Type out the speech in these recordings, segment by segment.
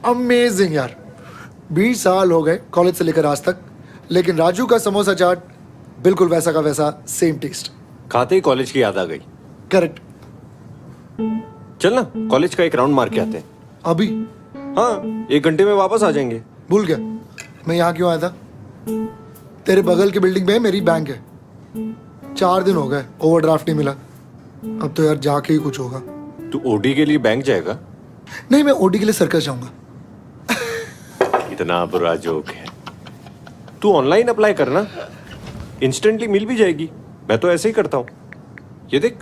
Amazing यार, 20 साल हो गए कॉलेज से लेकर आज तक, लेकिन राजू का समोसा चाट बिल्कुल वैसा का वैसा, सेम टेस्ट। खाते ही कॉलेज की याद आ गई। करेक्ट। चल ना कॉलेज का एक राउंड मार के आते हैं। अभी? हाँ, 1 घंटे में वापस आ जाएंगे। भूल गया मैं यहाँ क्यों आया था। तेरे बगल की बिल्डिंग में मेरी बैंक है, 4 दिन हो गए ओवरड्राफ्ट नहीं मिला। अब तो यार जाके ही कुछ होगा। तू ओडी के लिए बैंक जाएगा? नहीं, मैं ओडी के लिए सर्कस जाऊंगा। इतना बुरा जोक है। तू ऑनलाइन अप्लाई करना, इंस्टेंटली मिल भी जाएगी। मैं तो ऐसे ही करता हूँ। ये देख,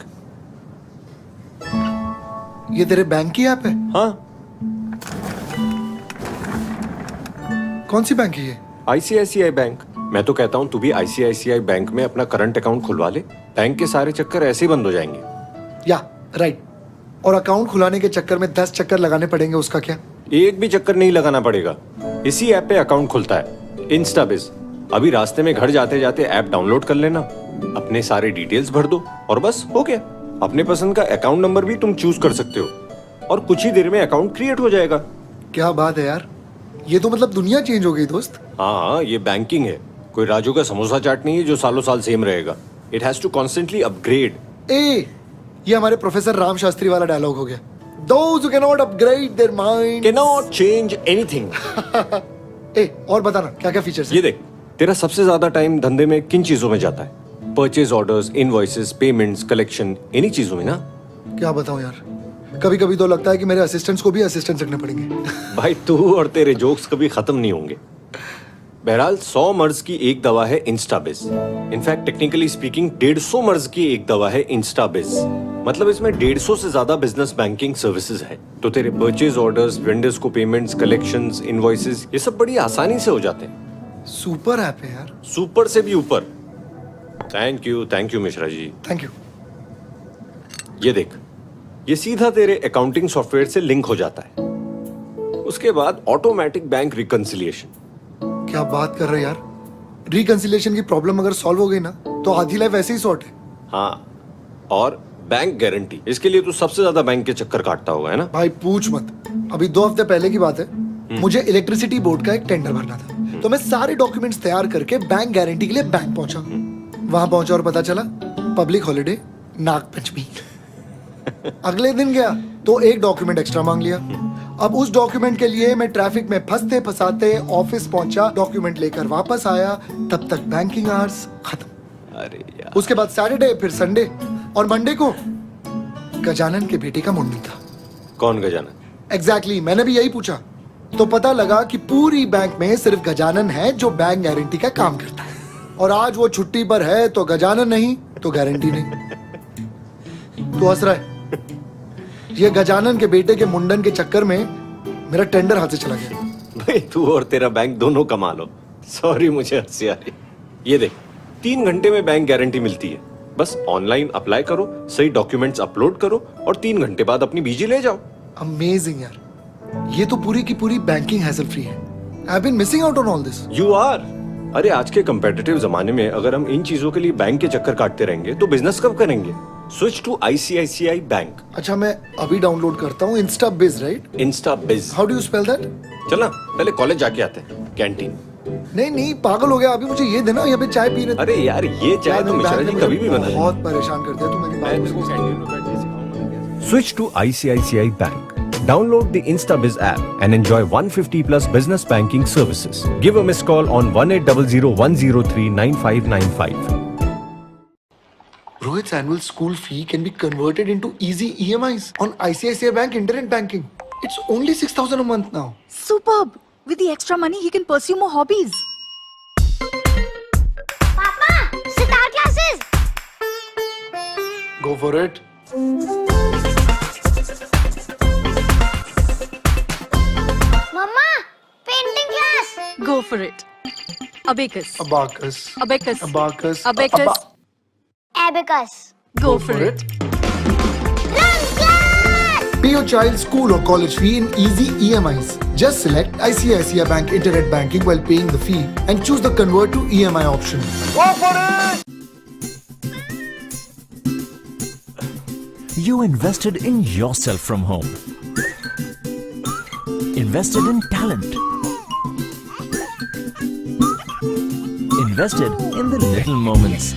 ये तेरे बैंक की ऐप है? हाँ। कौन सी बैंक है ये? ICICI bank. मैं तो कहता हूँ तू भी ICICI बैंक में अपना करंट अकाउंट खुलवा ले। बैंक के सारे चक्कर ऐसे ही बंद हो जाएंगे। या राइट। और अकाउंट खुलाने के चक्कर में 10 चक्कर लगाने पड़ेंगे, उसका क्या? एक भी चक्कर नहीं लगाना पड़ेगा। इसी ऐप पे अकाउंट खुलता है, इंस्टाबिज। अभी रास्ते में घर जाते जाते ऐप डाउनलोड कर लेना, अपने सारे डिटेल्स भर दो और बस हो गया। अपने पसंद का अकाउंट नंबर भी तुम चूज कर सकते हो और कुछ ही देर में अकाउंट क्रिएट हो जाएगा। क्या बात है यार, ये तो मतलब दुनिया चेंज हो गई दोस्त। हाँ, ये बैंकिंग है, कोई राजू का समोसा चाट नहीं है जो सालों साल सेम रहेगा। It has to constantly upgrade. ये हमारे प्रोफेसर राम शास्त्री वाला डायलॉग हो गया। Those who cannot upgrade their mind cannot change anything। और बताना क्या क्या फीचर्स हैं? ये देख, तेरा सबसे ज्यादा टाइम धंधे में किन चीजों में जाता है? Purchase orders, invoices, payments, collection, इन्हीं चीजों में ना। क्या बताऊं यार, कभी कभी तो लगता है कि मेरे असिस्टेंट्स को भी असिस्टेंट रखने पड़ेंगे। भाई तू और तेरे जोक्स कभी खत्म नहीं होंगे। बहरहाल 100 मर्ज की एक दवा है इंस्टाबिज। इनफैक्ट टेक्निकली स्पीकिंग 150 मर्ज की एक दवा है इंस्टाबिज। मतलब इसमें 150 से ज्यादा बिजनेस बैंकिंग सर्विसेज है। तो तेरे परचेज ऑर्डर्स, वेंडर्स को पेमेंट्स, कलेक्शंस, इनवॉइसेस, ये सब बड़ी आसानी से हो जाते हैं। सुपर ऐप है यार। सुपर से भी ऊपर। Thank you Mishra ji. Thank you. ये देख, ये सीधा तेरे अकाउंटिंग सॉफ्टवेयर से लिंक हो जाता है। उसके बाद ऑटोमेटिक बैंक रिकंसिलिएशन। क्या बात कर रहे यार, रिकंसिलिएशन की प्रॉब्लम अगर सॉल्व हो गई ना तो आधी लाइफ ऐसे ही सॉर्ट है। हाँ, और बैंक गारंटी। इसके लिए तू सबसे ज्यादा बैंक के चक्कर काटता होगा, है ना? भाई पूछ मत। अभी 2 हफ्ते पहले की बात है, मुझे इलेक्ट्रिसिटी बोर्ड का एक टेंडर भरना था। तो मैं सारे डॉक्यूमेंट्स तैयार करके बैंक गारंटी के लिए बैंक पहुंचा। वहां पहुंचा और पता चला पब्लिक हॉलिडे, नाग पंचमी। अगले दिन गया तो एक डॉक्यूमेंट एक्स्ट्रा मांग लिया। अब उस डॉक्यूमेंट के लिए मैं ट्रैफिक में फंसते फंसाते ऑफिस पहुंचा, डॉक्यूमेंट लेकर वापस आया, तब तक बैंकिंग आवर्स खत्म। अरे यार। उसके बाद सैटरडे, फिर संडे, और मंडे को गजानन के बेटे का मुंडन था। कौन गजानन? एग्जैक्टली, मैंने भी यही पूछा। तो पता लगा कि पूरी बैंक में सिर्फ गजानन है जो बैंक गारंटी का काम करता है। और आज वो छुट्टी पर है तो गजानन नहीं तो गारंटी नहीं। तो हंस रहा है। ये गजानन के बेटे के मुंडन के चक्कर में मेरा टेंडर हाथ से चला गया। भाई तू और तेरा बैंक दोनों कमा लो। सॉरी, मुझे हंसी आ रही। ये देख, 3 घंटे में बैंक गारंटी मिलती है। बस ऑनलाइन अप्लाई करो, सही डॉक्यूमेंट्स अपलोड करो और 3 घंटे बाद अपनी बीजी ले जाओ। अमेजिंग यार, ये तो पूरी की पूरी बैंकिंग हैसल फ्री है। I have been missing out on all this. You are. अरे आज के कंपेटिटिव जमाने में अगर हम इन चीजों के लिए बैंक के चक्कर काटते रहेंगे तो बिजनेस कब करेंगे? Switch to ICICI bank. अच्छा, मैं अभी डाउनलोड करता हूँ Instabiz, right? Instabiz. How do you spell that? चल ना, पहले कॉलेज जाके आते हैं, कैंटीन। नहीं, पागल हो गया। अभी मुझे ये देना, यहाँ पे चाय पी रहे। अरे यार, ये चाय तो मिश्रा जी कभी भी बना। बहुत परेशान कर दिया तू मेरी बात को। Switch to ICICI Bank. Download the InstaBiz app and enjoy 150 plus business banking services. Give a missed call on 1800-103-9595. Rohit's annual school fee can be converted into easy EMIs on ICICI Bank Internet Banking. It's only 6,000 a month now. Superb! With the extra money, he can pursue more hobbies. Papa, sitar classes. Go for it. Mama, painting class. Go for it. Abacus. Abacus. Abacus. Abacus. Abacus. Abacus. Go for it. Run class. Pay your child's school or college fee in easy EMIs. Just select ICICI Bank Internet Banking while paying the fee and choose the convert to EMI option. Go for it. You invested in yourself from home. Invested in talent. Invested in the little moments.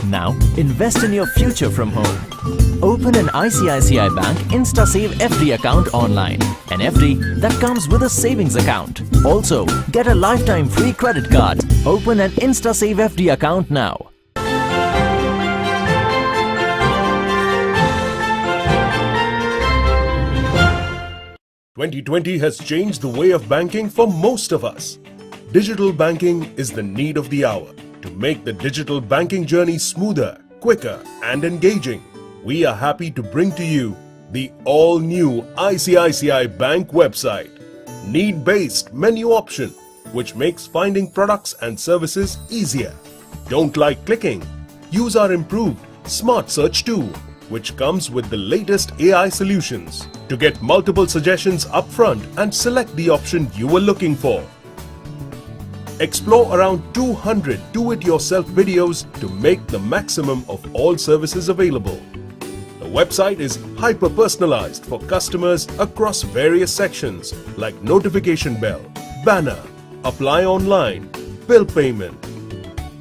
Now, invest in your future from home. Open an ICICI Bank InstaSave FD account online. An FD that comes with a savings account. Also, get a lifetime free credit card. Open an InstaSave FD account now. 2020 has changed the way of banking for most of us. Digital banking is the need of the hour. To make the digital banking journey smoother, quicker, and engaging, we are happy to bring to you the all-new ICICI Bank website. Need-based menu option, which makes finding products and services easier. Don't like clicking? Use our improved Smart Search tool, which comes with the latest AI solutions to get multiple suggestions upfront and select the option you were looking for. Explore around 200 do-it-yourself videos to make the maximum of all services available. The website is hyper-personalized for customers across various sections like notification bell, banner, apply online, bill payment.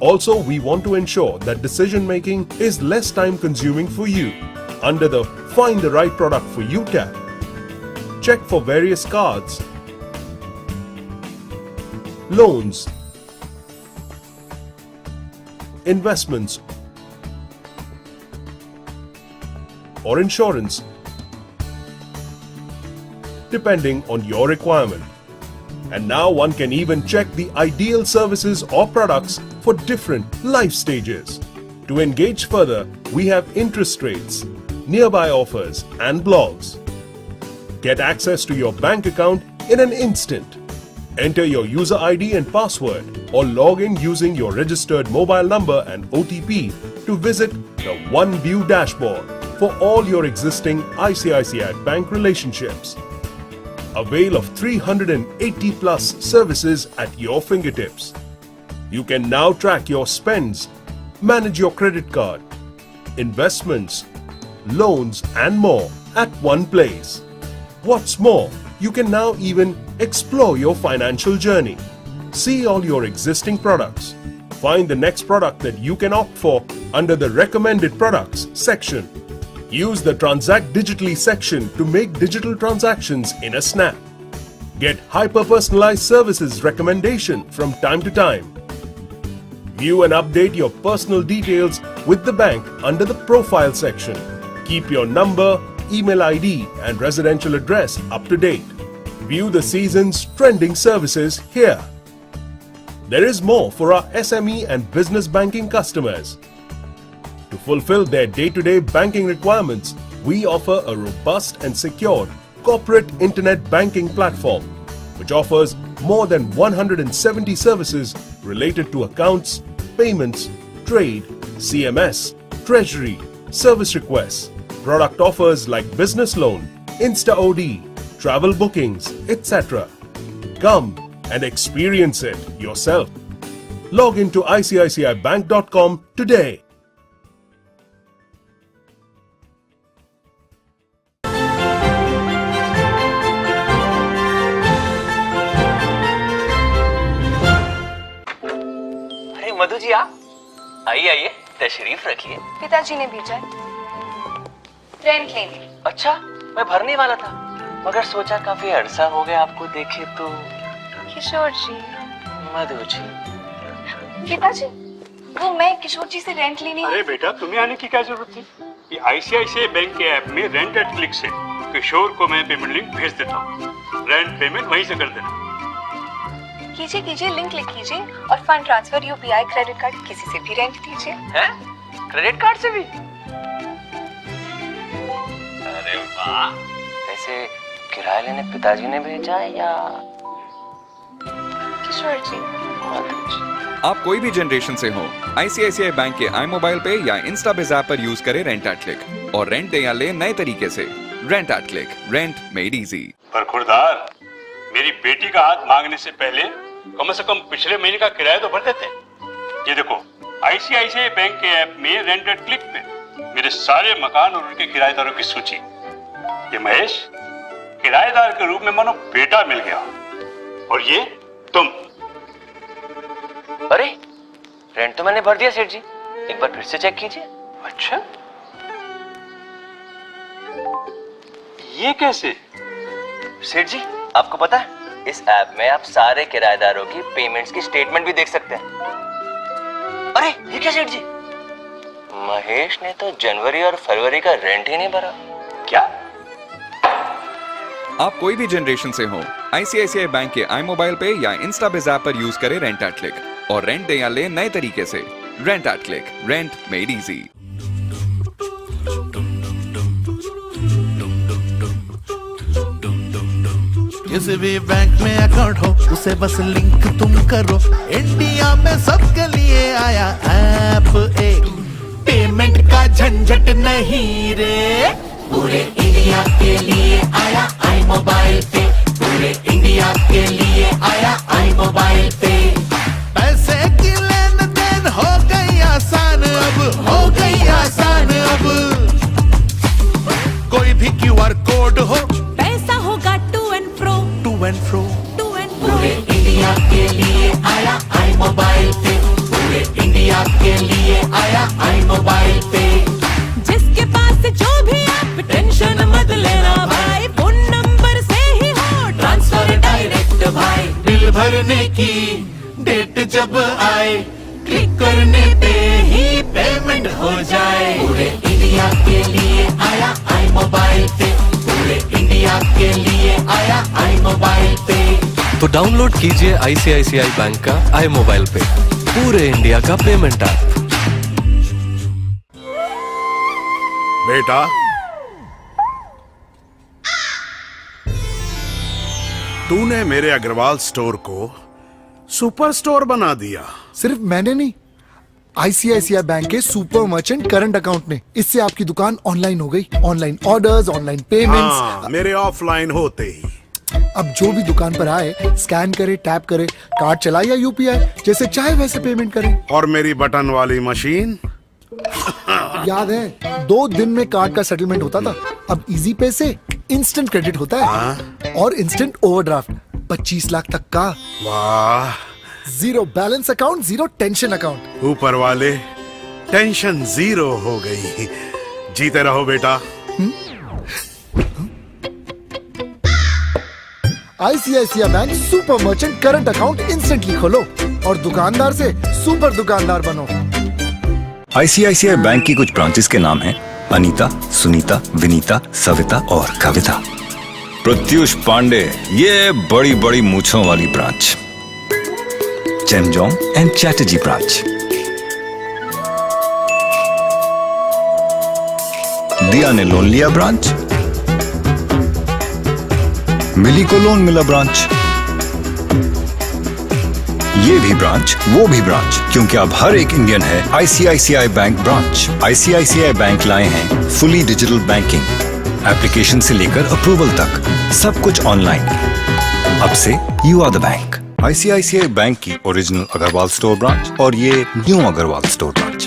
Also, we want to ensure that decision-making is less time-consuming for you. Under the Find the Right Product for You tab, check for various cards, loans, investments, or insurance, depending on your requirement. And now one can even check the ideal services or products for different life stages. To engage further, we have interest rates, nearby offers, and blogs. Get access to your bank account in an instant. Enter your user ID and password or log in using your registered mobile number and OTP to visit the One View dashboard for all your existing ICICI Bank relationships. Avail of 380 plus services at your fingertips. You can now track your spends, manage your credit card, investments, loans and more at one place. What's more, you can now even explore your financial journey. See all your existing products. Find the next product that you can opt for under the Recommended Products section. Use the Transact Digitally section to make digital transactions in a snap. Get hyper-personalized services recommendation from time to time. View and update your personal details with the bank under the Profile section. Keep your number, email ID and residential address up to date. View the season's trending services here. There is more for our SME and business banking customers. To fulfill their day-to-day banking requirements, we offer a robust and secured corporate internet banking platform, which offers more than 170 services related to accounts, payments, trade, CMS, treasury, service requests, product offers like business loan, Insta OD, travel bookings, etc. Come and experience it yourself. Log into ICICIBank.com today. अरे मधु जी आप आइए आइए तशरीफ रखिए। पिताजी ने भेजा rent लेने। अच्छा मैं भरने वाला था मगर सोचा काफी अरसा हो गया आपको देखे तो। किशोर जी। मधु जी। पिताजी वो मैं किशोर जी से रेंट लेने। अरे बेटा तुम्हें आने की क्या जरूरत थी? ये आईसीआईसीआई बैंक के ऐप में रेंट एट क्लिक से किशोर को मैं पेमेंट लिंक भेज देता हूँ। रेंट पेमेंट वहीं से कर देना। कीजिए कीजिए लिंक क्लिक कीजिए और fund transfer UPI credit card किसी से भी रेंट दीजिए। हैं? क्रेडिट कार्ड से भी? अरे वाह। वैसे किराया लेने पिताजी ने भेजा या किशोर जी? मधु जी। आप कोई भी जनरेशन से हो, आईसीआईसीआई बैंक के आई मोबाइल पे या इंस्टाबिज ऐप पर यूज करें रेंट एट क्लिक और रेंट दे या ले नए तरीके से। Rent at click, rent made easy. पर खुरदार मेरी बेटी का हाथ मांगने से पहले कम से कम पिछले महीने का किराया तो भर देते। ये देखो आईसीआईसीआई बैंक के ऐप में रेंट एट क्लिक पे मेरे सारे मकान और उनके किराएदारों की सूची ये महेश किराएदार के रूप में मानो बेटा मिल गया, और ये तुम। अरे रेंट तो मैंने भर दिया सेठ जी, एक बार फिर से चेक कीजिए। अच्छा, ये कैसे? सेठ जी आपको पता है इस ऐप में आप सारे किराएदारों की पेमेंट्स की स्टेटमेंट भी देख सकते हैं। अरे ये क्या सेठ जी, महेश ने तो जनवरी और फरवरी का रेंट ही नहीं भरा। क्या? आप कोई भी जनरेशन से हो, आईसीआईसीआई बैंक के आई मोबाइल पे या इंस्टाबिज ऐप पर यूज करें रेंट एट क्लिक और रेंट दे या ले नए तरीके से। Rent at click, rent made easy. किसी भी बैंक में अकाउंट हो उसे बस लिंक तुम करो, इंडिया में सबके लिए आया ऐप एक, पेमेंट का झंझट नहीं रे, पूरे इंडिया के लिए आया आई मोबाइल पे, पूरे इंडिया के लिए आया आई मोबाइल पे। पैसे की लेन देन हो गई आसान, अब हो गई आसान, अब कोई भी क्यूआर कोड हो, पैसा होगा टू एंड फ्रो, पूरे इंडिया के लिए आया आई मोबाइल पे, पूरे इंडिया के लिए आया आई मोबाइल पे। जिसके पास जो भी आप टेंशन मत लेना भाई, फोन नंबर से ही हो ट्रांसफर डायरेक्ट भाई। बिल भरने की डेट जब आए, क्लिक करने पे ही पेमेंट हो जाए, पूरे इंडिया के लिए आया आई मोबाइल पे, पूरे इंडिया के लिए आया आई मोबाइल पे। तो डाउनलोड कीजिए आईसीआईसीआई बैंक का आई मोबाइल पे, पूरे इंडिया का पेमेंट ऐप। बेटा, तूने मेरे अग्रवाल स्टोर को सुपर स्टोर बना दिया। सिर्फ मैंने नहीं, आईसीआईसीआई बैंक के सुपर मर्चेंट करंट अकाउंट ने। इससे आपकी दुकान ऑनलाइन हो गई, ऑनलाइन ऑर्डर्स, ऑनलाइन पेमेंट्स। मेरे ऑफलाइन होते ही अब जो भी दुकान पर आए, स्कैन करे, टैप करे, कार्ड चलाए या यूपीआई, जैसे चाहे वैसे पेमेंट करे। और मेरी बटन वाली मशीन, याद है 2 दिन में कार्ड का सेटलमेंट होता था, अब इजी पे से इंस्टेंट क्रेडिट होता है और इंस्टेंट ओवरड्राफ्ट 25 लाख तक का। वाह, zero balance account, zero tension account. ऊपर वाले टेंशन जीरो हो गई। जीते रहो बेटा। ICICI bank super merchant current account instantly खोलो और दुकानदार से सुपर दुकानदार बनो। आईसीआईसीआई बैंक की कुछ ब्रांचेस के नाम हैं अनीता, सुनीता, विनीता, सविता और कविता। प्रत्युष पांडे, ये बड़ी बड़ी मूछों वाली branch. Chemjong and Chatterjee branch. दिया ने लोन लिया ब्रांच। मिली को लोन मिला ब्रांच। ये भी ब्रांच, वो भी ब्रांच, क्योंकि अब हर एक इंडियन है ICICI bank branch. ICICI bank लाए हैं फुली डिजिटल बैंकिंग, एप्लीकेशन से लेकर अप्रूवल तक सब कुछ ऑनलाइन। अब से you are the bank. ICICI bank की ओरिजिनल अग्रवाल स्टोर ब्रांच और ये new Agarwal store branch.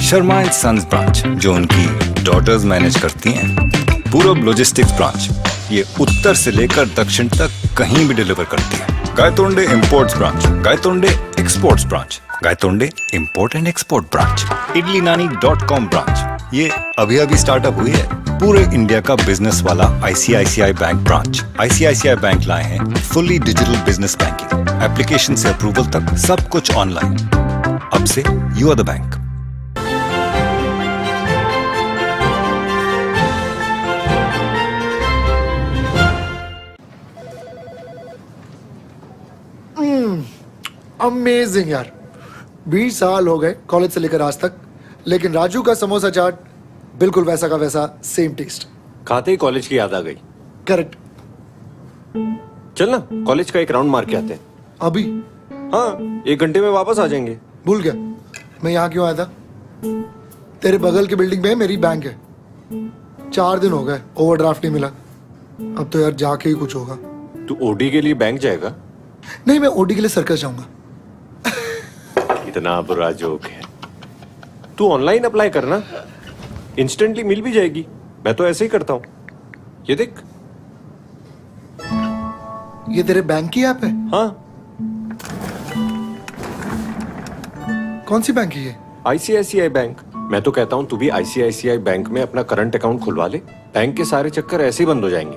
Sharma and sons branch, जो उनकी डॉटर्स मैनेज करती हैं। पूरब लॉजिस्टिक्स ब्रांच, ये उत्तर से लेकर दक्षिण तक कहीं भी डिलीवर करती है। Gaitonde imports branch, Gaitonde exports branch, Gaitonde import and export branch. idlinani.com branch, ये अभी अभी स्टार्टअप हुई है। पूरे इंडिया का बिजनेस वाला ICICI bank branch. ICICI bank लाए हैं fully digital business banking, application से अप्रूवल तक सब कुछ ऑनलाइन। अब से you are the bank. Amazing यार, 20 साल हो गए कॉलेज से लेकर आज तक, लेकिन राजू का समोसा चाट बिल्कुल वैसा का वैसा, सेम टेस्ट। खाते ही कॉलेज की याद आ गई। करेक्ट। चल ना, कॉलेज का एक राउंड मार के आते हैं। अभी? हाँ, 1 घंटे में वापस आ जाएंगे। भूल गया मैं यहाँ क्यों आया था। तेरे बगल की बिल्डिंग में मेरी बैंक है। 4 दिन हो गए, ओवरड्राफ्ट नहीं मिला। अब तो यार जाके ही कुछ होगा। तू ओडी के लिए बैंक जाएगा? नहीं, मैं ओडी के लिए सर्कस जाऊंगा। इतना बुरा जोक है। तू ऑनलाइन अप्लाई करना, इंस्टेंटली मिल भी जाएगी। मैं तो ऐसे ही करता हूँ। ये देख। ये तेरे बैंक की ऐप है? हाँ। कौन सी बैंक है ये? ICICI bank. मैं तो कहता हूँ तू भी आईसीआईसीआई बैंक में अपना करंट अकाउंट खुलवा ले। बैंक के सारे चक्कर ऐसे ही बंद हो जाएंगे।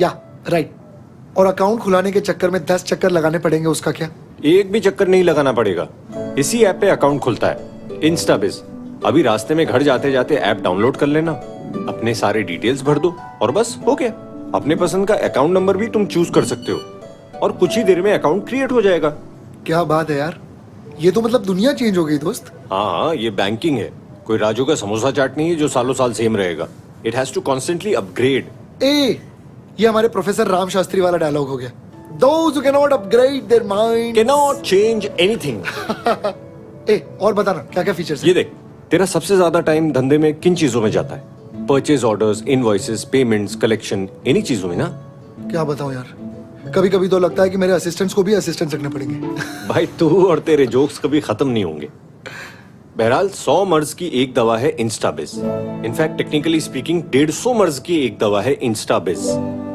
या राइट। और अकाउंट खुलाने के चक्कर में 10 चक्कर लगाने पड़ेंगे, उसका क्या? एक भी चक्कर नहीं लगाना पड़ेगा। इसी ऐप पे अकाउंट खुलता है, इंस्टाबिज। अभी रास्ते में घर जाते जाते ऐप डाउनलोड कर लेना, अपने सारे डिटेल्स भर दो और बस हो गया। अपने पसंद का अकाउंट नंबर भी तुम चूज कर सकते हो और कुछ ही देर में अकाउंट क्रिएट हो जाएगा। क्या बात है यार, ये तो मतलब दुनिया चेंज हो गई दोस्त। हाँ, ये बैंकिंग है, कोई राजू का समोसा चाट नहीं है जो सालों साल सेम रहेगा। It has to constantly upgrade. ये हमारे प्रोफेसर राम शास्त्री वाला डायलॉग हो गया। Those who cannot upgrade their mind cannot change anything. और बताना क्या क्या फीचर्स है? ये देख, तेरा सबसे ज्यादा टाइम धंधे में किन चीजों में जाता है? Purchase orders, invoices, payments, collection, इन्हीं चीजों में ना। क्या बताऊं यार, कभी कभी तो लगता है कि मेरे असिस्टेंट्स को भी असिस्टेंट रखने पड़ेंगे। भाई तू और तेरे जोक्स कभी खत्म नहीं होंगे। बहरहाल 100 मर्ज की एक दवा है इंस्टाबिज। इनफैक्ट टेक्निकली स्पीकिंग 150 मर्ज की एक दवा है इंस्टाबिज।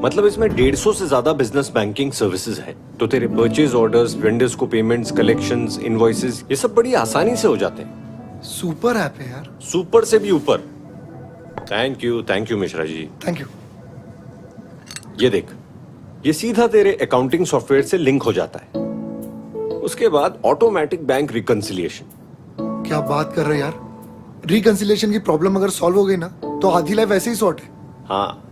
मतलब इसमें 150 से ज्यादा बिजनेस बैंकिंग सर्विसेज है। तो तेरे परचेज ऑर्डर्स, वेंडर्स को पेमेंट्स, कलेक्शंस, इनवॉइसेस, ये सब बड़ी आसानी से हो जाते हैं। सुपर ऐप है यार, सुपर से भी ऊपर। Thank you Mishra ji. Thank you. ये देख, ये सीधा तेरे अकाउंटिंग सॉफ्टवेयर से लिंक हो जाता है। उसके बाद ऑटोमेटिक बैंक रिकंसिलिएशन। क्या बात कर रहे हैं यार, रिकंसिलिएशन की प्रॉब्लम अगर सॉल्व हो गई ना तो आधी लाइफ ऐसे ही सॉर्ट है। हाँ,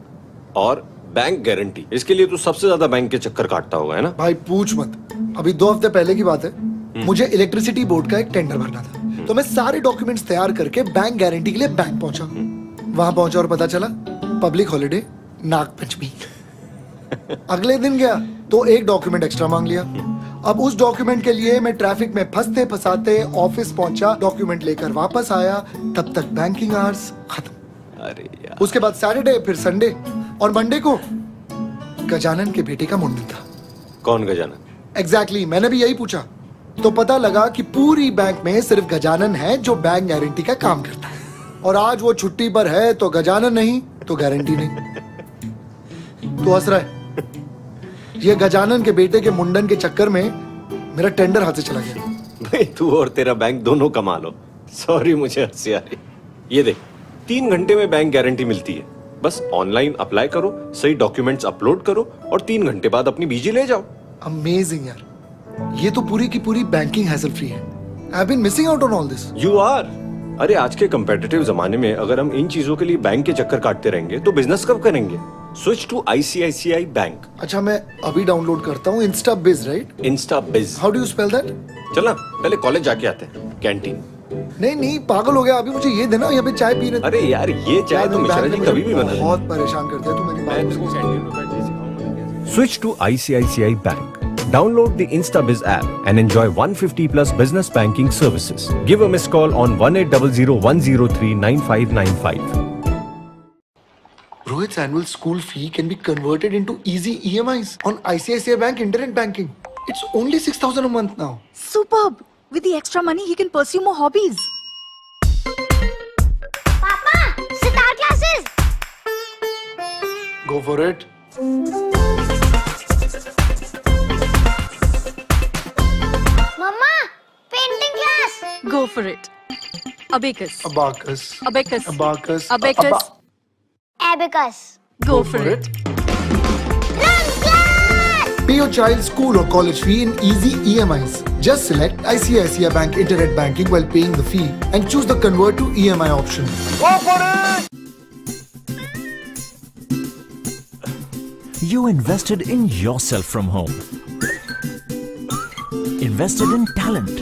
और बैंक गारंटी। इसके लिए तू सबसे ज्यादा बैंक के चक्कर काटता होगा, है ना? भाई पूछ मत। अभी 2 हफ्ते पहले की बात है, मुझे इलेक्ट्रिसिटी बोर्ड का एक टेंडर भरना था। तो मैं सारे डॉक्यूमेंट्स तैयार करके बैंक गारंटी के लिए बैंक पहुंचा। वहां पहुंचा और पता चला पब्लिक हॉलिडे, नाग पंचमी। अगले दिन गया तो एक डॉक्यूमेंट एक्स्ट्रा मांग लिया। अब उस डॉक्यूमेंट के लिए मैं ट्रैफिक में फंसते फंसाते ऑफिस पहुंचा, डॉक्यूमेंट लेकर वापस आया, तब तक बैंकिंग आवर्स खत्म। अरे यार। उसके बाद सैटरडे, फिर संडे और मंडे को गजानन के बेटे का मुंडन था। कौन गजानन? एग्जैक्टली, मैंने भी यही पूछा तो पता लगा कि पूरी बैंक में सिर्फ गजानन है जो बैंक गारंटी का काम करता है। और आज वो छुट्टी पर है तो गजानन नहीं तो गारंटी नहीं। तो हंस रहा है। ये गजानन के बेटे के मुंडन के चक्कर में मेरा टेंडर हाथ से चला गया। भाई तू और तेरा बैंक दोनों कमा लो। सॉरी, मुझे हंसी आ रही। ये देख, 3 घंटे में बैंक गारंटी मिलती है। बस ऑनलाइन अप्लाई करो, सही डॉक्यूमेंट्स अपलोड करो और 3 घंटे बाद अपनी बीजी ले जाओ। अमेजिंग यार, ये तो पूरी की पूरी बैंकिंग हैसल फ्री है। I have been missing out on all this. You are. अरे आज के कंपेटिटिव जमाने में अगर हम इन चीजों के लिए बैंक के चक्कर काटते रहेंगे तो बिजनेस कब करेंगे? Switch to ICICI bank. अच्छा, मैं अभी डाउनलोड करता हूँ Instabiz, right? Instabiz. How do you spell that? चलना पहले कॉलेज जाके आते हैं, कैंटीन। नहीं पागल हो गया, अभी मुझे ये देना, यहाँ पे चाय पीने। अरे यार, ये चाय तो मिश्रा जी कभी भी बना। बहुत परेशान करते हैं, तू मेरी बात नहीं। Switch to ICICI Bank. Download the InstaBiz app and enjoy 150 plus business banking services. Give a missed call on 1800-103-9595. Rohit's annual school fee can be converted into easy EMIs on ICICI Bank Internet Banking. It's only 6,000 a month now. Superb! With the extra money, he can pursue more hobbies. Papa, sitar classes. Go for it. Mama, painting class. Go for it. Abacus. Abacus. Abacus. Abacus. Abacus. Abacus. Go for it. Run class. Pay your child's school or college fee in easy EMIs. Just select ICICI Bank Internet Banking while paying the fee and choose the convert to EMI option. Go for it. You invested in yourself from home. Invested in talent.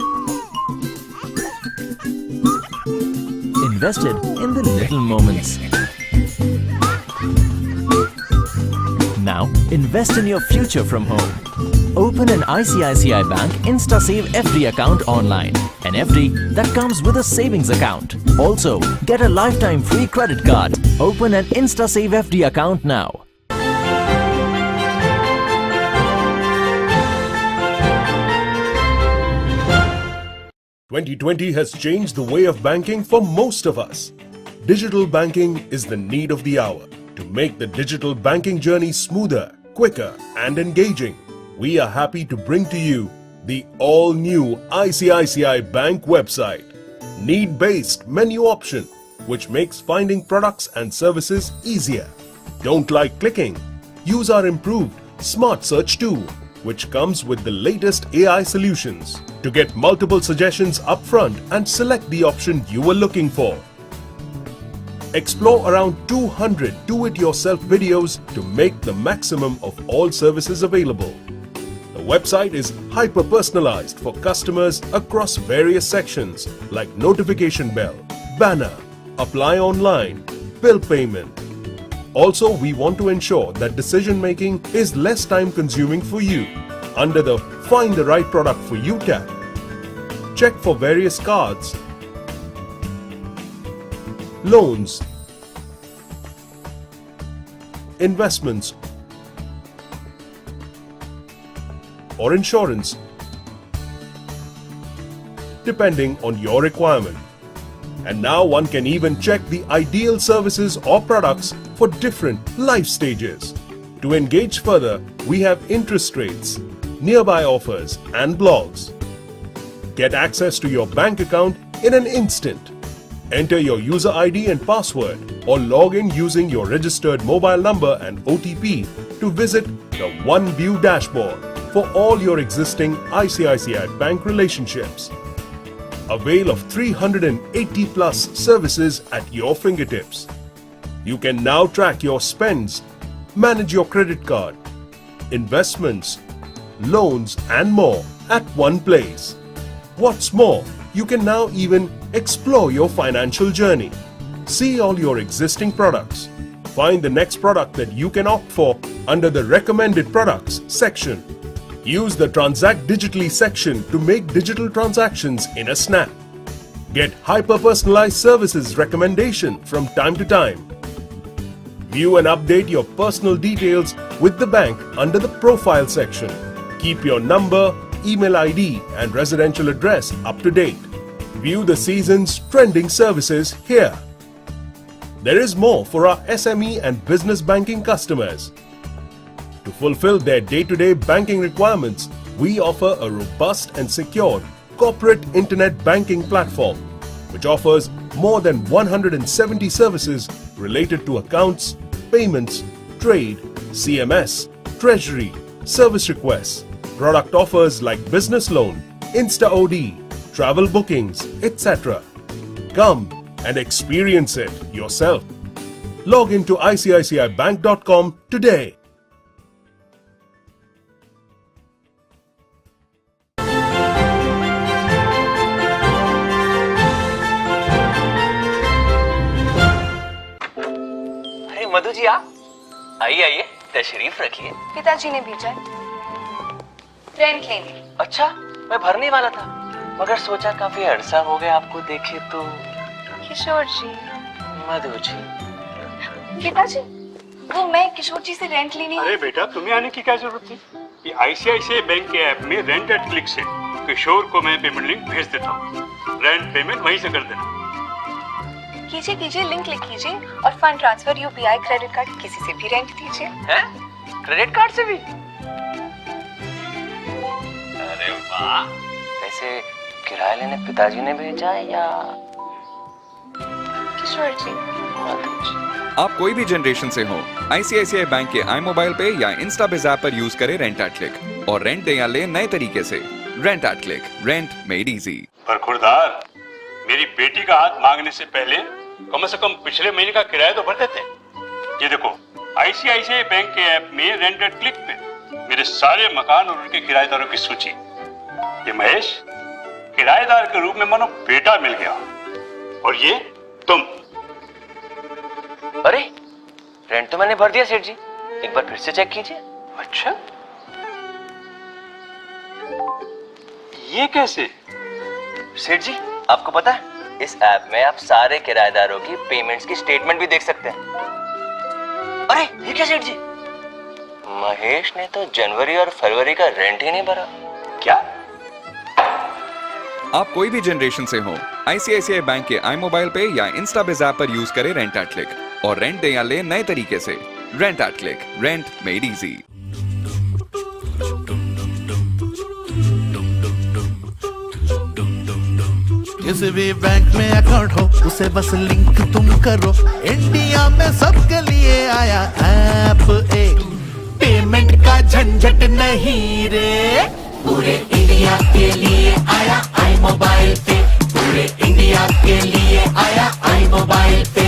Invested in the little moments. Now, invest in your future from home. Open an ICICI Bank InstaSave FD account online. An FD that comes with a savings account. Also, get a lifetime free credit card. Open an InstaSave FD account now. 2020 has changed the way of banking for most of us. Digital banking is the need of the hour. To make the digital banking journey smoother, quicker, and engaging, we are happy to bring to you the all-new ICICI Bank website. Need-based menu option, which makes finding products and services easier. Don't like clicking? Use our improved Smart Search tool, which comes with the latest AI solutions to get multiple suggestions upfront and select the option you were looking for. Explore around 200 do-it-yourself videos to make the maximum of all services available. The website is hyper-personalized for customers across various sections like notification bell, banner, apply online, bill payment. Also, we want to ensure that decision-making is less time-consuming for you. Under the Find the Right Product for You tab, check for various cards, loans, investments, or insurance, depending on your requirement. And now one can even check the ideal services or products for different life stages. To engage further, we have interest rates, nearby offers, and blogs. Get access to your bank account in an instant. Enter your user ID and password or log in using your registered mobile number and OTP to visit the One View dashboard for all your existing ICICI Bank relationships. Avail of 380 plus services at your fingertips. You can now track your spends, manage your credit card, investments, loans, and more at one place. What's more, you can now even explore your financial journey. See all your existing products. Find the next product that you can opt for under the Recommended Products section. Use the Transact Digitally section to make digital transactions in a snap. Get hyper-personalized services recommendation from time to time. View and update your personal details with the bank under the Profile section. Keep your number, email ID, and residential address up to date. View the season's trending services here. There is more for our SME and business banking customers. To fulfill their day-to-day banking requirements, we offer a robust and secured corporate internet banking platform, which offers more than 170 services related to accounts, payments, trade, CMS, treasury, service requests, product offers like business loan, Insta OD, travel bookings, etc. Come and experience it yourself. Log into ICICIBank.com today. Madhu ji आप आइए आइए तशरीफ रखिए। पिताजी ने भेजा rent लेने। अच्छा, मैं भरने वाला था मगर सोचा काफी अरसा हो गया आपको देखे तो। किशोर जी। मधु जी। पिताजी, वो मैं किशोर जी से रेंट लेने। अरे बेटा, तुम्हें आने की क्या जरूरत थी? ये आईसीआईसीआई बैंक के ऐप में रेंट एट क्लिक से किशोर को मैं पेमेंट लिंक भेज देता हूँ। रेंट पेमेंट वहीं से कर देना। कीजिए कीजिए, लिंक क्लिक कीजिए और fund transfer UPI credit card किसी से भी रेंट दीजिए। हैं? क्रेडिट कार्ड से भी? अरे वाह! वैसे किराया लेने पिताजी ने भेजा है या किशोर जी? आप कोई भी जनरेशन से हो, आईसीआईसीआई बैंक के आई मोबाइल पे या इंस्टा बिज ऐप पर यूज करें रेंट एट क्लिक और रेंट दे या ले नए तरीके से। Rent at click, rent made easy. पर खुरदार, मेरी बेटी का हाथ मांगने से पहले कम से कम पिछले महीने का किराया तो भर देते। ये देखो, आईसीआईसीआई बैंक के ऐप में रेंट एट क्लिक पे मेरे सारे मकान और उनके किराएदारों की सूची। ये महेश किराएदार के रूप में मानो बेटा मिल गया, और ये तुम। अरे, रेंट तो मैंने भर दिया सेठ जी, एक बार फिर से चेक कीजिए। अच्छा, ये कैसे? सेठ जी, आपको पता है इस ऐप में आप सारे किराएदारों की पेमेंट्स की स्टेटमेंट भी देख सकते हैं। अरे ये क्या सेठ जी, महेश ने तो जनवरी और फरवरी का रेंट ही नहीं भरा। क्या? आप कोई भी जनरेशन से हो, आईसीआईसीआई बैंक के आई मोबाइल पे या इंस्टाबिज ऐप पर यूज करें रेंट एट क्लिक और रेंट दे या ले नए तरीके से। Rent at click, rent made easy. किसी भी बैंक में अकाउंट हो उसे बस लिंक तुम करो, इंडिया में सबके लिए आया ऐप एक, पेमेंट का झंझट नहीं रे, पूरे इंडिया के लिए आया आई मोबाइल पे, पूरे इंडिया के लिए आया आई मोबाइल पे।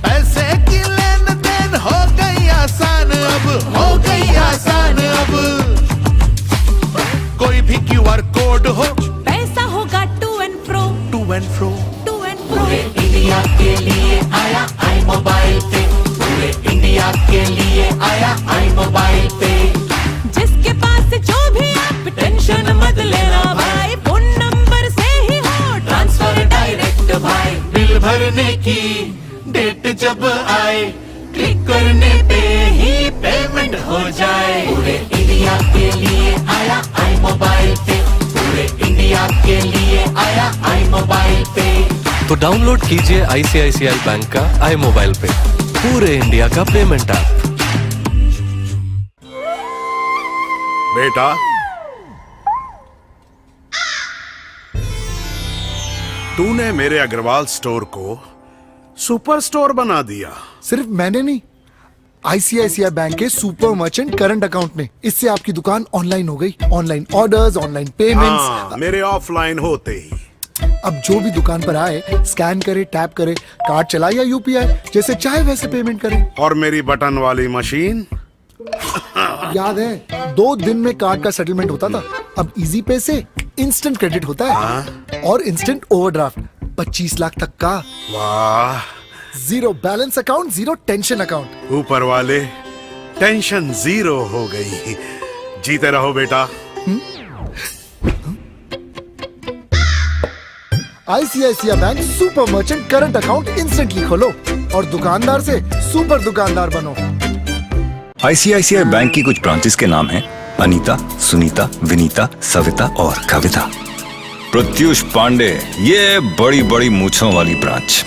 पैसे की लेन देन हो गई आसान अब, हो गई आसान अब, कोई भी क्यूआर कोड हो, पैसा होगा to and fro, to and fro, to and fro. पूरे इंडिया के लिए आया आई मोबाइल पे, पूरे इंडिया के लिए आया आई मोबाइल पे। जिसके पास जो भी आप टेंशन मत लेना भाई, फोन नंबर से ही हो ट्रांसफर डायरेक्ट भाई। बिल भरने की डेट जब आए, क्लिक करने पे ही पेमेंट हो जाए। पूरे इंडिया के लिए आया आई मोबाइल पे, पूरे इंडिया के लिए आया आई मोबाइल पे। तो डाउनलोड कीजिए आईसीआईसीआई बैंक का आई मोबाइल पे, पूरे इंडिया का पेमेंट ऐप। बेटा, तूने मेरे अग्रवाल स्टोर को सुपर स्टोर बना दिया। सिर्फ मैंने नहीं, आईसीआईसीआई बैंक के सुपर मर्चेंट करंट अकाउंट ने। इससे आपकी दुकान ऑनलाइन हो गई, ऑनलाइन ऑर्डर्स, ऑनलाइन पेमेंट्स। मेरे ऑफलाइन होते ही अब जो भी दुकान पर आए, स्कैन करे, टैप करे, कार्ड चलाए या यूपीआई, जैसे चाहे वैसे पेमेंट करे। और मेरी बटन वाली मशीन, याद है 2 दिन में कार्ड का सेटलमेंट होता था, अब इजी पे से इंस्टेंट क्रेडिट होता है और इंस्टेंट ओवरड्राफ्ट 25 लाख तक का। वाह, zero balance account, zero tension account. ऊपर वाले टेंशन जीरो हो गई। जीते रहो बेटा। ICICI bank super merchant current account instantly खोलो और दुकानदार से सुपर दुकानदार बनो। आईसीआईसीआई बैंक की कुछ ब्रांचेस के नाम हैं अनीता, सुनीता, विनीता, सविता और कविता। प्रत्युष पांडे, ये बड़ी बड़ी मूछों वाली branch.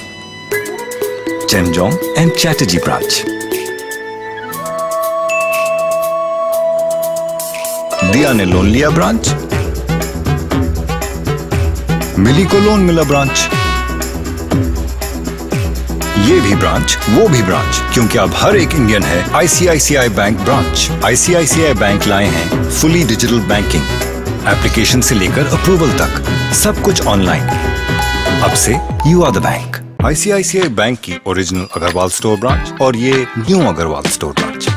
Chemjong and Chatterjee branch. दिया ने लोन लिया ब्रांच। मिली को लोन मिला ब्रांच। ये भी ब्रांच, वो भी ब्रांच, क्योंकि अब हर एक इंडियन है ICICI bank branch. ICICI bank लाए हैं फुली डिजिटल बैंकिंग, एप्लीकेशन से लेकर अप्रूवल तक, सब कुछ ऑनलाइन। अब से you are the bank. ICICI bank की ओरिजिनल अग्रवाल स्टोर ब्रांच और ये new Agarwal store branch.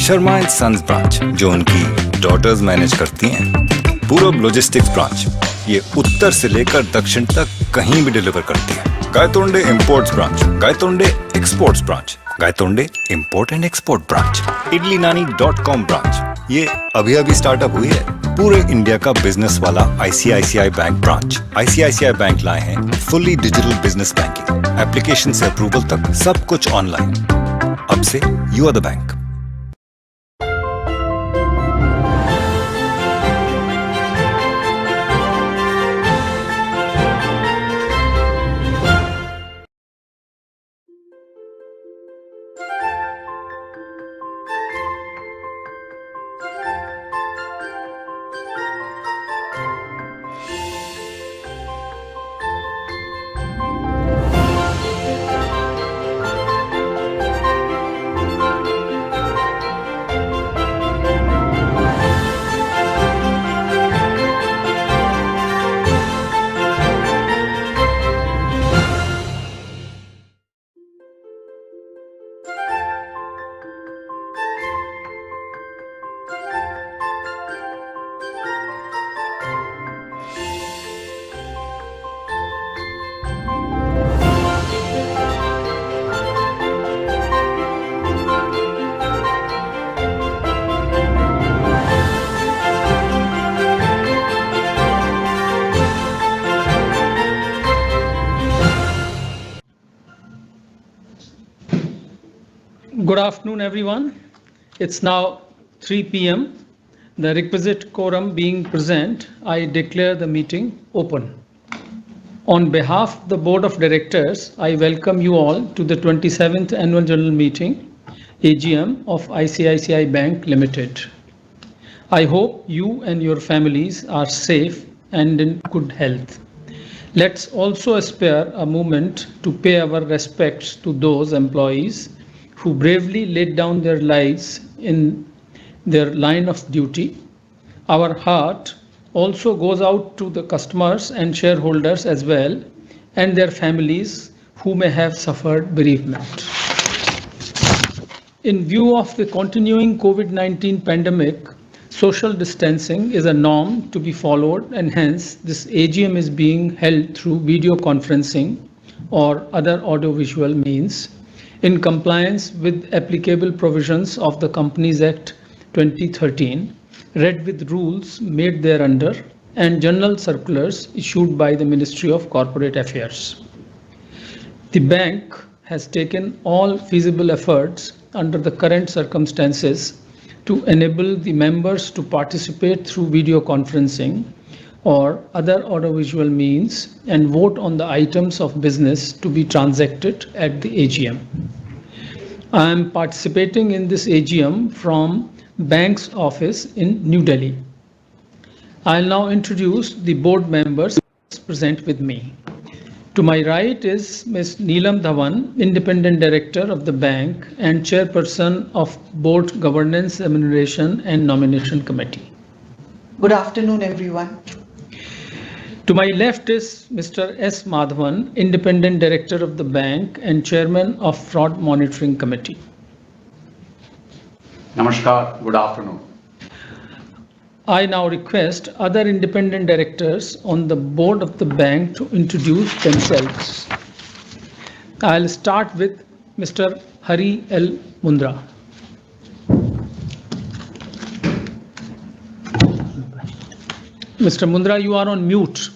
Sharma and sons branch, जो उनकी डॉटर्स मैनेज करती हैं। पूरब लॉजिस्टिक्स ब्रांच, ये उत्तर से लेकर दक्षिण तक कहीं भी डिलीवर करती है। Gaitonde imports branch, Gaitonde exports branch, Gaitonde import and export branch. idlinani.com branch, ये अभी अभी स्टार्टअप हुई है। पूरे इंडिया का बिजनेस वाला ICICI bank branch. ICICI bank लाए हैं fully digital business banking, application से अप्रूवल तक, सब कुछ ऑनलाइन। अब से you are the bank. Good afternoon, everyone. It's now 3 p.m. The requisite quorum being present, I declare the meeting open. On behalf of the Board of Directors, I welcome you all to the 27th Annual General Meeting, AGM of ICICI Bank Limited. I hope you and your families are safe and in good health. Let's also spare a moment to pay our respects to those employees who bravely laid down their lives in their line of duty. Our heart also goes out to the customers and shareholders as well, and their families who may have suffered bereavement. In view of the continuing COVID-19 pandemic, social distancing is a norm to be followed, and hence this AGM is being held through video conferencing or other audiovisual means in compliance with applicable provisions of the Companies Act 2013, read with rules made thereunder, and general circulars issued by the Ministry of Corporate Affairs. The bank has taken all feasible efforts under the current circumstances to enable the members to participate through video conferencing or other audiovisual means and vote on the items of business to be transacted at the AGM. I am participating in this AGM from bank's office in New Delhi. I'll now introduce the board members present with me. To my right is Ms. Neelam Dhawan, Independent Director of the bank and Chairperson of Board Governance, Remuneration and Nomination Committee. Good afternoon, everyone. To my left is Mr. S. Madhavan, Independent Director of the bank and Chairman of Fraud Monitoring Committee. Namaskar, good afternoon. I now request other independent directors on the board of the bank to introduce themselves. I'll start with Mr. Hari L. Mundra. Mr. Mundra, you are on mute.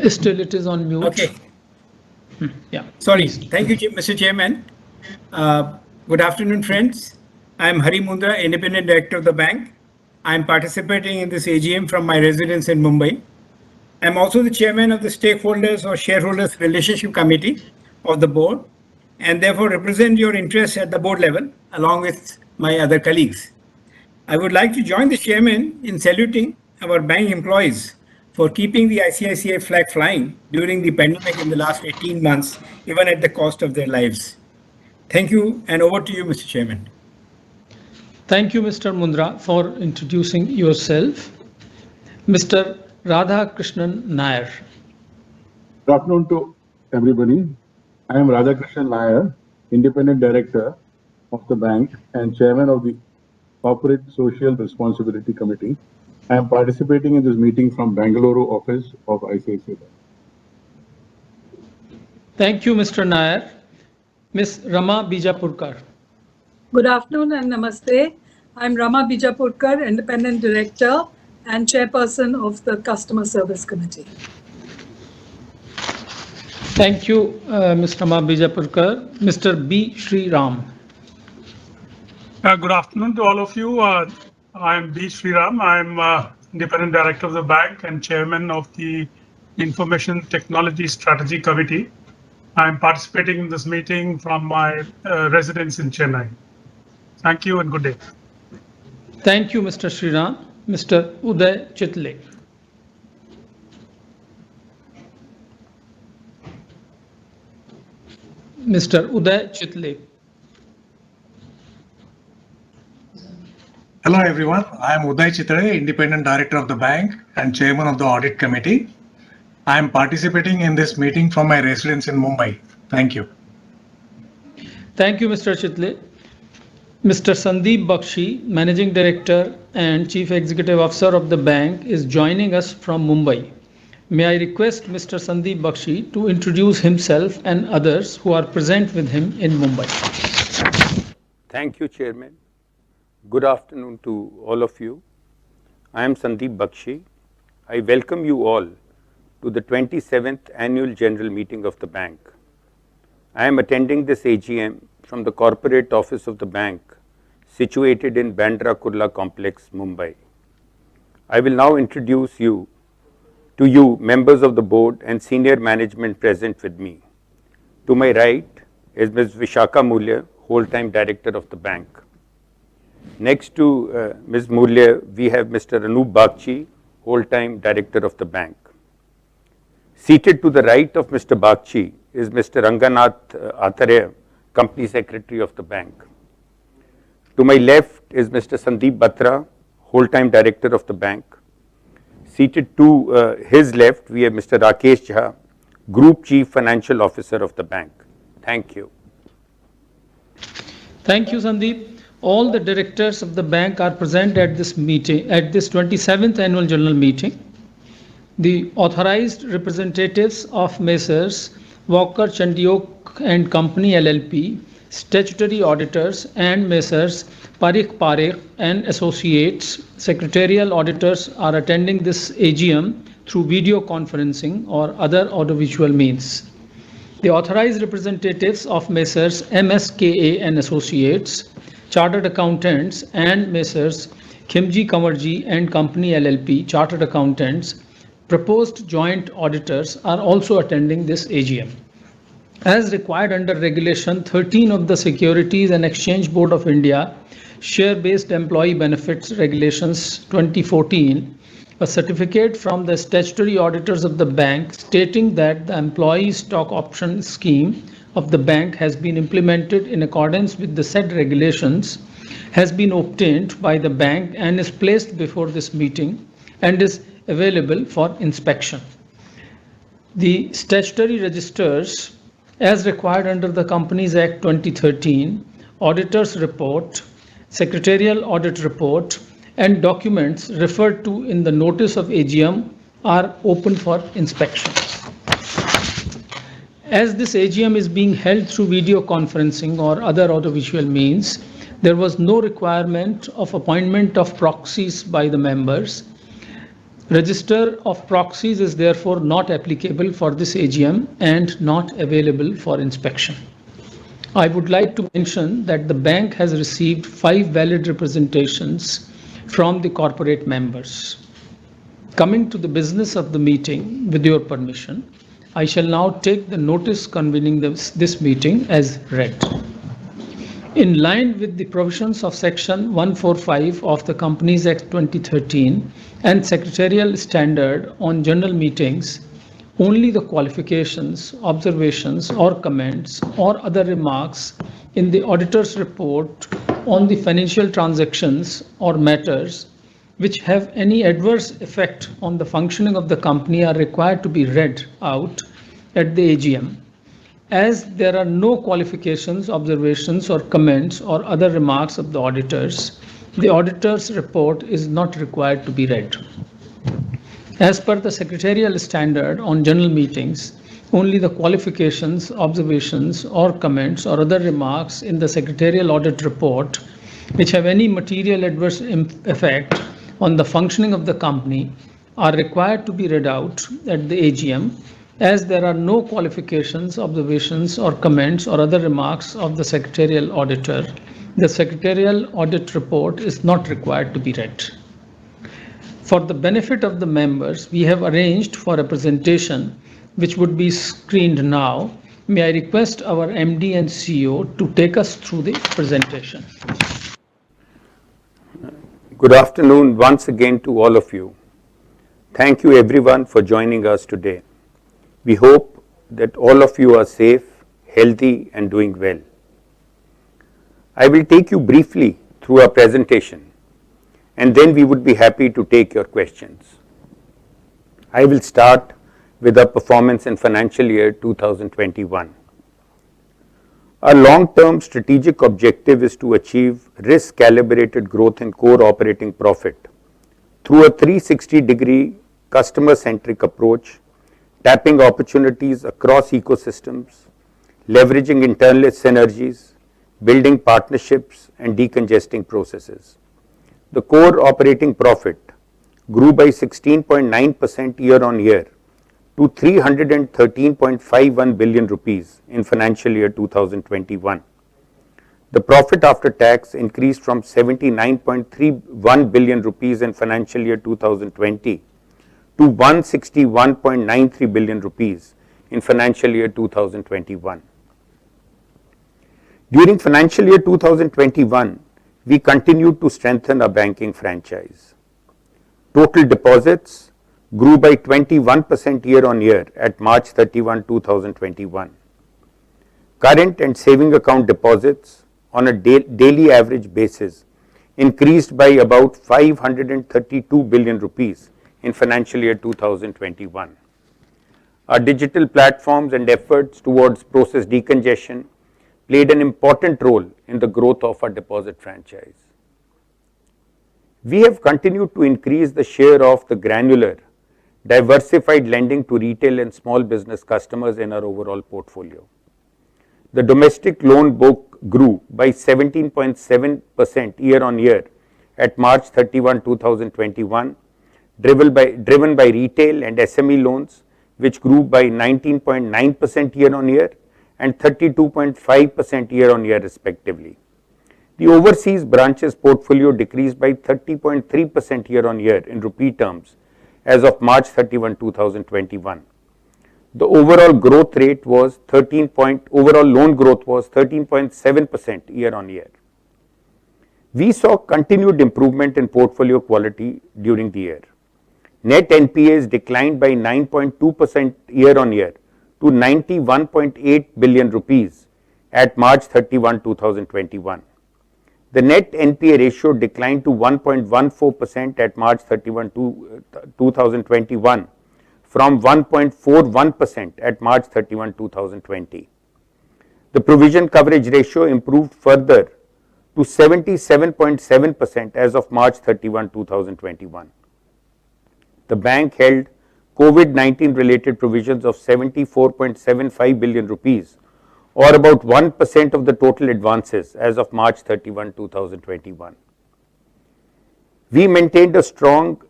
Still it is on mute. Okay. Yeah. Sorry. Thank you, Mr. Chairman. Good afternoon, friends. I am Hari Mundra, Independent Director of the bank. I am participating in this AGM from my residence in Mumbai. I am also the Chairman of the Stakeholders or Shareholders Relationship Committee of the board, and therefore represent your interests at the board level along with my other colleagues. I would like to join the Chairman in saluting our bank employees for keeping the ICICI flag flying during the pandemic in the last 18 months, even at the cost of their lives. Thank you, and over to you, Mr. Chairman. Thank you, Mr. Mundra, for introducing yourself. Mr. Radha Krishnan Nair. Good afternoon to everybody. I am Radha Krishnan Nair, Independent Director of the bank and Chairman of the Corporate Social Responsibility Committee. I am participating in this meeting from Bangalore office of ICICI Bank. Thank you, Mr. Nair. Ms. Rama Bijapurkar. Good afternoon and namaste. I'm Rama Bijapurkar, Independent Director and Chairperson of the Customer Service Committee. Thank you, Ms. Rama Bijapurkar. Mr. B. Sri Ram. Good afternoon to all of you. I'm B. Sriram. I'm Independent Director of the bank and Chairman of the Information Technology Strategy Committee. I'm participating in this meeting from my residence in Chennai. Thank you and good day. Thank you, Mr. Sriram. Mr. Uday Chitle. Mr. Uday Chitle. Hello everyone, I am Uday Chitre, Independent Director of the bank and Chairman of the Audit Committee. I am participating in this meeting from my residence in Mumbai. Thank you. Thank you, Mr. Chitle. Mr. Sandeep Bakshi, Managing Director and Chief Executive Officer of the bank, is joining us from Mumbai. May I request Mr. Sandeep Bakshi to introduce himself and others who are present with him in Mumbai. Thank you, Chairman. Good afternoon to all of you. I am Sandeep Bakshi. I welcome you all to the 27th Annual General Meeting of the Bank. I am attending this AGM from the Corporate Office of the Bank, situated in Bandra Kurla Complex, Mumbai. I will now introduce you members of the board and senior management present with me. To my right is Ms. Vishakha Mulya, whole-time director of the bank. Next to Ms. Mulya, we have Mr. Anup Bagchi, whole-time director of the bank. Seated to the right of Mr. Bagchi is Mr. Ranganath Atharya, company secretary of the bank. To my left is Mr. Sandeep Batra, whole-time director of the bank. Seated to his left, we have Mr. Rakesh Jha, Group Chief Financial Officer of the bank. Thank you. Thank you, Sandeep. All the directors of the bank are present at this meeting, at this 27th Annual General Meeting. The authorized representatives of Messrs. Walker Chandiok and Company LLP, statutory auditors, and Messrs. Parikh and Associates, secretarial auditors, are attending this AGM through video conferencing or other audiovisual means. The authorized representatives of Messrs. MSKA and Associates, Chartered Accountants, and Messrs. Khimji Kamarji and Company LLP, Chartered Accountants, proposed joint auditors, are also attending this AGM. As required under Regulation 13 of the Securities and Exchange Board of India, Share-Based Employee Benefits Regulations 2014, a certificate from the statutory auditors of the bank stating that the employee stock option scheme of the bank has been implemented in accordance with the said regulations has been obtained by the bank and is placed before this meeting and is available for inspection. The statutory registers, as required under the Companies Act 2013, Auditor's Report, Secretarial Audit Report, and documents referred to in the notice of AGM are open for inspection. As this AGM is being held through video conferencing or other audiovisual means, there was no requirement of appointment of proxies by the members. Register of proxies is therefore not applicable for this AGM and not available for inspection. I would like to mention that the bank has received 5 valid representations from the corporate members. Coming to the business of the meeting, with your permission, I shall now take the notice convening this meeting as read. In line with the provisions of Section 145 of the Companies Act 2013 and Secretarial Standard on General Meetings, only the qualifications, observations, or comments or other remarks in the auditor's report on the financial transactions or matters which have any adverse effect on the functioning of the company are required to be read out at the AGM. As there are no qualifications, observations, or comments or other remarks of the auditors, the auditor's report is not required to be read. As per the Secretarial Standard on General Meetings, only the qualifications, observations, or comments or other remarks in the Secretarial Audit Report which have any material adverse effect on the functioning of the company are required to be read out at the AGM. As there are no qualifications, observations, or comments or other remarks of the Secretarial Auditor, the Secretarial Audit Report is not required to be read. For the benefit of the members, we have arranged for a presentation which would be screened now. May I request our MD and CEO to take us through the presentation. Good afternoon once again to all of you. Thank you everyone for joining us today. We hope that all of you are safe, healthy, and doing well. I will take you briefly through our presentation, and then we would be happy to take your questions. I will start with our performance in financial year 2021. Our long-term strategic objective is to achieve risk-calibrated growth in core operating profit through a 360-degree customer-centric approach, tapping opportunities across ecosystems, leveraging internal synergies, building partnerships, and decongesting processes. The core operating profit grew by 16.9% year-on-year to 313.51 billion rupees in financial year 2021. The profit after tax increased from 79.31 billion rupees in financial year 2020 to 161.93 billion rupees in financial year 2021. During financial year 2021, we continued to strengthen our banking franchise. Total deposits grew by 21% year-on-year at March 31, 2021. Current and saving account deposits on a daily average basis increased by about 532 billion rupees in financial year 2021. Our digital platforms and efforts towards process decongestion played an important role in the growth of our deposit franchise. We have continued to increase the share of the granular, diversified lending to retail and small business customers in our overall portfolio. The domestic loan book grew by 17.7% year-on-year at March 31, 2021, driven by retail and SME loans, which grew by 19.9% year-on-year and 32.5% year-on-year respectively. The overseas branches portfolio decreased by 30.3% year-on-year in rupee terms as of March 31, 2021. The overall growth rate was overall loan growth was 13.7% year-on-year. We saw continued improvement in portfolio quality during the year. Net NPAs declined by 9.2% year-on-year to 91.8 billion rupees at March 31, 2021. The net NPA ratio declined to 1.14% at March 31, 2021 from 1.41% at March 31, 2020. The provision coverage ratio improved further to 77.7% as of March 31, 2021. The bank held COVID-19 related provisions of 74.75 billion rupees or about 1% of the total advances as of March 31, 2021. We maintained a strong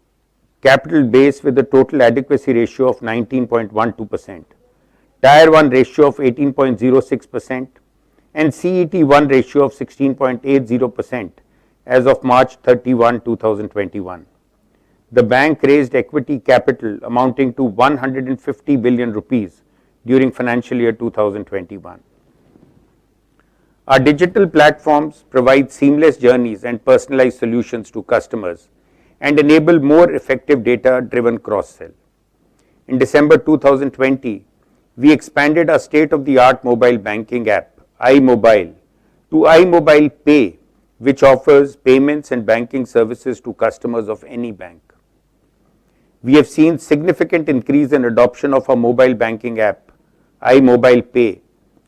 capital base with a total adequacy ratio of 19.12%, Tier 1 ratio of 18.06% and CET1 ratio of 16.80% as of March 31, 2021. The bank raised equity capital amounting to 150 billion rupees during financial year 2021. Our digital platforms provide seamless journeys and personalized solutions to customers and enable more effective data-driven cross-sell. In December 2020, we expanded our state-of-the-art mobile banking app, iMobile, to iMobile Pay, which offers payments and banking services to customers of any bank. We have seen significant increase in adoption of our mobile banking app, iMobile Pay,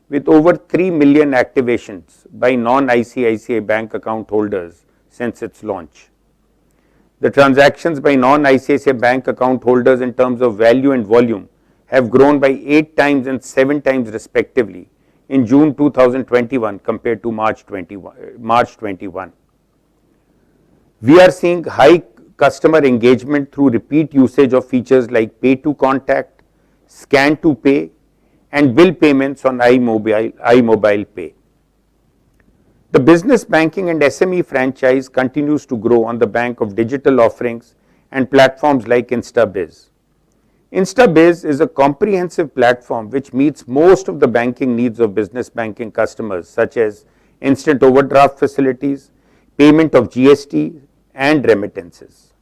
with over 3 million activations by non-ICICI Bank account holders since its launch. The transactions by non-ICICI Bank account holders in terms of value and volume have grown by 8 times and 7 times respectively in June 2021 compared to March 21. We are seeing high customer engagement through repeat usage of features like Pay to Contact, Scan to Pay, and bill payments on iMobile Pay. The business banking and SME franchise continues to grow on the back of digital offerings and platforms like InstaBiz. InstaBiz is a comprehensive platform which meets most of the banking needs of business banking customers such as instant overdraft facilities, payment of GST and remittances.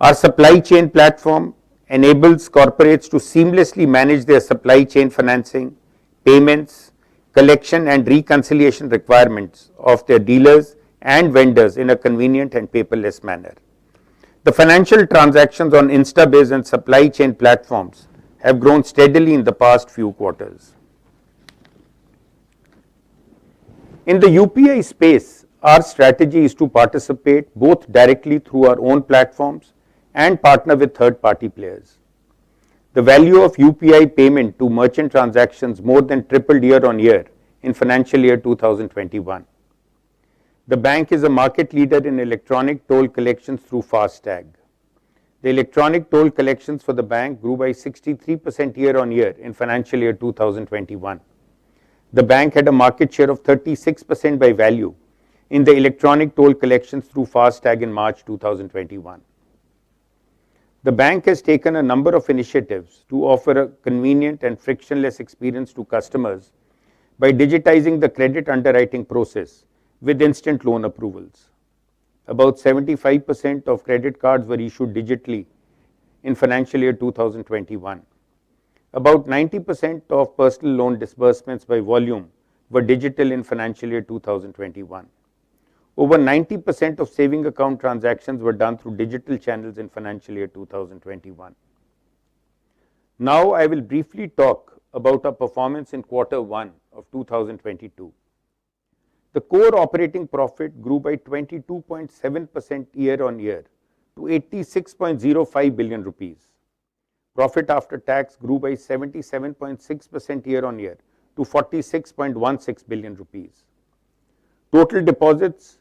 Our supply chain platform enables corporates to seamlessly manage their supply chain financing, payments, collection and reconciliation requirements of their dealers and vendors in a convenient and paperless manner. The financial transactions on InstaBiz and supply chain platforms have grown steadily in the past few quarters. In the UPI space, our strategy is to participate both directly through our own platforms and partner with third-party players. The value of UPI payment to merchant transactions more than tripled year-on-year in financial year 2021. The bank is a market leader in electronic toll collections through FASTag. The electronic toll collections for the bank grew by 63% year on year in financial year 2021. The bank had a market share of 36% by value in the electronic toll collections through FASTag in March 2021. The bank has taken a number of initiatives to offer a convenient and frictionless experience to customers by digitizing the credit underwriting process with instant loan approvals. About 75% of credit cards were issued digitally in financial year 2021. About 90% of personal loan disbursements by volume were digital in financial year 2021. Over 90% of saving account transactions were done through digital channels in financial year 2021. Now I will briefly talk about our performance in Q1 of 2022. The core operating profit grew by 22.7% year on year to 86.05 billion rupees. Profit after tax grew by 77.6% year on year to 46.16 billion rupees. Total deposits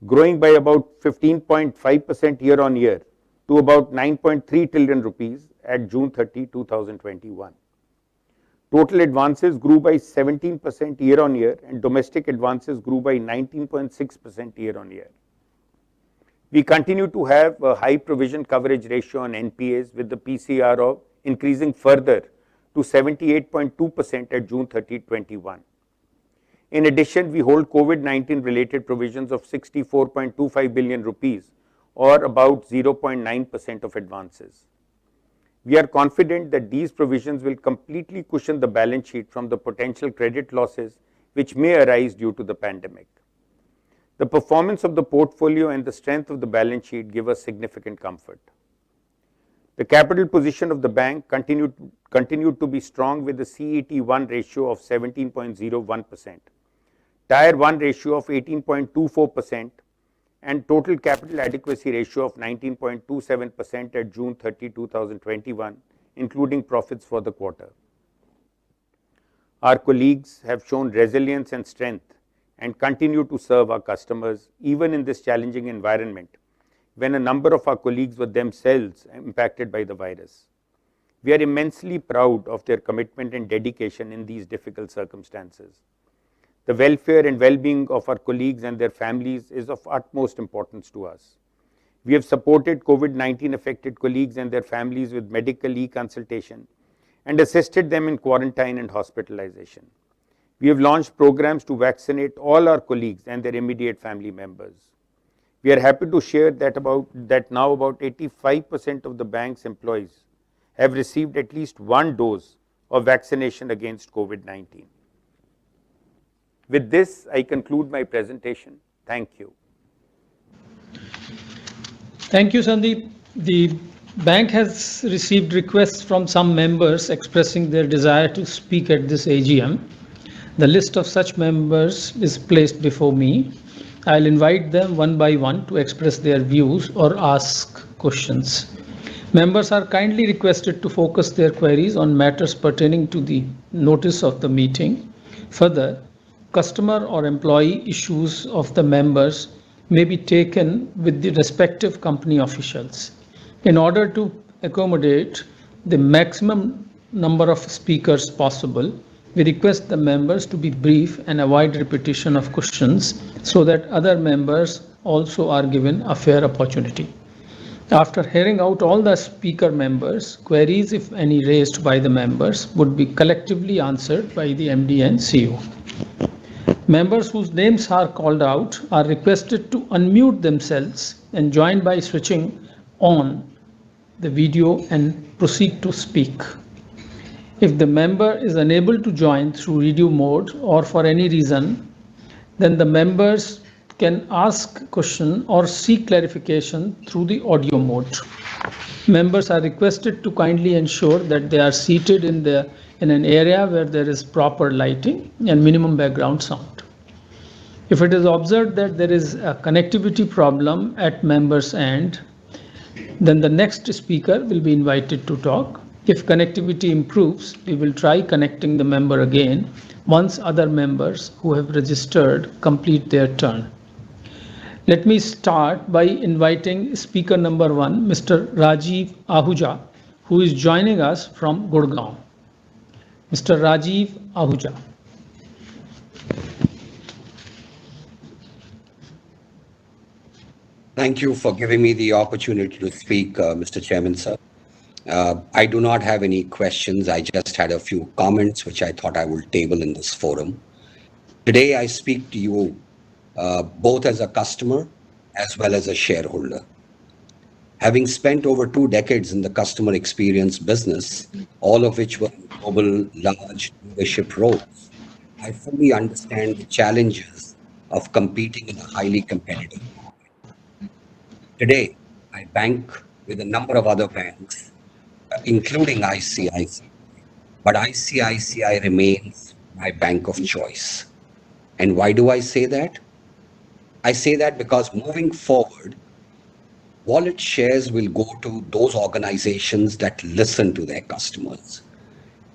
growing by about 15.5% year on year to about 9.3 trillion rupees at June 30, 2021. Total advances grew by 17% year on year and domestic advances grew by 19.6% year on year. We continue to have a high provision coverage ratio on NPAs with the PCR increasing further to 78.2% at June 30, 2021. In addition, we hold COVID-19 related provisions of 64.25 billion rupees or about 0.9% of advances. We are confident that these provisions will completely cushion the balance sheet from the potential credit losses which may arise due to the pandemic. The performance of the portfolio and the strength of the balance sheet give us significant comfort. The capital position of the bank continued to be strong with the CET1 ratio of 17.01%, Tier 1 ratio of 18.24%, and total capital adequacy ratio of 19.27% at June 30, 2021, including profits for the quarter. Our colleagues have shown resilience and strength and continue to serve our customers even in this challenging environment when a number of our colleagues were themselves impacted by the virus. We are immensely proud of their commitment and dedication in these difficult circumstances. The welfare and well-being of our colleagues and their families is of utmost importance to us. We have supported COVID-19 affected colleagues and their families with medical e-consultation and assisted them in quarantine and hospitalization. We have launched programs to vaccinate all our colleagues and their immediate family members. We are happy to share that now about 85% of the bank's employees have received at least one dose of vaccination against COVID-19. With this, I conclude my presentation. Thank you. Thank you, Sandeep. The bank has received requests from some members expressing their desire to speak at this AGM. The list of such members is placed before me. I'll invite them one by one to express their views or ask questions. Members are kindly requested to focus their queries on matters pertaining to the notice of the meeting. Further, customer or employee issues of the members may be taken with the respective company officials. In order to accommodate the maximum number of speakers possible, we request the members to be brief and avoid repetition of questions so that other members also are given a fair opportunity. After hearing out all the speaker members, queries, if any, raised by the members would be collectively answered by the MD and CEO. Members whose names are called out are requested to unmute themselves and join by switching on the video and proceed to speak. If the member is unable to join through video mode or for any reason, then the members can ask a question or seek clarification through the audio mode. Members are requested to kindly ensure that they are seated in an area where there is proper lighting and minimum background sound. If it is observed that there is a connectivity problem at members' end, then the next speaker will be invited to talk. If connectivity improves, we will try connecting the member again once other members who have registered complete their turn. Let me start by inviting speaker number 1, Mr. Rajiv Ahuja, who is joining us from Gurgaon. Mr. Rajiv Ahuja. Thank you for giving me the opportunity to speak, Mr. Chairman, sir. I do not have any questions. I just had a few comments which I thought I would table in this forum. Today, I speak to you both as a customer as well as a shareholder. Having spent over 2 decades in the customer experience business, all of which were in global large leadership roles, I fully understand the challenges of competing in a highly competitive market. Today, I bank with a number of other banks, including ICICI, but ICICI remains my bank of choice. And why do I say that? I say that because moving forward, wallet shares will go to those organizations that listen to their customers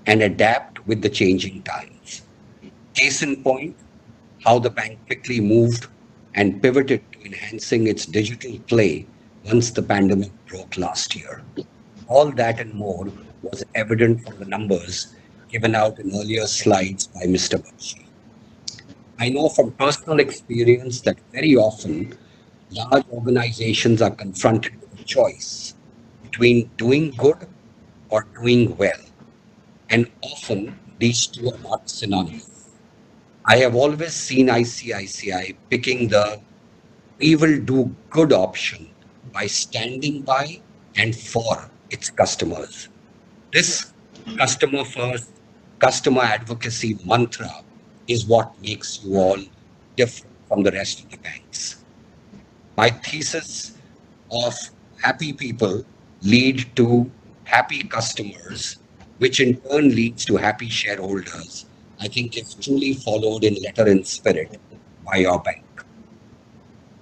and adapt with the changing times. Case in point, how the bank quickly moved and pivoted to enhancing its digital play once the pandemic broke last year. All that and more was evident from the numbers given out in earlier slides by Mr. Bakshi. I know from personal experience that very often large organizations are confronted with a choice between doing good or doing well. And often these two are not synonymous. I have always seen ICICI picking the we will do good option by standing by and for its customers. This customer first, customer advocacy mantra is what makes you all different from the rest of the banks. My thesis of happy people lead to happy customers, which in turn leads to happy shareholders, I think is truly followed in letter and spirit by your bank.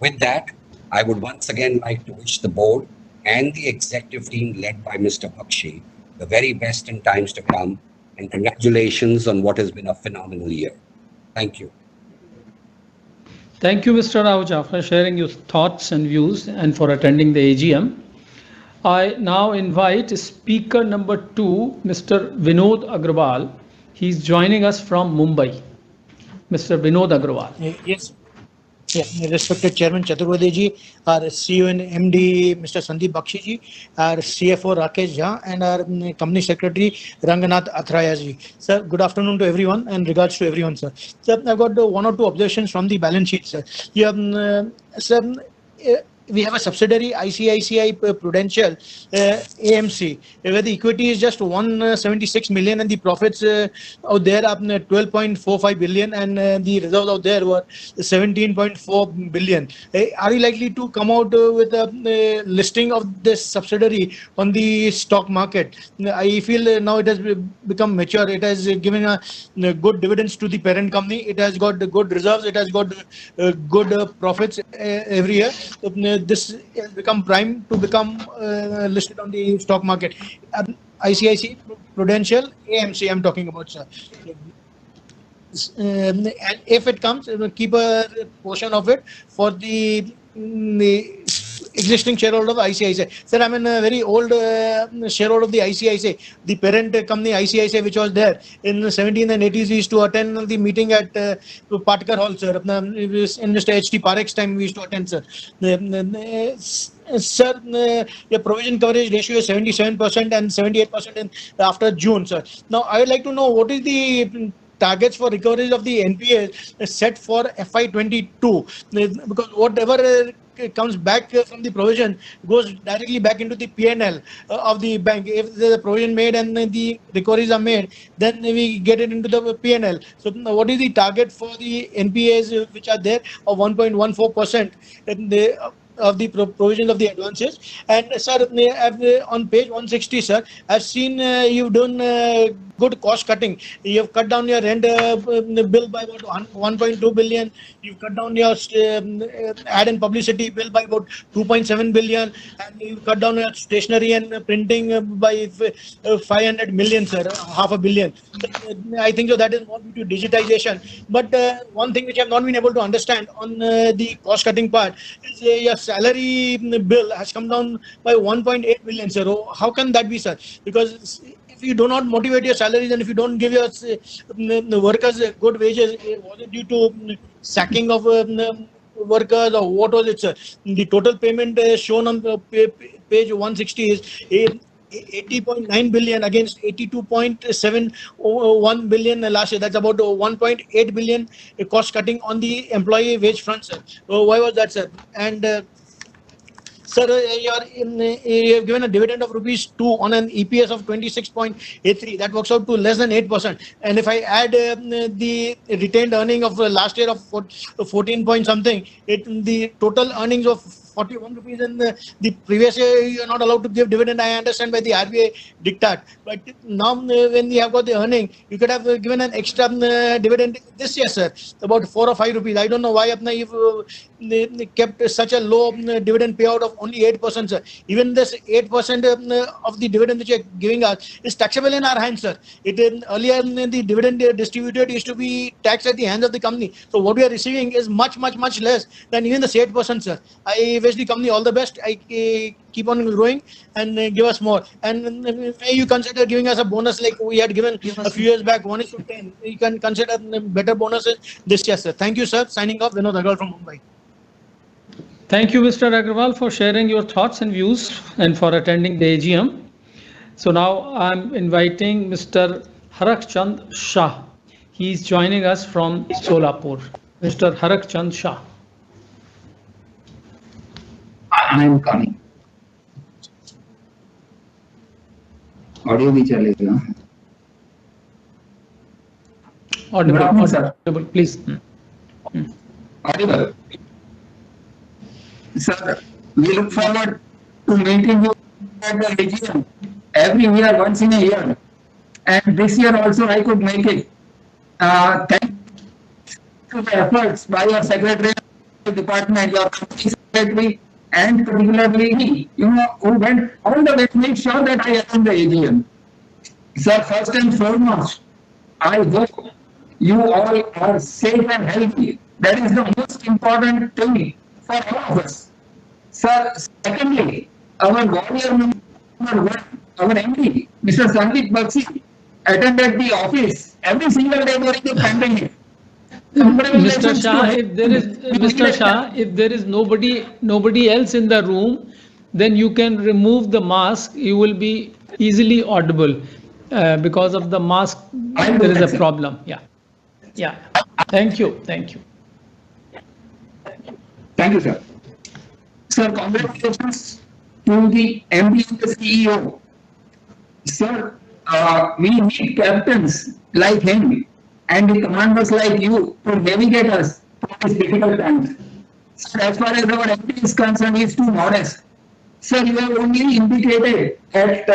With that, I would once again like to wish the board and the executive team led by Mr. Bakshi the very best in times to come, and congratulations on what has been a phenomenal year. Thank you. Thank you, Mr. Ahuja, for sharing your thoughts and views and for attending the AGM. I now invite speaker number 2, Mr. Vinod Agrawal. He's joining us from Mumbai. Mr. Vinod Agrawal. Yes. Yeah, respected Chairman Chaturvedi ji, our CEO and MD Mr. Sandeep Bakshi ji, our CFO Rakesh Jha, and our Company Secretary Ranganath Athraya ji. Sir, good afternoon to everyone and regards to everyone, sir. Sir, I've got 1 or 2 observations from the balance sheet, sir. Sir, we have a subsidiary ICICI Prudential AMC, where the equity is just 176 million and the profits out there are 12.45 billion and the reserves out there were 17.4 billion. Are you likely to come out with a listing of this subsidiary on the stock market? I feel now it has become mature. It has given a good dividends to the parent company. It has got good reserves. It has got good profits every year. This has become prime to become listed on the stock market. ICICI Prudential AMC I'm talking about, sir. And if it comes, keep a portion of it for the existing shareholder of ICICI. Sir, I'm a very old shareholder of the ICICI. The parent company ICICI, which was there in the 70s and 80s, we used to attend the meeting at Patkar Hall, sir. In Mr. H.T. Parekh's time, we used to attend, sir. Sir, your provision coverage ratio is 77% and 78% after June, sir. Now, I would like to know what is the targets for recovery of the NPA set for FY22, because whatever comes back from the provision goes directly back into the PNL of the bank. If the provision made and the recoveries are made, then we get it into the PNL. So what is the target for the NPAs which are there of 1.14%? of the provisions of the advances. And sir, on page 160, sir, I've seen you've done good cost cutting. You've cut down your rent bill by about 1.2 billion. You've cut down your ad and publicity bill by about 2.7 billion, and you've cut down your stationery and printing by 500 million, sir, half a billion. I think so that is more due to digitization. But one thing which I've not been able to understand on the cost cutting part is your salary bill has come down by 1.8 billion, sir. Oh, how can that be, sir? Because if you do not motivate your salaries and if you don't give your workers good wages, was it due to sacking of workers or what was it, sir? The total payment shown on page 160 is 80.9 billion against 82.71 billion last year. That's about 1.8 billion cost cutting on the employee wage front, sir. Why was that, sir? And sir, you have given a dividend of rupees 2 on an EPS of 26.83. That works out to less than 8%. And if I add the retained earning of last year of 14 point something, the total earnings of 41 rupees in the previous year, you are not allowed to give dividend. I understand by the RBI diktat. But now when we have got the earning, you could have given an extra dividend this year, sir, about 4 or 5 rupees. I don't know why you've kept such a low dividend payout of only 8%, sir. Even this 8% of the dividend which you are giving us is taxable in our hands, sir. Earlier the dividend distributed used to be taxed at the hands of the company. So what we are receiving is much less than even this 8%, sir. I wish the company all the best. I keep on growing and give us more. And may you consider giving us a bonus like we had given a few years back, 1:10. You can consider better bonuses this year, sir. Thank you, sir. Signing off, Vinod Agarwal from Mumbai. Thank you, Mr. Agrawal, for sharing your thoughts and views and for attending the AGM. So now I'm inviting Mr. Harak Chand Shah. He is joining us from Solapur. Mr. Harak Chand Shah. I am coming. Audio भी चलेगा. Audible, please. Audible. Sir, we look forward to meeting you at the AGM every year, once in a year. And this year also I could make it. Thank you to the efforts by your secretary of the department, your company secretary, and particularly me, who went all the way to make sure that I attend the AGM. Sir, first and foremost, I hope you all are safe and healthy. That is the most important thing for all of us. Sir, secondly, our warrior number one, our MD, Mr. Sandeep Bakshi, attended the office every single day during the pandemic. Mr. Shah, if there is nobody else in the room, then you can remove the mask. You will be easily audible. Because of the mask, there is a problem. Yeah. Thank you. Thank you, sir. Sir, congratulations to the MD and the CEO. Sir, we need captains like him and the commanders like you to navigate us through these difficult times. Sir, as far as our MD is concerned, he is too modest. Sir, you have only indicated at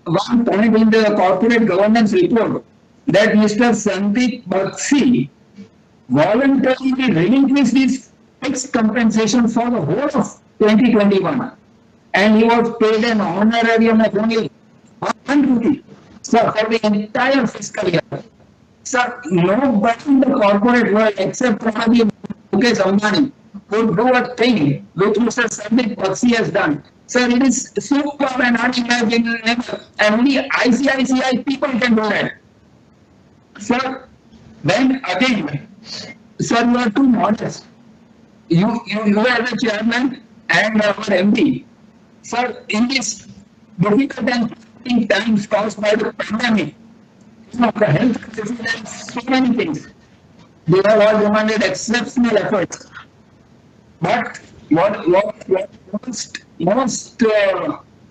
one point in the corporate governance report that Mr. Sandeep Bakshi voluntarily relinquished his fixed compensation for the whole of 2021, and he was paid an honorarium of only 1 rupee, sir, for the entire fiscal year. Sir, nobody in the corporate world except probably Mukesh Ambani could do a thing which Mr. Sandeep Bakshi has done. Sir, it is superb and unimaginable, and only ICICI people can do that. Sir, then again, sir, you are too modest. You are the chairman and our MD. Sir, in this difficult and times caused by the pandemic, the health crisis and so many things, they have all demanded exceptional efforts. But what most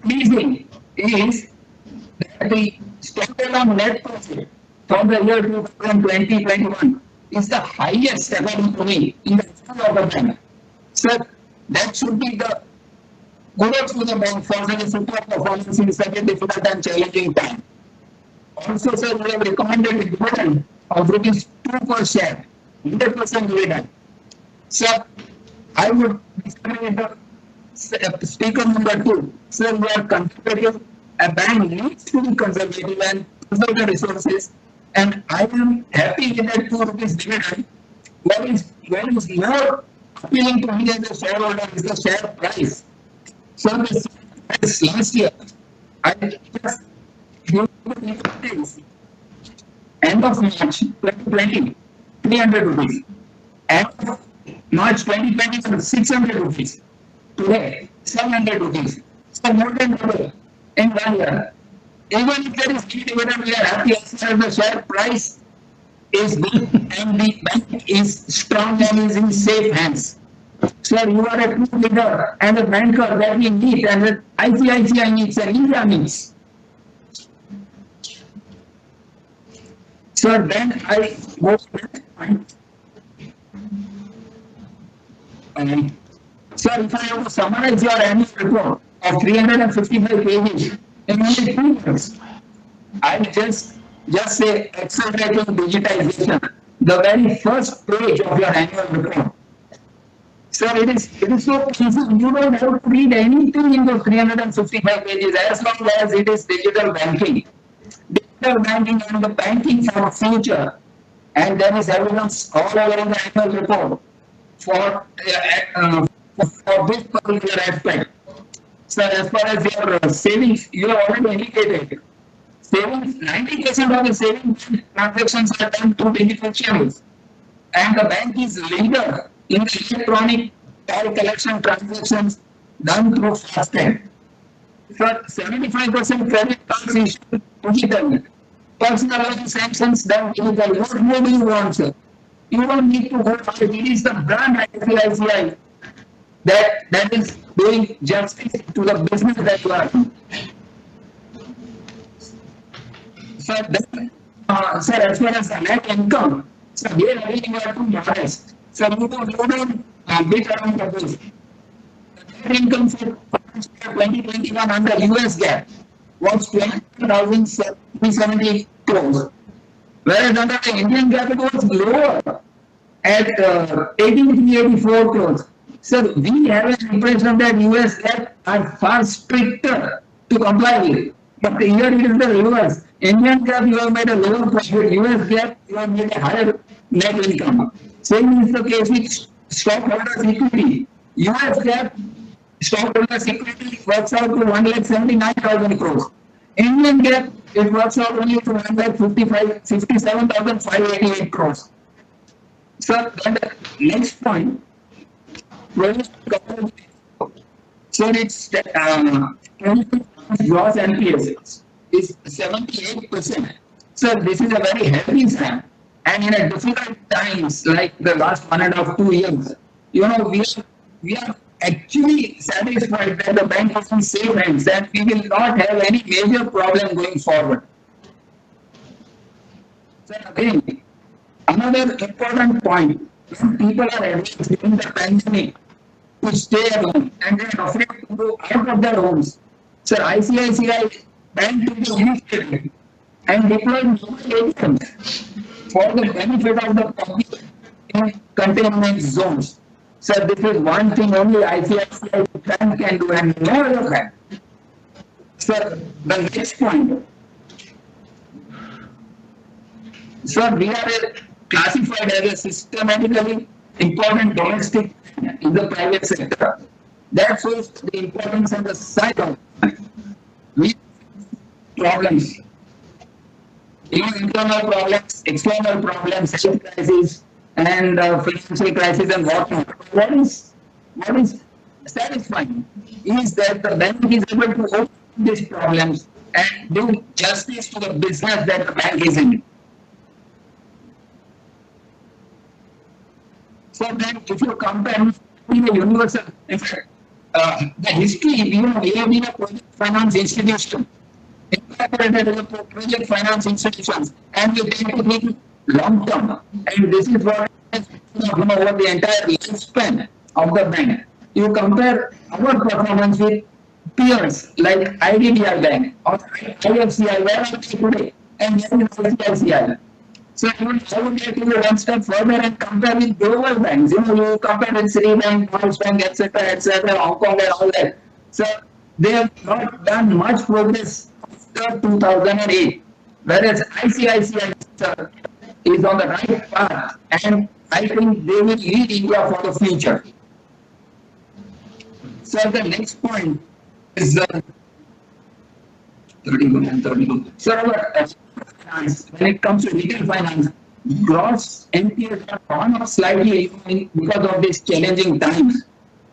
pleasing is that the standalone net profit for the year 2020-21 is the highest according to me in the history of the bank. Sir, that should be the kudos to the bank for the super performance in such a difficult and challenging time. Also, sir, we have recommended a dividend of rupees 2 per share, 100% dividend. Sir, I would disagree with the speaker number 2. Sir, we are conservative. A bank needs to be conservative and preserve the resources. And I am happy with that 2 rupees dividend. What is more appealing to me as a shareholder is the share price. So this last year, I just end of March 2020, 300 rupees. End of March 2020, 600 rupees. Today, 700 rupees. So more than double in 1 year. Even if there is dividend, we are happy as the share price is good and the bank is strong and is in safe hands. Sir, you are a true leader and a banker that we need and that ICICI needs and India needs. Sir, then I go to the next point. Sir, if I have to summarize your annual report of 355 pages in only 2 years, I'll just say accelerating digitization, the very first page of your annual report. Sir, it is so easy. You don't have to read anything in those 355 pages as long as it is digital banking. Digital banking and the banking for future. And there is evidence all over in the annual report for this particular aspect. Sir, as far as your savings, you have already indicated. Savings, 90% of the savings transactions are done through digital channels. And the bank is leader in the electronic toll collection transactions done through FASTag. Sir, 75% credit cards issued digitally. Personal loan sanctions done digitally. What more do you want, sir? You don't need to go for it. It is the brand ICICI that is doing justice to the business that you are doing. Sir, then, sir, as far as the net income, sir, here again you are too modest. Sir, you don't beat around the bush. The net income for 2021 under US GAAP was 20,370 crores. Whereas under the Indian GAAP it was lower at 18,384 crores. Sir, we have an impression that US GAAP are far stricter to comply with. But here it is the reverse. Indian GAAP you have made a lower profit. US GAAP you have made a higher net income. Same is the case with stockholders' equity. US GAAP stockholders' equity works out to 1,79,000 crores. Indian GAAP it works out only to 57,588 crores. Sir, then the next point. So it's gross NPS is 78%. So this is a very healthy sign. And in a difficult times like the last 1.5 to 2 years, you know, we are actually satisfied that the bank is in safe hands and we will not have any major problem going forward. So again, another important point, when people are advised during the pandemic to stay at home and they are afraid to go out of their homes. Sir, ICICI Bank took the initiative and deployed mobile ATMs for the benefit of the public in containment zones. Sir, this is one thing only ICICI Bank can do and no other bank. Sir, the next point. Sir, we are classified as a systematically important domestic in the private sector. That shows the importance and the size of we problems. Internal problems, external problems, health crisis, and financial crisis and whatnot. What is satisfying is that the bank is able to overcome these problems and do justice to the business that the bank is in. So then if you compare the universal, in fact, the history, you know, we have been a project finance institution, incorporated as a project finance institutions, and we tend to think long term. And this is what has, over the entire lifespan of the bank. You compare our performance with peers like IDBI Bank or IFCI, where are they today? And then ICICI. So I would like to go one step further and compare with global banks. You compare with Citibank, Deutsche Bank, etc., Hong Kong and all that. So they have not done much progress after 2008, whereas ICICI is on the right path, and I think they will lead India for the future. So the next point is 31 and 32. So when it comes to retail finance, gross NPAs have gone up slightly because of these challenging times,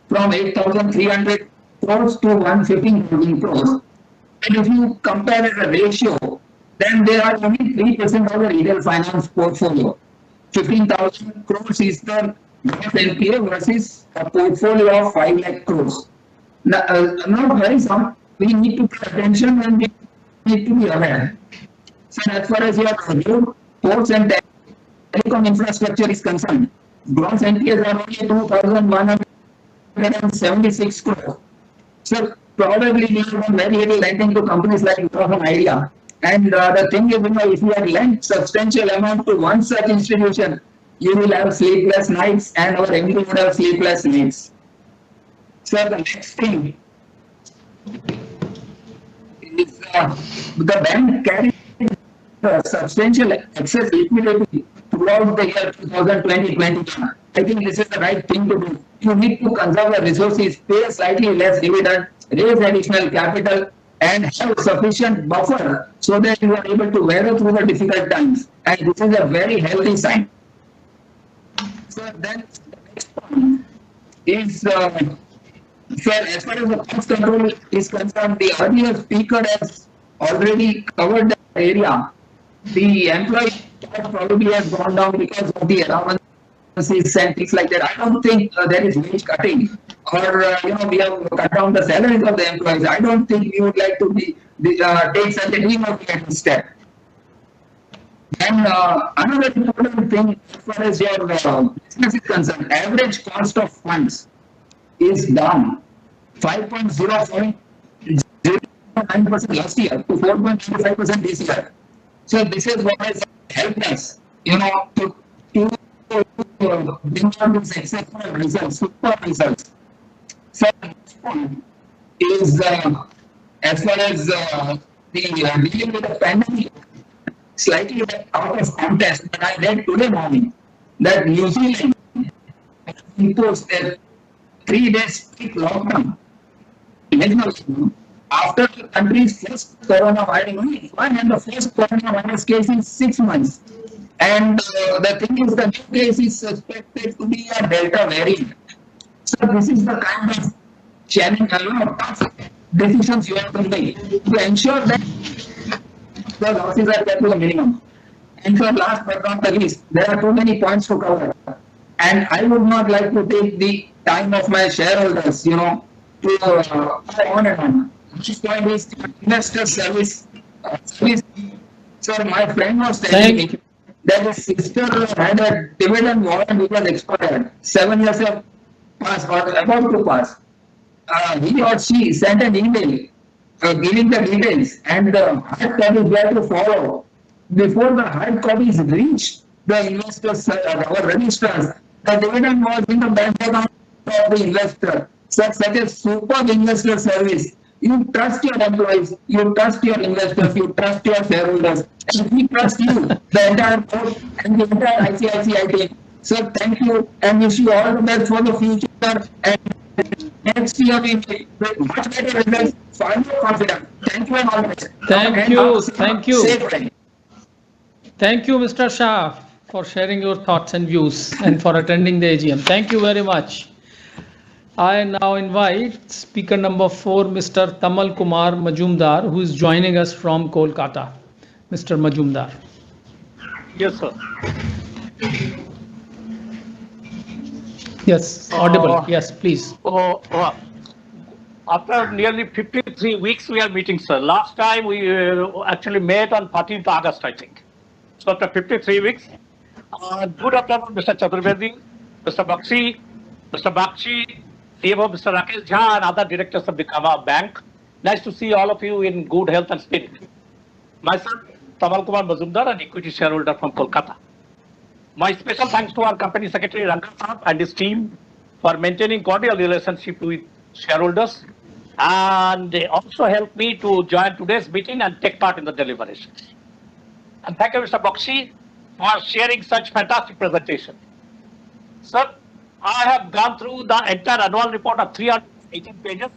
from 8,300 crores to 115,000 crores. And if you compare the ratio, then there are only 3% of the retail finance portfolio. 15,000 crores is the gross NPA versus a portfolio of 5 lakh crores. Now, not very some, we need to pay attention and we need to be aware. So as far as your road, ports and telecom infrastructure is concerned, gross NPAs are only 2,176 crores. So probably we have very little lending to companies like Vodafone Idea. And the thing is, if you have lent substantial amount to one such institution, you will have sleepless nights, and our MD would have sleepless nights. So the next thing is the bank carries substantial excess liquidity throughout the year 2020-21. I think this is the right thing to do. You need to conserve the resources, pay slightly less dividend, raise additional capital, and have sufficient buffer so that you are able to weather through the difficult times. And this is a very healthy sign. So then the next point is, as far as the cost control is concerned, the earlier speaker has already covered the area. The employee cost probably has gone down because of the allowances and things like that. I don't think there is wage cutting, or we have cut down the salaries of the employees. I don't think we would like to take such a demotivating step. And another important thing as far as your business is concerned, average cost of funds is down 5.09% last year to 4.25% this year. So this is what has helped us, to bring on these exceptional results, super results. So the next point is as far as dealing with the pandemic, slightly out of context, but I read today morning that New Zealand imposed a 3-day strict lockdown after the country's first coronavirus, and the first coronavirus case in 6 months. And the thing is, the new case is suspected to be a Delta variant. So this is the kind of challenge, tough decisions you have to make to ensure that the losses are kept to the minimum. And so last but not the least, there are too many points to cover. And I would not like to take the time of my shareholders, to go on and on. This point is investor service. So my friend was telling me that his sister had a dividend warrant which was expired. 7 years have passed or about to pass. He or she sent an email giving the details, and the hard copy is there to follow. Before the hard copies reach the investors, our registrars, the dividend was in the bank account of the investor. Such a superb investor service. You trust your employees, you trust your investors, you trust your shareholders, and we trust you, the entire board and the entire ICICI team. So thank you, and wish you all the best for the future. And next year we will much better results, far more confident. Thank you and all the best. Thank you. Thank you, Mr. Shah, for sharing your thoughts and views and for attending the AGM. Thank you very much. I now invite speaker number 4, Mr. Tamal Kumar Majumdar, who is joining us from Kolkata. Mr. Majumdar. Yes, sir. Yes, audible. Yes, please. After nearly 53 weeks, we are meeting, sir. Last time we actually met on 14th August, I think. So after 53 weeks, good afternoon, Mr. Chaturvedi, Mr. Bakshi, Mr. Bakshi, CFO Mr. Rakesh Jha, and other directors of the Kumar Bank. Nice to see all of you in good health and spirit. Myself, Tamal Kumar Majumdar, an equity shareholder from Kolkata. My special thanks to our company secretary Rangawala and his team for maintaining cordial relationship with shareholders, and they also helped me to join today's meeting and take part in the deliberations. And thank you, Mr. Bakshi, for sharing such fantastic presentation. Sir, I have gone through the entire annual report of 318 pages,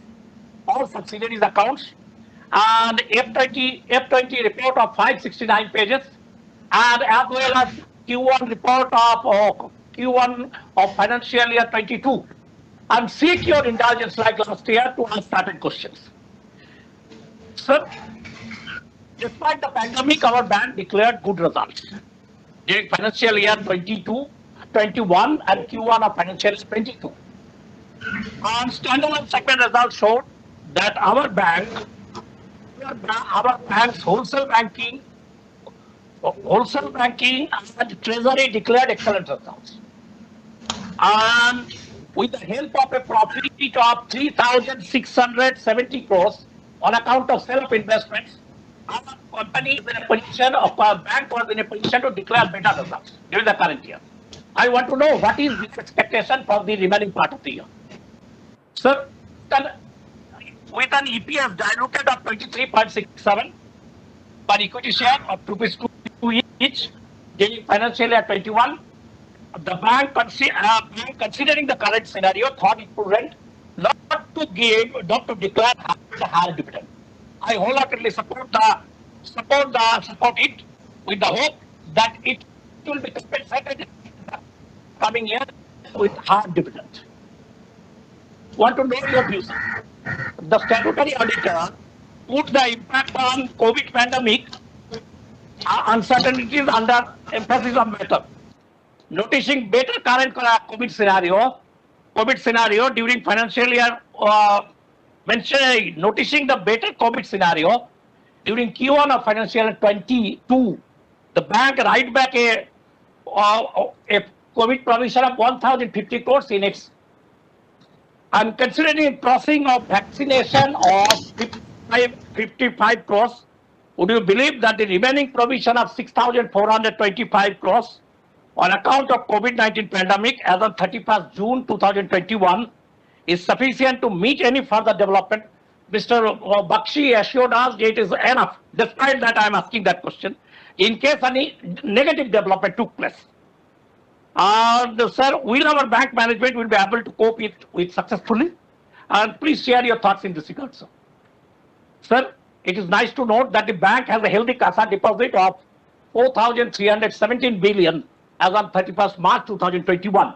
all subsidiaries accounts, and F20 report of 569 pages, and as well as Q1 report of Q1 of financial year 22. And seek your indulgence like last year to ask certain questions. Sir, despite the pandemic, our bank declared good results during financial year 22, 21 and Q1 of financial year 22. On standalone segment results showed that our bank's wholesale banking and treasury declared excellent results. And with the help of a profit of 3,670 crores on account of self-investments, our company is in a position, our bank was in a position to declare better results during the current year. I want to know what is this expectation for the remaining part of the year. Sir, with an EPS diluted of 23.67 per equity share of rupees 2 each during financial year 21, the bank, considering the current scenario, thought it prudent not to declare the higher dividend. I wholeheartedly support it with the hope that it will be compensated in the coming year with higher dividend. Want to know your views? The statutory auditor put the impact on COVID pandemic uncertainties under emphasis on matter. Noticing better current COVID scenario during financial year, noticing the better COVID scenario during Q1 of financial year 22, the bank write back a COVID provision of 1,050 crores in its, and considering crossing of vaccination of 55 crores, would you believe that the remaining provision of 6,425 crores on account of COVID-19 pandemic as of 31st June 2021 is sufficient to meet any further development? Mr. Bakshi assured us it is enough. Despite that, I am asking that question. In case any negative development took place, sir, will our bank management will be able to cope with successfully? And please share your thoughts in this regard, sir. Sir, it is nice to note that the bank has a healthy CASA deposit of 4,317 billion as on 31st March 2021.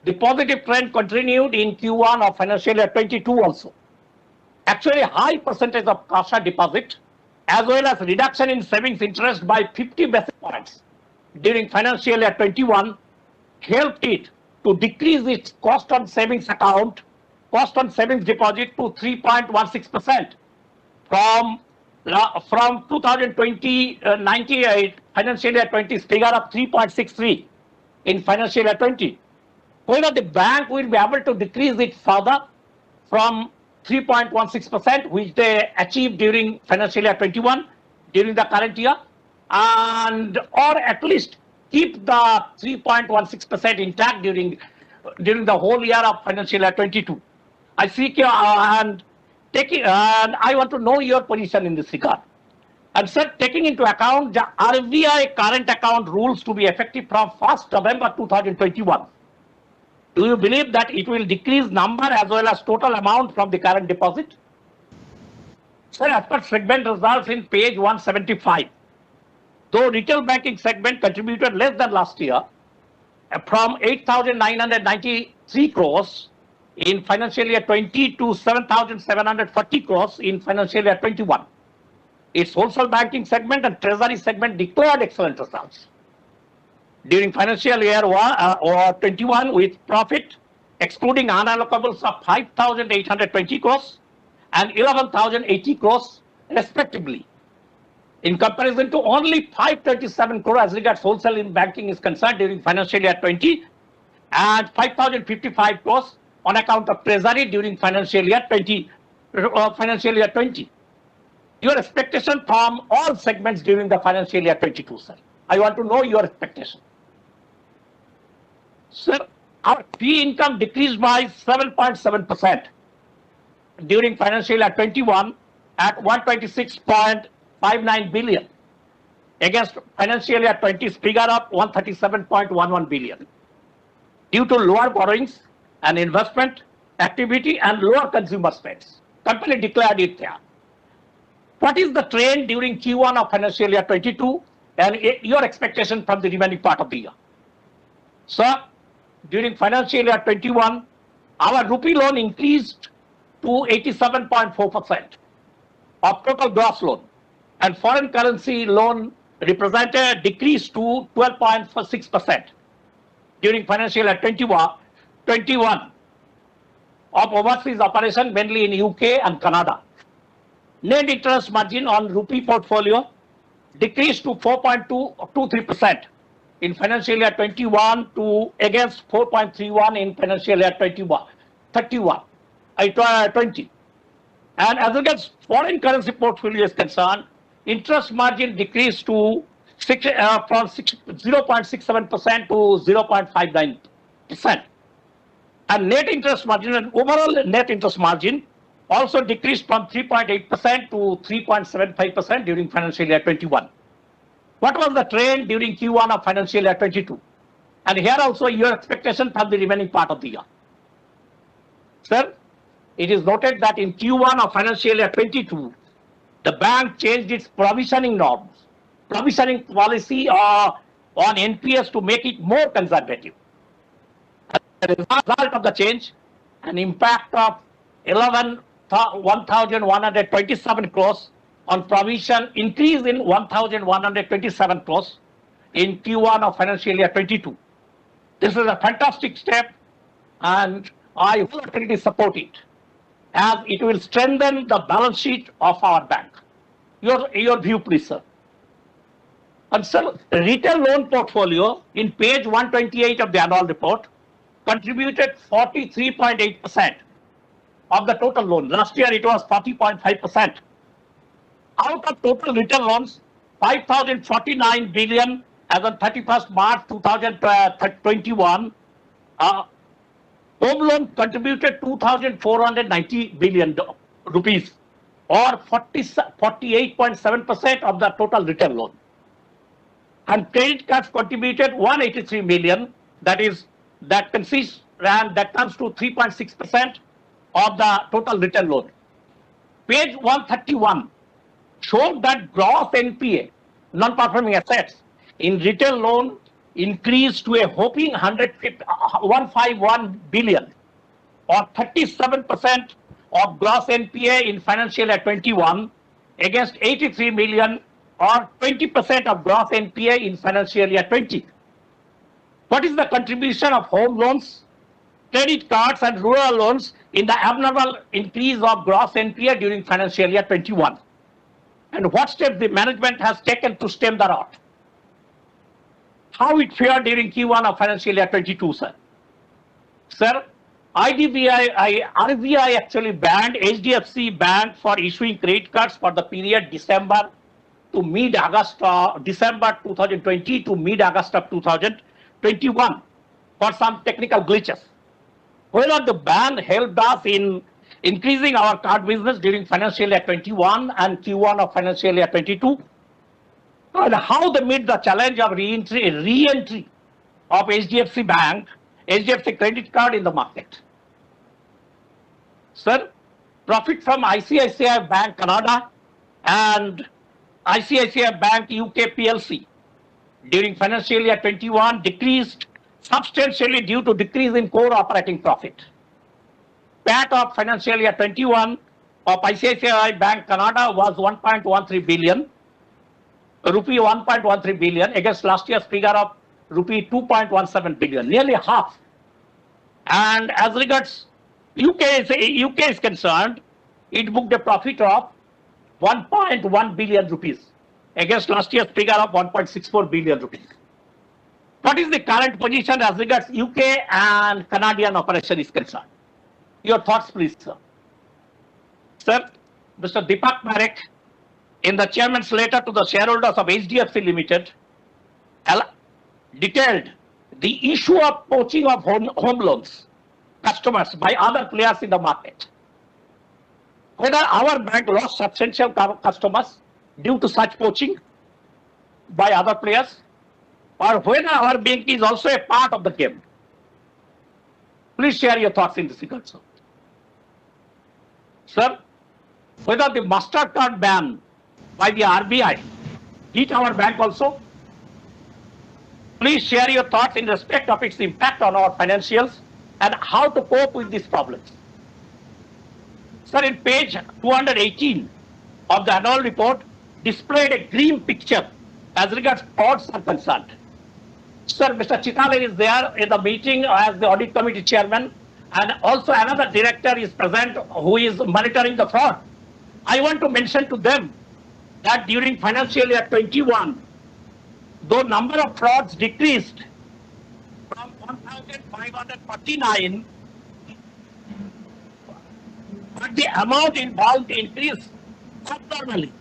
The positive trend continued in Q1 of financial year 22 also. Actually, high percentage of CASA deposit as well as reduction in savings interest by 50 basis points during financial year 21 helped it to decrease its cost on savings deposit to 3.16% from 2020 98 financial year 20 figure of 3.63 in financial year 20. Whether the bank will be able to decrease it further from 3.16%, which they achieved during financial year 21 during the current year, and or at least keep the 3.16% intact during the whole year of financial year 22. I seek your and I want to know your position in this regard. And sir, taking into account the RBI current account rules to be effective from 1st November 2021, do you believe that it will decrease number as well as total amount from the current deposit? Sir, as per segment results in page 175, though retail banking segment contributed less than last year, from 8,993 crores in financial year 20 to 7,740 crores in financial year 21. Its wholesale banking segment and treasury segment declared excellent results during financial year 21 with profit excluding unallocables of 5,820 crores and 11,080 crores respectively, in comparison to only 537 crores as regards wholesale in banking is concerned during financial year 20, and 5,055 crores on account of treasury during financial year 20. Your expectation from all segments during the financial year 22, sir. I want to know your expectation. Sir, our fee income decreased by 7.7% during financial year 21 at 126.59 billion against financial year 20's figure of 137.11 billion due to lower borrowings and investment activity and lower consumer spends. Company declared it there. What is the trend during Q1 of financial year 22 and your expectation from the remaining part of the year? Sir, during financial year 21, our rupee loan increased to 87.4% of total gross loan, and foreign currency loan represented a decrease to 12.6% during financial year 21 of overseas operation, mainly in UK and Canada. Net interest margin on rupee portfolio decreased to 4.23% in financial year 21 to against 4.31 in financial year 20. And as regards foreign currency portfolio is concerned, interest margin decreased to from 0.67% to 0.59%. And net interest margin and overall net interest margin also decreased from 3.8% to 3.75% during financial year 21. What was the trend during Q1 of financial year 22? And here also your expectation from the remaining part of the year. Sir, it is noted that in Q1 of financial year 22, the bank changed its provisioning policy on NPS to make it more conservative. As a result of the change, an impact of 1,127 crores on provision increase in 1,127 crores in Q1 of financial year 22. This is a fantastic step and I wholeheartedly support it as it will strengthen the balance sheet of our bank. Your view, please, sir. And sir, retail loan portfolio in page 128 of the annual report contributed 43.8% of the total loan. Last year it was 40.5%. Out of total retail loans, 5,049 billion as on 31st March 2021. Home loan contributed 2,490 billion rupees or 48.7% of the total retail loan. And credit cards contributed 183 million, that consists and that comes to 3.6% of the total retail loan. Page 131 showed that gross NPA, non-performing assets, in retail loan increased to a whopping 151 billion or 37% of gross NPA in financial year 21 against 83 million or 20% of gross NPA in financial year 20. What is the contribution of home loans, credit cards and rural loans in the abnormal increase of gross NPA during financial year 21? And what steps the management has taken to stem the rot? How it fared during Q1 of financial year 22, sir? Sir, RBI actually banned HDFC Bank for issuing credit cards for the period December 2020 to mid-August of 2021 for some technical glitches. Whether the ban helped us in increasing our card business during financial year 21 and Q1 of financial year 22, and how they meet the challenge of re-entry of HDFC credit card in the market. Sir, profit from ICICI Bank Canada and ICICI Bank UK PLC during financial year 21 decreased substantially due to decrease in core operating profit. PAT of financial year 21 of ICICI Bank Canada was 1.13 billion, rupee 1.13 billion against last year's figure of rupee 2.17 billion, nearly half. And as regards UK is concerned, it booked a profit of 1.1 billion rupees against last year's figure of 1.64 billion rupees. What is the current position as regards UK and Canadian operation is concerned? Your thoughts, please, sir. Sir, Mr. Deepak Parekh, in the chairman's letter to the shareholders of HDFC Limited, detailed the issue of poaching of home loans customers by other players in the market. Whether our bank lost substantial customers due to such poaching by other players, or whether our bank is also a part of the game. Please share your thoughts in this regard, sir. Sir, whether the MasterCard ban by the RBI hit our bank also. Please share your thoughts in respect of its impact on our financials and how to cope with these problems. Sir, in page 218 of the annual report displayed a grim picture as regards frauds are concerned. Sir, Mr. Chitale is there in the meeting as the audit committee chairman, and also another director is present who is monitoring the fraud. I want to mention to them that during financial year 21, though number of frauds decreased from 1,549, but the amount involved increased abnormally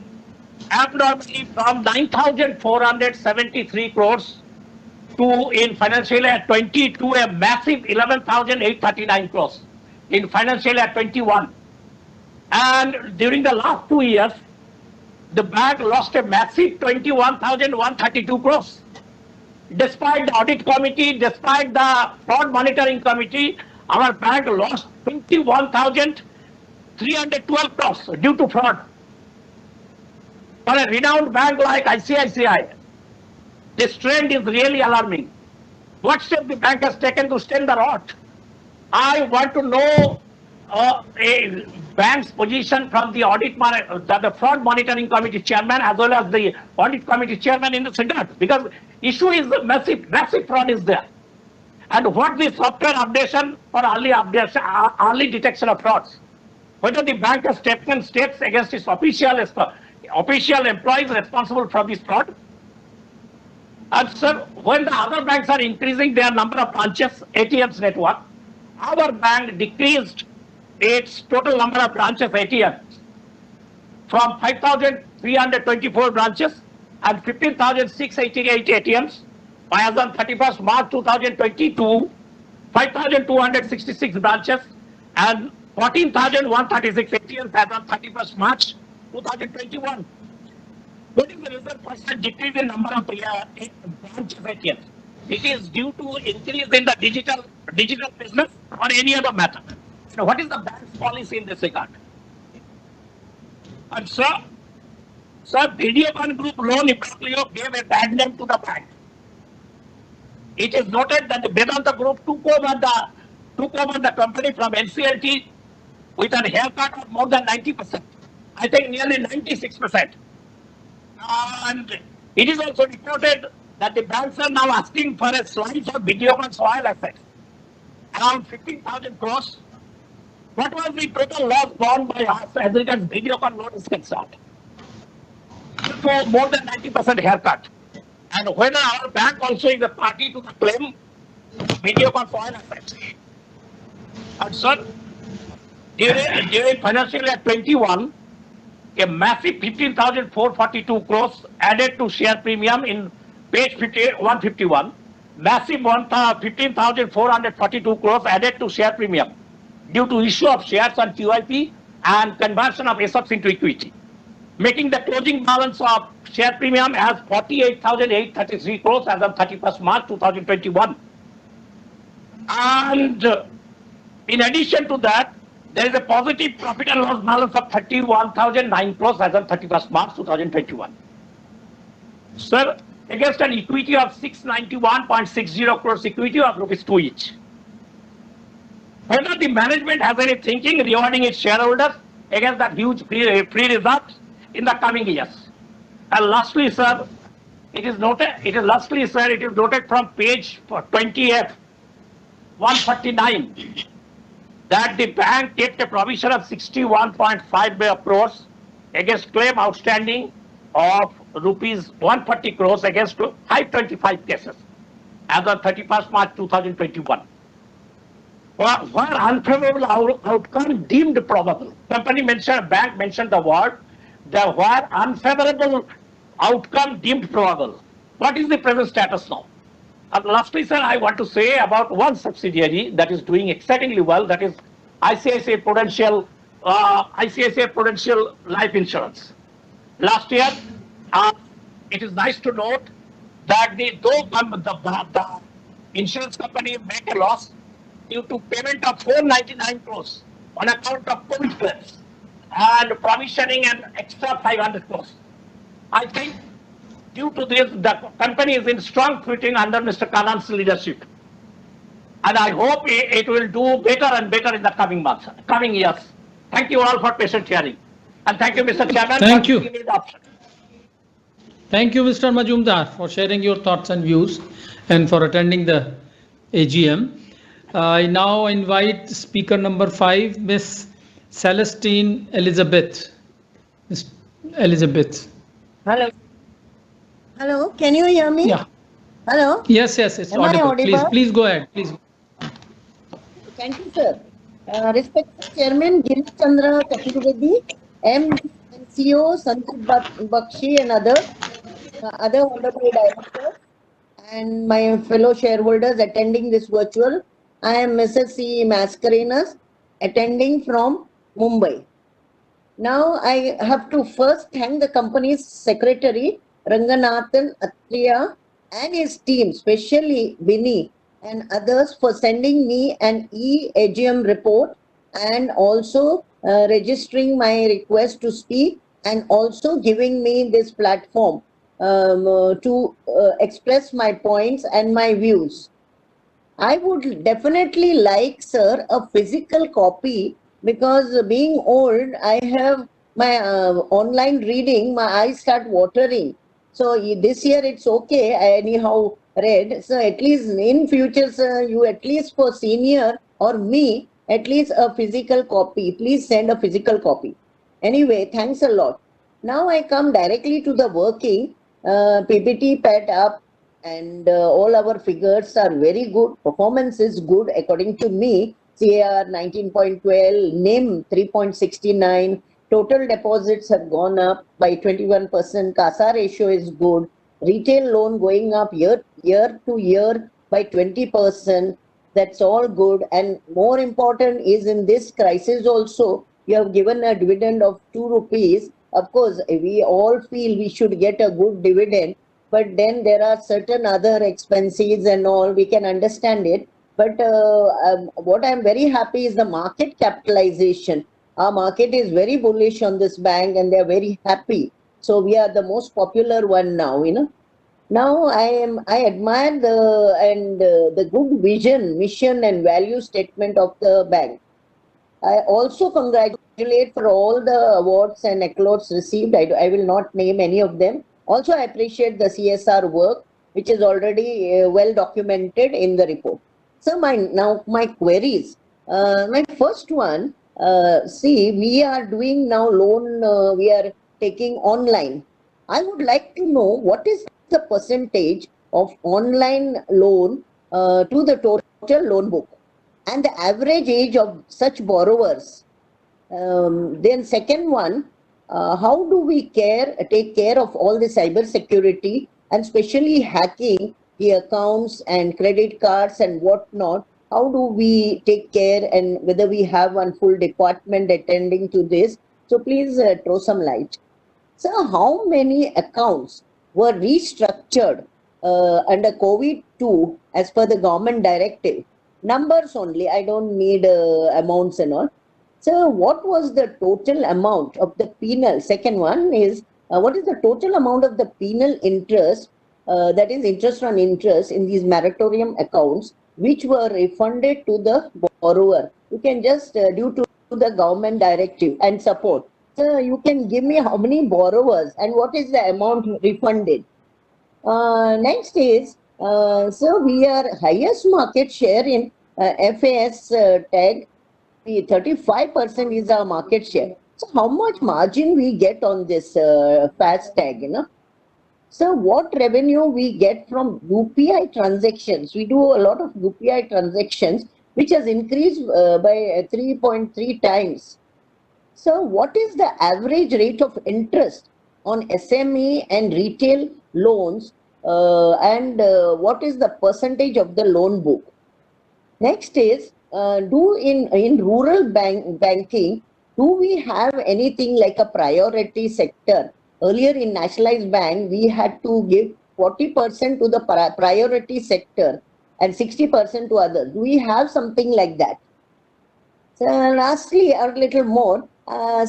from 9,473 crores to in financial year 20 to a massive 11,839 crores in financial year 21. And during the last 2 years, the bank lost a massive 21,132 crores. Despite the audit committee, despite the fraud monitoring committee, our bank lost 21,312 crores due to fraud. For a renowned bank like ICICI, this trend is really alarming. What step the bank has taken to stem the rot? I want to know a bank's position from the the fraud monitoring committee chairman as well as the audit committee chairman in this regard, because issue is massive fraud is there. And what the software updation for early detection of frauds? Whether the bank has taken steps against its official employees responsible for this fraud? And sir, when the other banks are increasing their number of branches, ATMs network, our bank decreased its total number of branches, ATMs, from 5,324 branches and 15,688 ATMs as on 31st March 2022, 5,266 branches and 14,136 ATMs as on 31st March 2021. What is the reason for such decrease in number of branches ATMs? It is due to increase in the digital business or any other matter. So what is the bank's policy in this regard? And sir, Videocon Group loan imbroglio gave a bad name to the bank. It is noted that the Vedanta Group took over the company from NCLT with a haircut of more than 90%. I think nearly 96%. And it is also reported that the banks are now asking for a slice of Videocon's oil assets, around 15,000 crores. What was the total loss borne by us as regards Videocon loan is concerned? So more than 90% haircut. And whether our bank also is a party to the claim Videocon's oil assets. And sir, during financial year 21, a massive 15,442 crores added to share premium in page 151. Massive 15,442 crores added to share premium due to issue of shares on QIP and conversion of ESOPs into equity, making the closing balance of share premium as 48,833 crores as of 31st March 2021. And in addition to that, there is a positive profit and loss balance of 31,009 crores as of 31st March 2021. Sir, against an equity of 691.60 crores equity of ₹2 each. Whether the management has any thinking rewarding its shareholders against that huge free reserves in the coming years. And lastly, sir, it is noted from page 20F 149 that the bank kept a provision of 61.5 crores against claim outstanding of ₹140 crores against 525 cases. as on 31st March 2021. Where unfavorable outcome deemed probable. Bank mentioned the word, where unfavorable outcome deemed probable. What is the present status now? And lastly, sir, I want to say about one subsidiary that is doing exceedingly well, that is ICICI Prudential Life Insurance. Last year, it is nice to note that the insurance company make a loss due to payment of 499 crores on account of COVID claims and provisioning an extra 500 crores. I think due to this, the company is in strong footing under Mr. Kanan's leadership. And I hope it will do better and better in the coming years. Thank you all for patient hearing. And thank you, Mr. Chairman. Thank you. For giving me the option. Thank you, Mr. Majumdar, for sharing your thoughts and views and for attending the AGM. I now invite speaker number 5, Miss Celestine Elizabeth. Miss Elizabeth. Hello. Hello, can you hear me? Yeah. Hello? Yes, it's Am I audible. audible? Please go ahead. Please. Thank you, sir. Respected Chairman Girish Chandra Chaturvedi, MD and CEO Sandeep Bakshi and other honorable directors and my fellow shareholders attending this virtual. I am Mrs. C. Mascarenas, attending from Mumbai. Now I have to first thank the company's secretary Ranganathan Athreya and his team, especially Vinny and others, for sending me an AGM report and also registering my request to speak and also giving me this platform to express my points and my views. I would definitely like, sir, a physical copy because being old, I have my online reading, my eyes start watering. So this year it's okay, I anyhow read. So at least in future, sir, you at least for senior or me, at least a physical copy. Please send a physical copy. Anyway, thanks a lot. Now I come directly to the working. PPT pad up and all our figures are very good. Performance is good according to me. CAR 19.12, NIM 3.69. Total deposits have gone up by 21%. CASA ratio is good. Retail loan going up year to year by 20%. That's all good. And more important is in this crisis also, you have given a dividend of 2 rupees. Of course, we all feel we should get a good dividend, but then there are certain other expenses and all, we can understand it. But what I'm very happy is the market capitalization. Our market is very bullish on this bank and they're very happy. So we are the most popular one now, you know. Now I admire the good vision, mission and value statement of the bank. I also congratulate for all the awards and accolades received. I will not name any of them. Also, I appreciate the CSR work, which is already well documented in the report. So my queries. My first one, see, we are doing now loan, we are taking online. I would like to know what is the percentage of online loan to the total loan book and the average age of such borrowers. Then second one, how do we take care of all the cyber security and especially hacking the accounts and credit cards and whatnot? How do we take care and whether we have one full department attending to this? So please throw some light. So how many accounts were restructured under COVID-2 as per the government directive? Numbers only, I don't need amounts and all. So what was the total amount of the penal? Second one is, what is the total amount of the penal interest, that is interest on interest in these moratorium accounts, which were refunded to the borrower? You can just, due to the government directive and support. So you can give me how many borrowers and what is the amount refunded? Next is, so we are highest market share in FAS tag. 35% is our market share. So how much margin we get on this FAS tag, you know? So what revenue we get from UPI transactions? We do a lot of UPI transactions, which has increased by 3.3 times. So what is the average rate of interest on SME and retail loans, and what is the percentage of the loan book? Next is, in rural banking, do we have anything like a priority sector? Earlier in nationalized bank, we had to give 40% to the priority sector and 60% to others. Do we have something like that? So lastly, a little more. I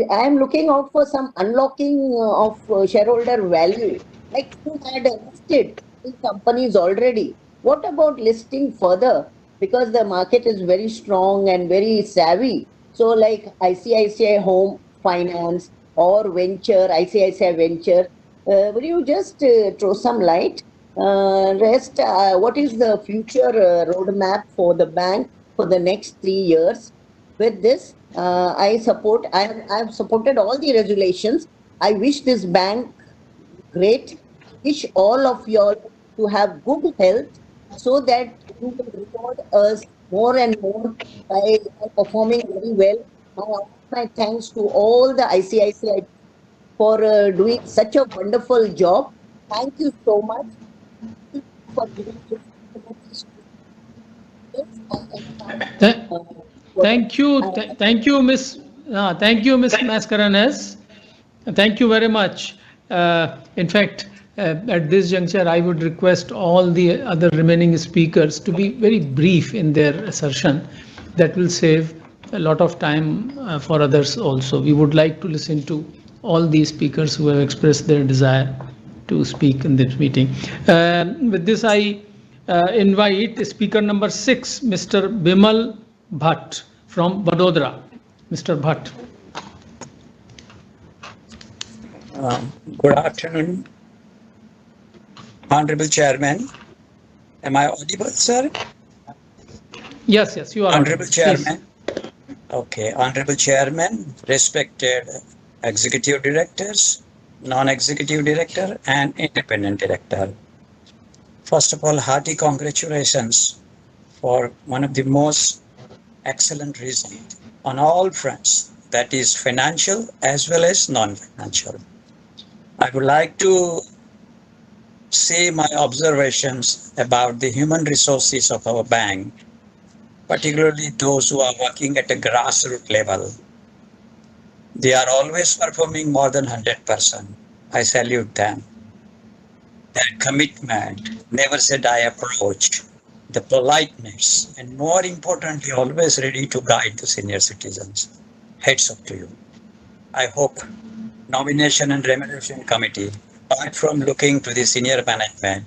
am looking out for some unlocking of shareholder value. Like you had listed in companies already. What about listing further? Because the market is very strong and very savvy. So like ICICI Home Finance or Venture, ICICI Venture. Will you just throw some light? What is the future roadmap for the bank for the next 3 years? With this, I have supported all the resolutions. I wish this bank great. Wish all of you all to have good health so that you will reward us more and more by performing very well. I offer my thanks to all the ICICI for doing such a wonderful job. Thank you so much for giving this opportunity. Thank you, Miss. Thank you, Miss Mascarenes. Thank you very much. In fact, at this juncture, I would request all the other remaining speakers to be very brief in their assertion. That will save a lot of time for others also. We would like to listen to all these speakers who have expressed their desire to speak in this meeting. With this, I invite speaker number 6, Mr. Bimal Bhatt from Vadodara. Mr. Bhatt. Good afternoon, Honorable Chairman. Am I audible, sir? Yes, you are. Honorable audible. Chairman. Please. Okay, Honorable Chairman, respected Executive Directors, Non-Executive Director, and Independent Director. First of all, hearty congratulations for one of the most excellent results on all fronts, that is financial as well as non-financial. I would like to say my observations about the human resources of our bank, particularly those who are working at a grassroots level. They are always performing more than 100%. I salute them. Their commitment, never say die approach, the politeness, and more importantly, always ready to guide the senior citizens. Heads up to you. I hope Nomination and Remuneration Committee, apart from looking to the senior management,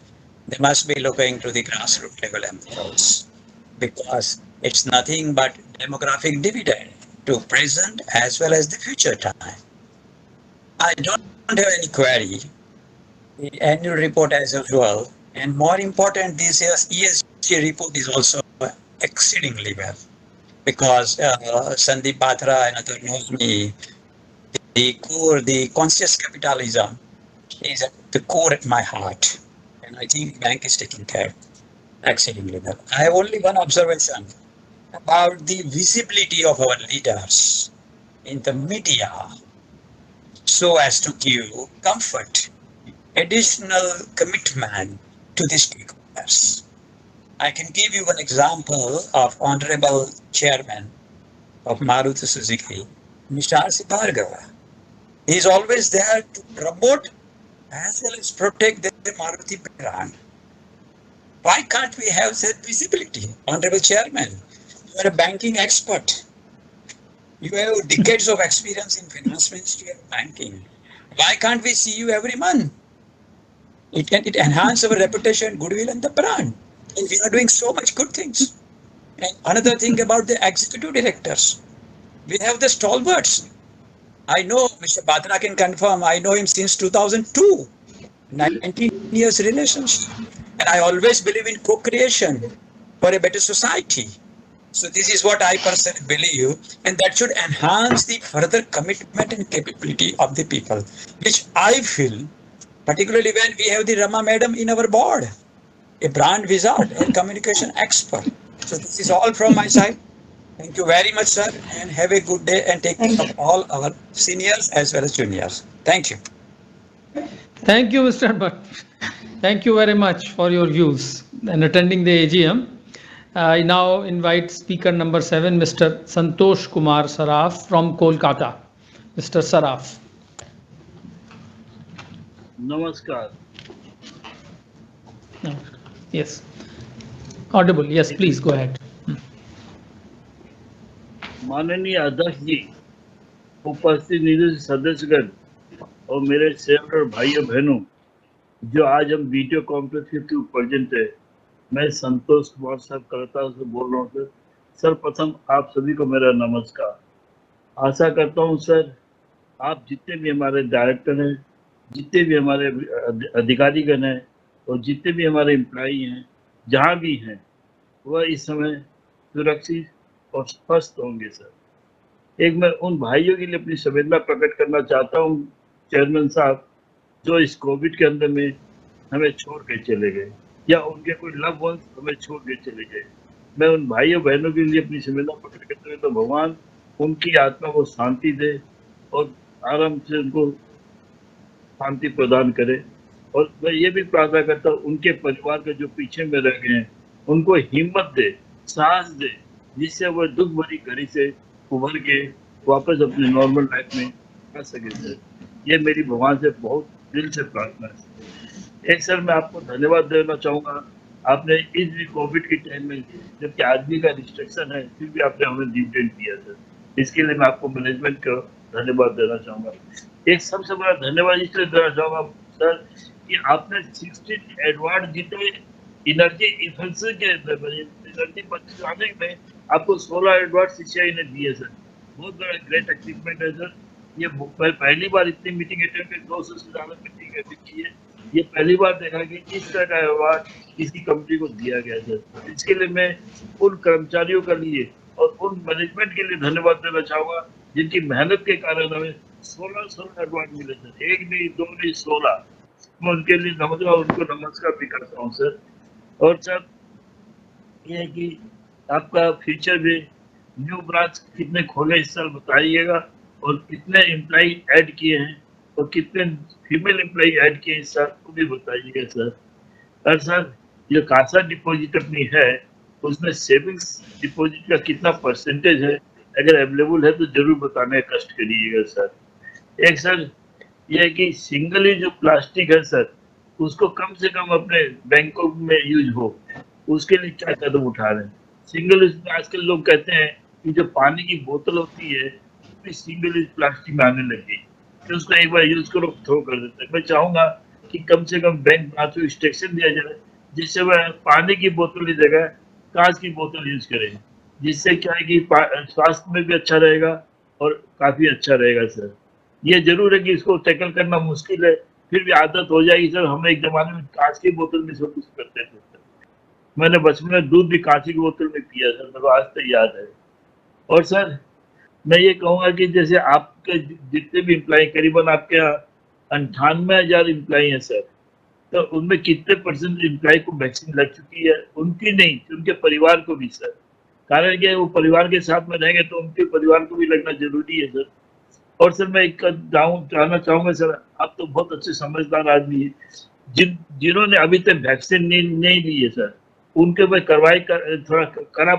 they must be looking to the grassroots level employees, because it's nothing but demographic dividend to present as well as the future time. I don't have any query. The annual report as usual, and more important, this year's ESG report is also exceedingly well, because Sandeep Batra and other knows me. The conscious capitalism is at the core of my heart, and I think the bank is taking care exceedingly well. I have only one observation about the visibility of our leaders in the media, so as to give comfort, additional commitment to the stakeholders. I can give you an example of Honorable Chairman of Maruti Suzuki, Mr. R.C. Bhargava. He is always there to promote as well as protect the Maruti brand. Why can't we have that visibility? Honorable Chairman, you are a banking expert. You have decades of experience in finance ministry and banking. Why can't we see you every month? It enhance our reputation, goodwill, and the brand. And we are doing so much good things. And another thing about the executive directors, we have the stalwarts. I know Mr. Batra can confirm, I know him since 2002, 19 years relationship. And I always believe in co-creation for a better society. So this is what I personally believe, and that should enhance the further commitment and capability of the people, which I feel particularly when we have the Rama madam in our board, a brand wizard and communication expert. So this is all from my side. Thank you very much, sir, and have a good day and take care of all our seniors as well as juniors. Thank you. Thank you, Mr. Bhatt. Thank you very much for your views and attending the AGM. I now invite speaker number 7, Mr. Santosh Kumar Saraf from Kolkata. Mr. Saraf. Namaskar. Yes. Audible. Yes, please go ahead. माननीय अध्यक्ष जी, उपस्थित निधि सदस्यगण और मेरे share भाइयों बहनों, जो आज हम वीडियो कॉन्फ्रेंस के थ्रू प्रेजेंट है, मैं संतोष कुमार साहब कलकत्ता से बोल रहा हूँ सर। सर्वप्रथम आप सभी को मेरा नमस्कार। आशा करता हूँ सर, आप जितने भी हमारे डायरेक्टर हैं, जितने भी हमारे अधिकारीगण हैं और जितने भी हमारे एम्प्लॉई हैं, जहाँ भी हैं, वह इस समय सुरक्षित और स्वस्थ होंगे सर। एक मैं उन भाइयों के लिए अपनी संवेदना प्रकट करना चाहता हूँ चेयरमैन साहब, जो इस कोविड के अंदर में हमें छोड़ के चले गए या उनके कोई लव वंस हमें छोड़ के चले गए। मैं उन भाइयों बहनों के लिए अपनी संवेदना प्रकट करते हुए तो भगवान उनकी आत्मा को शांति दे और आराम से उनको शांति प्रदान करे। और मैं ये भी प्रार्थना करता हूँ उनके परिवार के जो पीछे में रह गए हैं, उनको हिम्मत दे, साहस दे, जिससे वो दुख भरी घड़ी से उभर के वापस अपनी नॉर्मल लाइफ में आ सके सर। ये मेरी भगवान से बहुत दिल से प्रार्थना है। एक सर मैं आपको धन्यवाद देना चाहूँगा, आपने इस भी कोविड के टाइम में जबकि आदमी का रिस्ट्रिक्शन है, फिर भी आपने हमें डिविडेंड दिया सर। इसके लिए मैं आपको मैनेजमेंट का धन्यवाद देना चाहूँगा। एक सबसे बड़ा धन्यवाद इसलिए देना चाहूँगा सर कि आपने 16 एडवार्ड जीते एनर्जी इफेंसिव के एनर्जी बचाने में आपको 16 एडवार्ड सीसीआई ने दिए सर। बहुत बड़ा ग्रेट अचीवमेंट है सर। ये पहली बार इतनी मीटिंग अटेंड कर 200 से ज्यादा मीटिंग अटेंड की है। ये पहली बार देखा कि इस तरह का अवार्ड किसी कंपनी को दिया गया सर। इसके लिए मैं उन कर्मचारियों के लिए और उन मैनेजमेंट के लिए धन्यवाद देना चाहूँगा, जिनकी मेहनत के कारण हमें 16 अवार्ड मिले सर। एक नहीं, दो नहीं, 16। मैं उनके लिए उनको नमस्कार भी करता हूँ सर। और सर ये है कि आपका फ्यूचर में न्यू ब्रांच कितने खोले इस साल बताइएगा, और कितने एम्प्लॉई ऐड किए हैं और कितने फीमेल एम्प्लॉई ऐड किए इस साल को भी बताइएगा सर। और सर जो कासा डिपॉजिट अपनी है उसमें सेविंग्स डिपॉजिट का कितना परसेंटेज है, अगर अवेलेबल है तो जरूर बताने का कष्ट करिएगा सर। एक सर यह है कि सिंगल यूज जो प्लास्टिक है सर, उसको कम से कम अपने बैंकों में यूज हो, उसके लिए क्या कदम उठा रहे हैं। सिंगल यूज में आजकल लोग कहते हैं कि जो पानी की बोतल होती है भी सिंगल यूज प्लास्टिक में आने लगी, तो उसको एक बार यूज करो थ्रो कर देते हैं। मैं चाहूंगा कि कम से कम बैंक ब्रांच को इंस्ट्रक्शन दिया जाए जिससे वह पानी की बोतल की जगह कांच की बोतल यूज करें, जिससे क्या है कि स्वास्थ्य में भी अच्छा रहेगा और काफी अच्छा रहेगा सर। ये जरूर है कि इसको टैकल करना मुश्किल है, फिर भी आदत हो जाएगी सर। हम एक जमाने में कांच की बोतल में सब कुछ करते थे सर। मैंने बचपन में दूध भी कांच की बोतल में पिया सर, मेरे को आज तक याद है। और सर मैं ये कहूँगा कि जैसे आपके जितने भी एम्प्लॉय, करीबन आपके यहाँ 98,000 एम्प्लॉय हैं सर, तो उनमें कितने परसेंट एम्प्लॉय को वैक्सीन लग चुकी है? उनकी नहीं, उनके परिवार को भी सर। कारण क्या है, वो परिवार के साथ में रहेंगे तो उनके परिवार को भी लगना जरूरी है सर। और सर मैं एक जानना चाहूंगा सर, आप तो बहुत अच्छे समझदार आदमी है, जिन्होंने अभी तक वैक्सीन नहीं ली है सर, उनके पे कार्रवाई थोड़ा कड़ा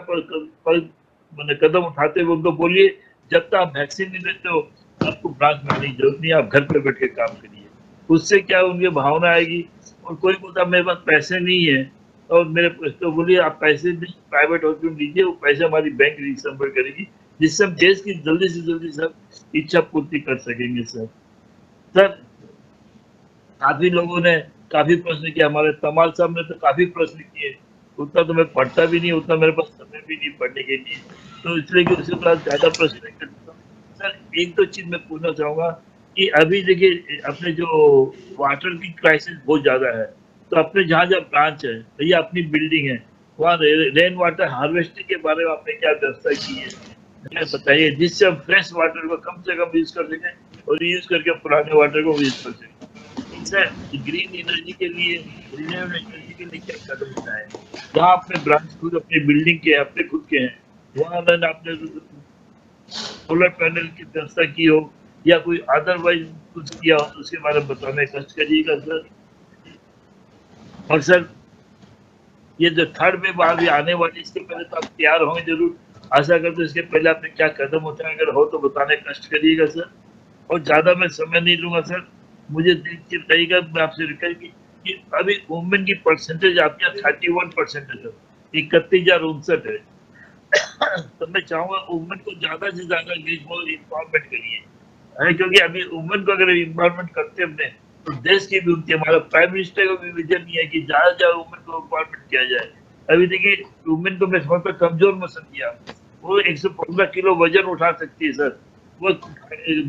कदम उठाते हुए उनको बोलिए जब तक आप वैक्सीन नहीं लेते हो आपको ब्रांच में आने की जरूरत नहीं, आप घर पे बैठ के काम करिए। उससे क्या उनकी भावना आएगी। और कोई बोलता मेरे पास पैसे नहीं है और मेरे तो बोलिए आप पैसे नहीं, प्राइवेट हॉस्पिटल दीजिए, वो पैसे हमारी बैंक रिसम्बर्स करेगी, जिससे हम देश की जल्दी से जल्दी सर इच्छा पूर्ति कर सकेंगे सर। सर काफी लोगों ने काफी प्रश्न किया, हमारे तमाल साहब ने तो काफी प्रश्न किए, उतना तो मैं पढ़ता भी नहीं, उतना मेरे पास समय भी नहीं पढ़ने के लिए, तो इसलिए कि उसके बाद ज्यादा प्रश्न नहीं करता। सर एक दो चीज मैं पूछना चाहूंगा कि अभी देखिए अपने जो वाटर की क्राइसिस बहुत ज्यादा है, तो अपने जहाँ जहाँ ब्रांच है या अपनी बिल्डिंग है वहाँ रेन वाटर हार्वेस्टिंग के बारे में आपने क्या व्यवस्था की है बताइए, जिससे हम फ्रेश वाटर को कम से कम यूज कर सकें और यूज करके पुराने वाटर को यूज कर सकें। सर ग्रीन एनर्जी के लिए, रिन्यूएबल एनर्जी के लिए क्या कदम उठाए? जहाँ अपने ब्रांच खुद अपनी बिल्डिंग के अपने खुद के हैं, वहाँ अगर आपने सोलर पैनल की व्यवस्था की हो या कोई अदरवाइज कुछ किया हो तो उसके बारे में बताने कष्ट करिएगा सर। और सर ये जो थर्ड वेव अभी आने वाली, इसके पहले तो आप तैयार होंगे जरूर, आशा करते तो इसके पहले आपने क्या कदम उठाए, अगर हो तो बताने कष्ट करिएगा सर। और ज्यादा मैं समय नहीं लूंगा सर, मुझे बताइएगा, मैं आपसे रिक्वेस्ट कि अभी वुमेन की परसेंटेज आपके यहाँ 31% है सर, 31,059 है। तो मैं चाहूंगा वुमेन को ज्यादा से ज्यादा इन्वॉल्वमेंट करिए, है क्योंकि अभी वुमेन को अगर इन्वॉल्वमेंट करते हमने तो देश की भी उनकी, हमारा प्राइम मिनिस्टर का भी विजन नहीं है कि ज्यादा से ज्यादा वुमेन को इन्वॉल्वमेंट किया जाए। अभी देखिए वुमेन को मैं समझता कमजोर मत समझिए आप, वो 115 किलो वजन उठा सकती है सर, वो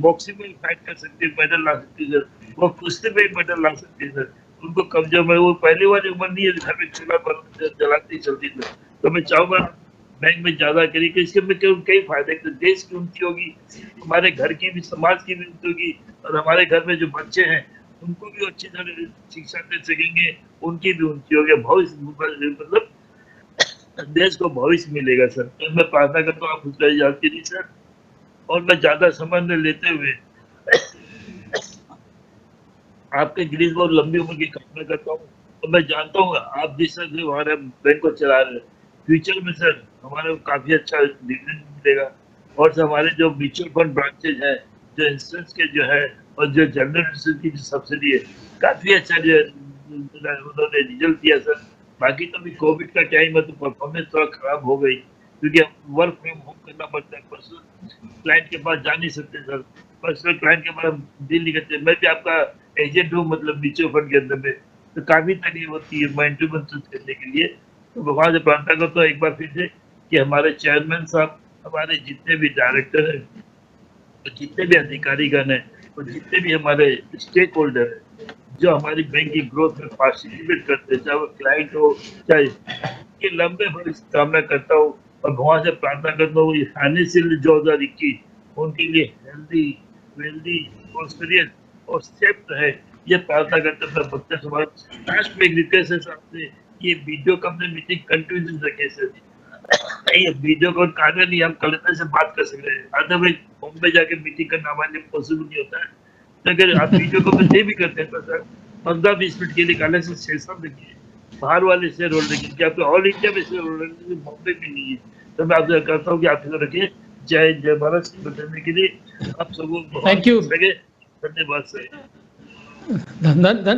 बॉक्सिंग में फाइट कर सकती है, मेडल ला सकती है सर, वो कुश्ती में मेडल ला सकती है सर। उनको कमजोर में वो पहली वाली उम्र नहीं है घर में चूल्हा जलाती चलती सर। तो मैं चाहूंगा बैंक में ज्यादा करिए कि इसके में कई फायदे, तो देश की उन्नति होगी, हमारे घर की भी, समाज की भी उन्नति होगी, और हमारे घर में जो बच्चे हैं उनको भी अच्छी तरह शिक्षा दे सकेंगे, उनकी भी उन्नति होगी, भविष्य मतलब देश को भविष्य मिलेगा सर। तो मैं प्रार्थना करता हूँ आप उसका याद कीजिए सर। और मैं ज्यादा समय न लेते हुए आपके गिरीश बहुत लंबी उम्र की कामना करता हूँ, और मैं जानता हूँ आप जिस तरह से हमारे बैंक को चला रहे हैं, फ्यूचर में सर हमारे काफी अच्छा डिविडेंड मिलेगा। और सर हमारे जो म्यूचुअल फंड ब्रांचेज हैं, जो इंश्योरेंस के जो है, और जो जनरल इंश्योरेंस की जो सब्सिडी है, काफी अच्छा जो उन्होंने रिजल्ट दिया सर। बाकी तो अभी कोविड का टाइम है तो परफॉर्मेंस थोड़ा खराब हो गई, क्योंकि वर्क फ्रॉम होम करना पड़ता है, पर्सनल क्लाइंट के पास जा नहीं सकते सर, पर्सनल क्लाइंट के पास हम डील नहीं करते। मैं भी आपका एजेंट हूँ, मतलब म्यूचुअल फंड के अंदर में, तो काफी तकलीफ होती है माइंड करने के लिए। तो भगवान से प्रार्थना करता हूँ एक बार फिर से कि हमारे चेयरमैन साहब, हमारे जितने भी डायरेक्टर हैं, और जितने भी अधिकारीगण हैं, और जितने भी हमारे स्टेक होल्डर हैं जो हमारी बैंक की ग्रोथ में पार्टिसिपेट करते हैं, चाहे वो क्लाइंट हो चाहे, ये लंबे भविष्य कामना करता हूँ। और भगवान से प्रार्थना करता हूँ ये फाइनेंशियल 2021 उनके लिए हेल्दी, वेल्दी, प्रॉस्पेरियस और सेफ है, ये प्रार्थना करते हैं। बच्चे समाज लास्ट में एक रिक्वेस्ट है आपसे, ये वीडियो कंपनी मीटिंग कंटिन्यू रखे सर, ये वीडियो कॉल कार्य नहीं, हम कलेक्टर से बात कर सकते हैं, अदरवाइज मुंबई जाके मीटिंग करना हमारे लिए पॉसिबल नहीं होता है। तो अगर आप वीडियो कॉल नहीं भी करते हैं तो सर 15-20 मिनट के लिए अलग से सेशन रखिए, बाहर वाले शेयर होल्डर की, क्या आपको ऑल इंडिया में शेयर होल्डर मुंबई में नहीं है, तो मैं आपसे कहता हूँ कि आप इसको रखिए। जय भारत बताने के लिए आप सबको थैंक यू, धन्यवाद सर।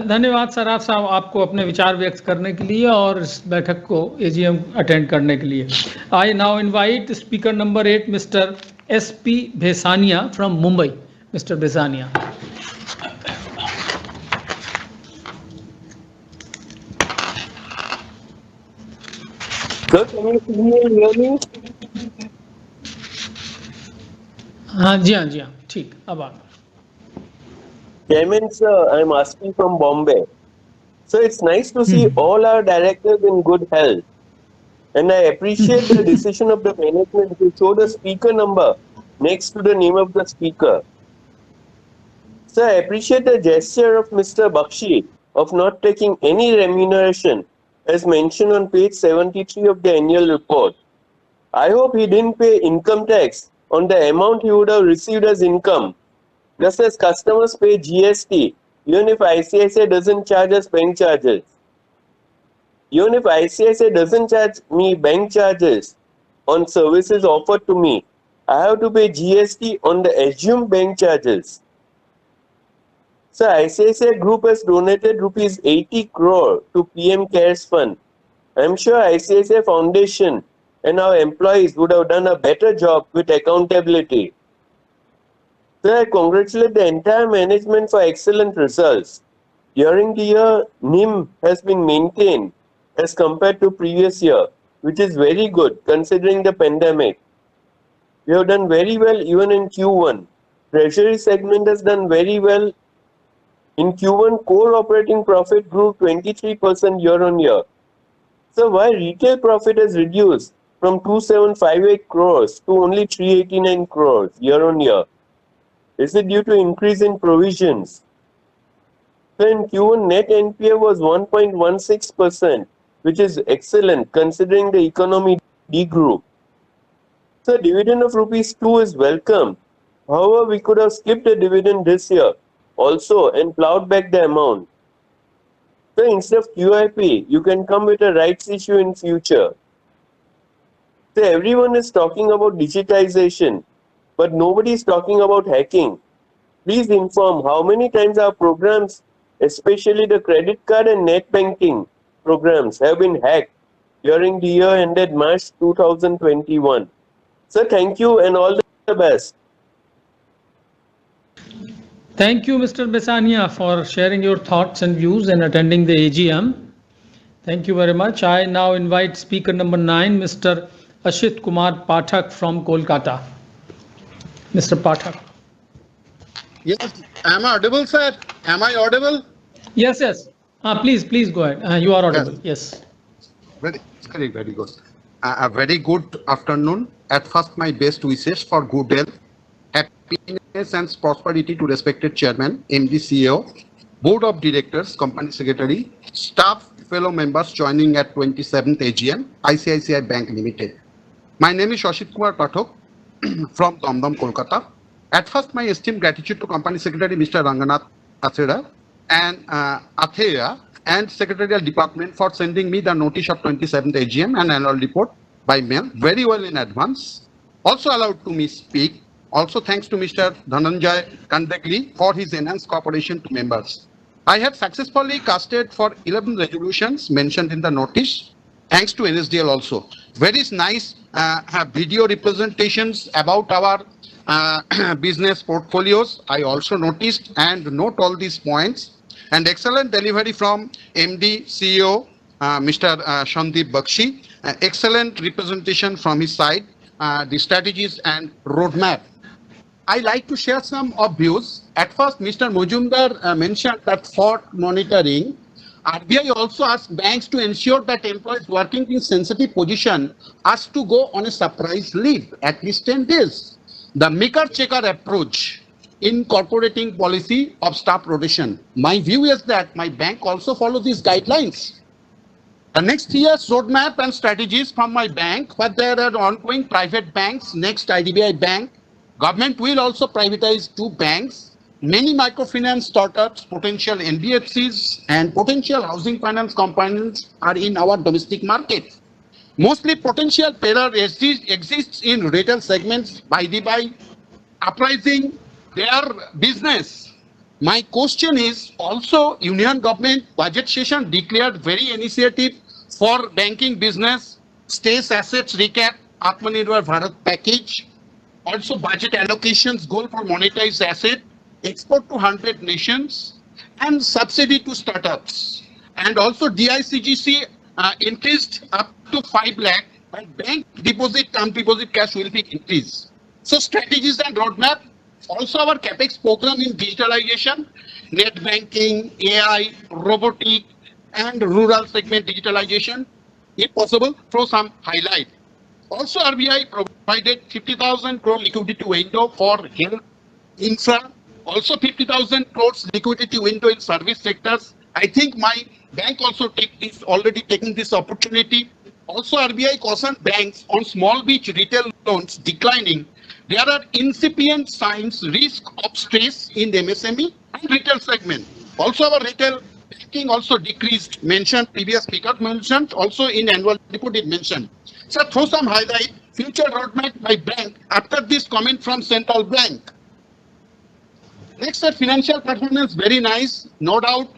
धन्यवाद सराफ साहब आपको अपने विचार व्यक्त करने के लिए और इस बैठक को एजीएम अटेंड करने के लिए। I now invite speaker number 8 mister SP Bhesania from Mumbai. Mister Bhesania. हाँ जी, हाँ जी, हाँ ठीक, अब आ Chairman sir, I'm asking from Bombay. So it's nice to see all our directors in good health. And I appreciate the decision of the management to show the speaker number next to the name of the speaker. So I appreciate the gesture of Mr. Bakshi of not taking any remuneration as mentioned on page 73 of the annual report. I hope he didn't pay income tax on the amount he would have received as income. Just as customers pay GST, even if ICICI doesn't charge us bank charges. Even if ICICI doesn't charge me bank charges on services offered to me, I have to pay GST on the assumed bank charges. So ICICI Group has donated rupees 80 crore to PM CARES Fund. I'm sure ICICI Foundation and our employees would have done a better job with accountability. So I congratulate the entire management for excellent results. During the year, NIM has been maintained as compared to previous year, which is very good considering the pandemic. We have done very well even in Q1. Treasury segment has done very well. In Q1, core operating profit grew 23% year on year. So why retail profit has reduced from 2758 crores to only 389 crores year on year? Is it due to increase in provisions? So in Q1, net NPA was 1.16%, which is excellent considering the economy degrew. So dividend of rupees 2 is welcome. However, we could have skipped a dividend this year also and plowed back the amount. So instead of QIP, you can come with a rights issue in future. So everyone is talking about digitization, but nobody is talking about hacking. Please inform how many times our programs, especially the credit card and net banking programs, have been hacked during the year ended March 2021. So thank you and all the best. Thank you, Mr. Besania, for sharing your thoughts and views and attending the AGM. Thank you very much. I now invite speaker number 9, Mr. Ashit Kumar Pathak from Kolkata. Mr. Pathak. Yes, am I audible, sir? Am I audible? Yes, yes. Please go ahead. You are audible. Yes. Very good. A very good afternoon. At first, my best wishes for good health, happiness and prosperity to respected chairman, MD, CEO, board of directors, company secretary, staff, fellow members joining at 27th AGM, ICICI Bank Limited. My name is Ashit Kumar Pathak from Damdam, Kolkata. At first, my esteemed gratitude to company secretary, Mr. Ranganath Atheya and secretarial department for sending me the notice of 27th AGM and annual report by mail very well in advance. Also allowed to me speak. Also thanks to Mr. Dhananjay Kandegli for his enhanced cooperation to members. I have successfully casted for 11 resolutions mentioned in the notice. Thanks to NSDL also. Very nice video representations about our business portfolios. I also noticed and note all these points. And excellent delivery from MD, CEO, Mr. Sandeep Bakshi. Excellent representation from his side, the strategies and roadmap. I like to share some of views. At first, Mr. Majumdar mentioned that for monitoring, RBI also asked banks to ensure that employees working in sensitive position has to go on a surprise leave at least 10 days. The maker-checker approach incorporating policy of staff rotation. My view is that my bank also follow these guidelines. The next year's roadmap and strategies from my bank, but there are ongoing private banks, next IDBI Bank. Government will also privatize 2 banks. Many microfinance startups, potential NBFCs and potential housing finance companies are in our domestic market. Mostly potential payers exists in retail segments by uprising their business. My question is also Union government budget session declared very initiative for banking business, state assets recap, Atmanirbhar Bharat package, also budget allocations goal for monetized asset, export to 100 nations and subsidy to startups. And also DICGC increased up to 5 lakh, but bank deposit, term deposit cash will be increased. So strategies and roadmap, also our CapEx program in digitalization, net banking, AI, robotic, and rural segment digitalization. If possible, throw some highlight. Also, RBI provided 50,000 crore liquidity window for health, infra. Also, 50,000 crores liquidity window in service sectors. I think my bank also already taking this opportunity. Also, RBI cautioned banks on small beach retail loans declining. There are incipient signs, risk of stress in the MSME and retail segment. Also, our retail banking also decreased, mentioned, previous speaker mentioned, also in annual report it mentioned. So, throw some highlight, future roadmap by bank after this comment from central bank. Next, financial performance, very nice, no doubt,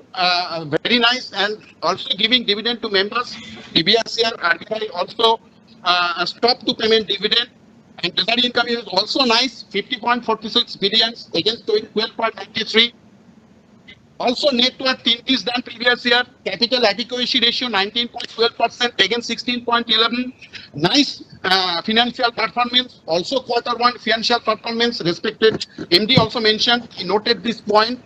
very nice, and also giving dividend to members. DBSCR, RBI also stopped to payment dividend, and treasury income is also nice, 50.46 billion against 12.93. Also, net worth increased than previous year. Capital adequacy ratio 19.12% against 16.11. Nice financial performance. Also, Q1 financial performance respected. MD also mentioned, he noted this point.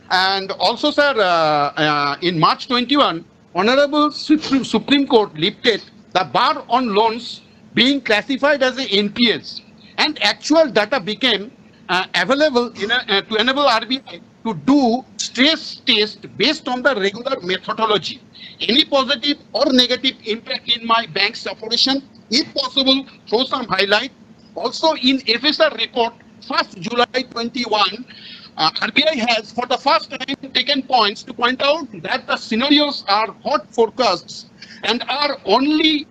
And also, sir, in March 21, Honorable Supreme Court lifted the bar on loans being classified as a NPS, and actual data became available to enable RBI to do stress test based on the regular methodology. Any positive or negative impact in my bank's operation, if possible, throw some highlight. Also in FSR report, 1st July 21, RBI has for the first time taken points to point out that the scenarios are hot forecasts and are only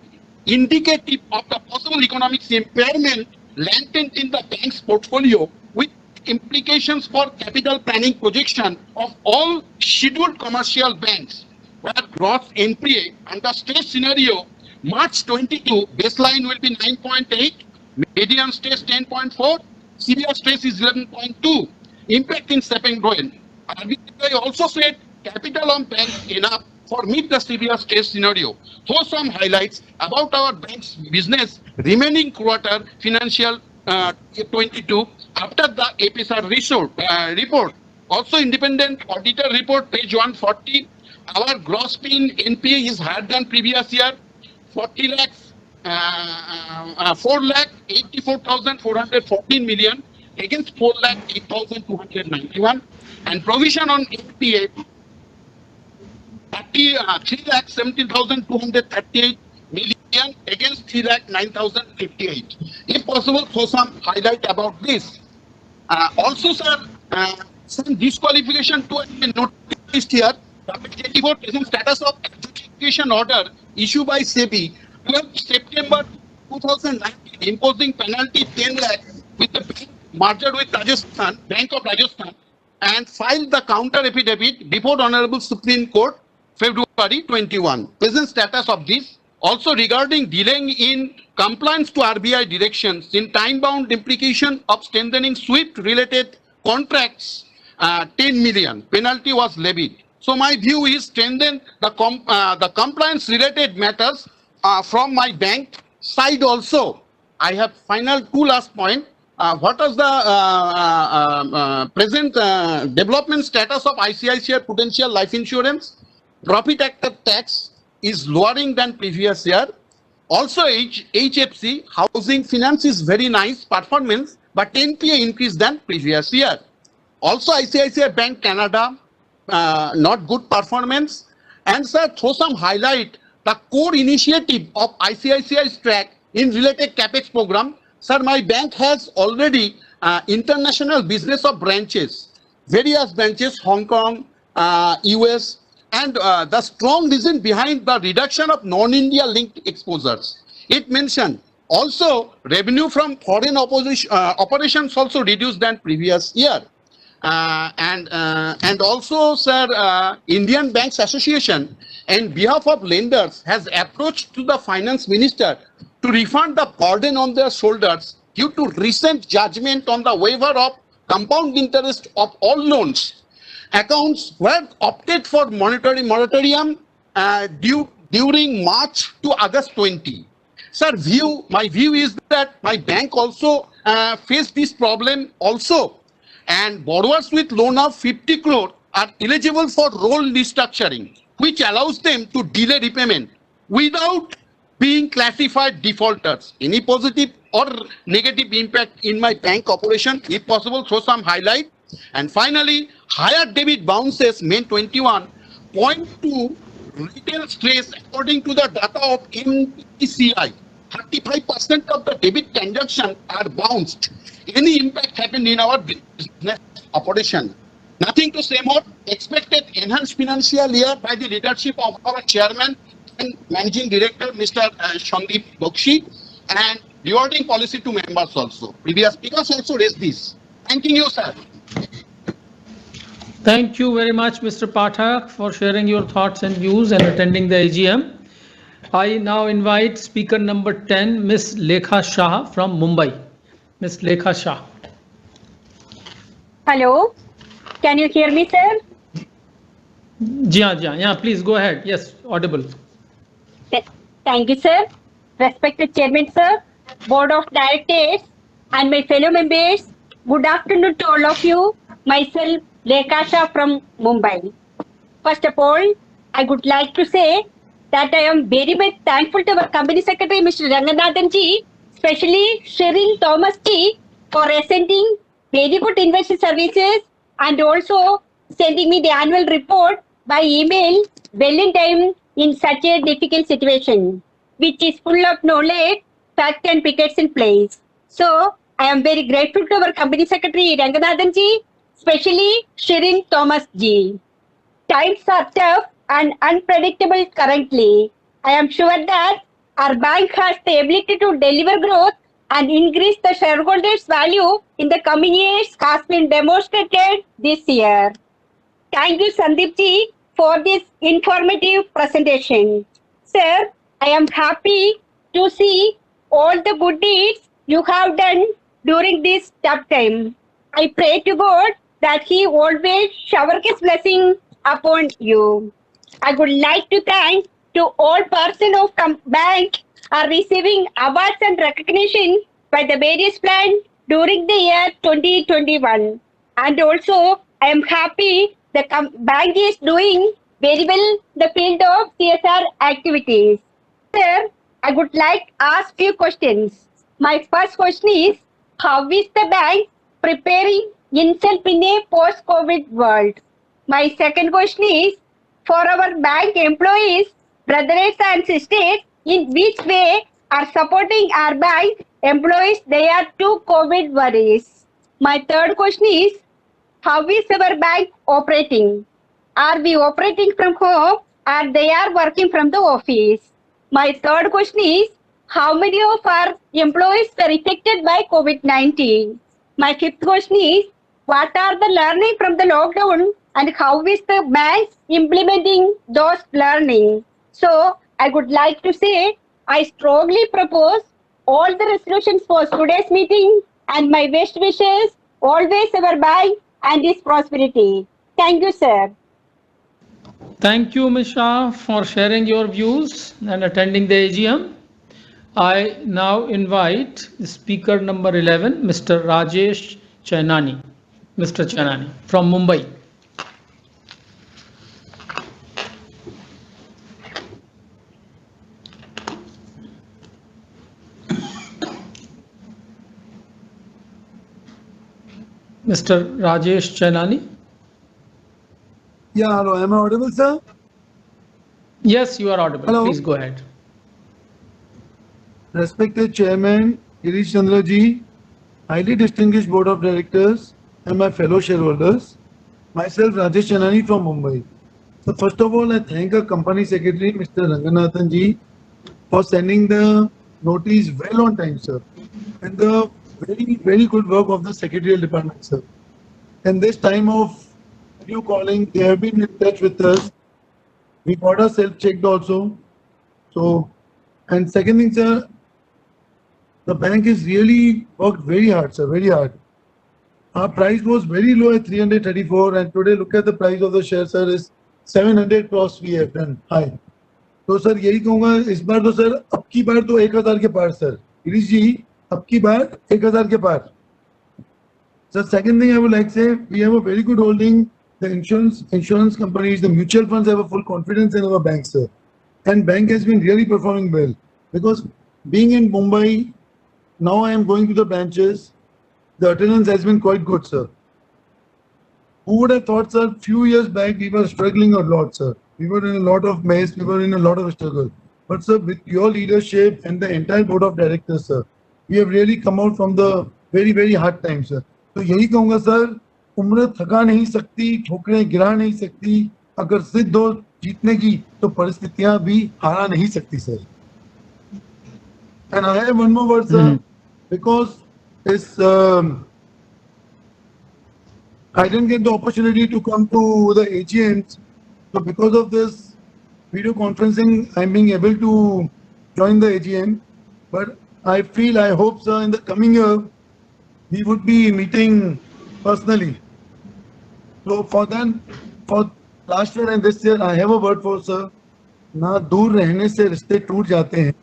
indicative of the possible economic impairment latent in the bank's portfolio, with implications for capital planning projection of all scheduled commercial banks, where gross NPA under stress scenario March 22 baseline will be 9.8, median stress 10.4, severe stress is 11.2. Impact in stepping loan. RBI also said capital on banks enough for meet the severe stress scenario. Throw some highlights about our bank's business remaining quarter financial 22 after the FSR report. Also independent auditor report page 140. Our gross NPA is higher than previous year, 40 lakhs, 4,84,414 million against 4,08,291, and provision on NPA 3,70,238 million against 3,09,058. If possible, throw some highlight about this. Also, sir, some disqualification to be noticed here. Page 84 present status of adjudication order issued by SEBI 12 September 2019 imposing penalty 10 lakh with the bank merged with Rajasthan, Bank of Rajasthan, and filed the counter affidavit before Honorable Supreme Court February 21. Present status of this. Also regarding delaying in compliance to RBI directions in time-bound implication of strengthening SWIFT related contracts, 10 million penalty was levied. So my view is strengthen the compliance related matters from my bank side also. I have final two last point. What is the present development status of ICICI Prudential Life Insurance? Profit after tax is lowering than previous year. Also HFC, housing finance is very nice performance, but NPA increased than previous year. Also ICICI Bank Canada, not good performance. And sir, throw some highlight the core initiative of ICICI's track in related capex program. Sir, my bank has already international business of branches, various branches, Hong Kong, US, and the strong reason behind the reduction of non-India linked exposures. It mentioned also revenue from foreign operations also reduced than previous year. And also, sir, Indian Banks Association on behalf of lenders has approached to the finance minister to refund the burden on their shoulders due to recent judgment on the waiver of compound interest of all loans. Accounts were opted for moratorium during March to August 20. Sir, my view is that my bank also faced this problem also, and borrowers with loan of 50 crore are eligible for roll restructuring, which allows them to delay repayment without being classified defaulters. Any positive or negative impact in my bank operation? If possible, throw some highlight. And finally, higher debit bounces May 21 point to retail stress according to the data of MPCI. 35% of the debit transactions are bounced. Any impact happened in our business operation? Nothing to say more. Expected enhanced financial year by the leadership of our chairman and managing director, Mr. Sandeep Bakshi, and rewarding policy to members also. Previous speakers also raised this. Thanking you, sir. Thank you very much, Mr. Pathak, for sharing your thoughts and views and attending the AGM. I now invite speaker number 10, Ms. Lekha Shah from Mumbai. Ms. Lekha Shah. Hello, can you hear me, sir? Yeah, please go ahead. Yes, audible. Thank you, sir. Respected Chairman, sir, Board of Directors, and my fellow members, good afternoon to all of you. Myself, Lekha Shah from Mumbai. First of all, I would like to say that I am very much thankful to our Company Secretary, Mr. Ranganathan ji, especially Sherin Thomas ji, for sending very good investor services and also sending me the annual report by email well in time in such a difficult situation, which is full of knowledge, fact and pickets in place. So I am very grateful to our company secretary Ranganathan ji, especially Shirin Thomas ji. Times are tough and unpredictable currently. I am sure that our bank has the ability to deliver growth and increase the shareholders' value in the coming years has been demonstrated this year. Thank you, Sandeep ji, for this informative presentation. Sir, I am happy to see all the good deeds you have done during this tough time. I pray to God that He always shower His blessing upon you. I would like to thank to all persons of bank are receiving awards and recognition by the various plans during the year 2021. And also, I am happy the bank is doing very well in the field of CSR activities. Sir, I would like to ask few questions. My first question is, how is the bank preparing itself in a post-COVID world? My second question is, for our bank employees, brothers and sisters, in which way are supporting our bank employees they are to COVID worries? My third question is, how is our bank operating? Are we operating from home or they are working from the office? My third question is, how many of our employees were affected by COVID-19? My fifth question is, what are the learning from the lockdown and how is the bank implementing those learning? So I would like to say, I strongly propose all the resolutions for today's meeting and my best wishes always our bank and its prosperity. Thank you, sir. Thank you, Ms. Shah, for sharing your views and attending the AGM. I now invite speaker number 11, Mr. Rajesh Chainani. Mr. Chainani from Mumbai. Mr. Rajesh Chainani. Yeah, hello. Am I audible, sir? Yes, you are audible. Hello. Please go ahead. Respected Chairman Girish Chandra ji, highly distinguished Board of Directors, and my fellow shareholders, myself Rajesh Chainani from Mumbai. So first of all, I thank our Company Secretary, Mr. Ranganathan ji, for sending the notice well on time, sir, and the very good work of the Secretarial Department, sir. And this time of video calling, they have been in touch with us. We got ourselves checked also. So, and second thing, sir, the bank has really worked very hard, sir, very hard. Our price was very low at 334, and today look at the price of the share, sir, is 700 cross we have done high. तो sir यही कहूँगा इस बार तो sir अब की बार तो 1000 के पार sir Girish जी अब की बार 1000 के पार. So second thing I would like to say, we have a very good holding. The insurance companies, the mutual funds have a full confidence in our bank, sir. And bank has been really performing well. Because being in Mumbai, now I am going to the branches, the attendance has been quite good, sir. Who would have thought, sir, few years back we were struggling a lot, sir. We were in a lot of mess, we were in a lot of struggle. But sir, with your leadership and the entire board of directors, sir, we have really come out from the very hard times, sir. तो यही कहूँगा sir, उम्र थका नहीं सकती, ठोकरें गिरा नहीं सकती, अगर जिद हो जीतने की तो परिस्थितियां भी हारा नहीं सकती sir. And I have one more word, sir, because it's I didn't get the opportunity to come to the AGMs, so because of this video conferencing, I'm being able to join the AGM. But I feel, I hope, sir, in the coming year, we would be meeting personally. So for that, for last year and this year, I have a word for sir. ना दूर रहने से रिश्ते टूट जाते हैं,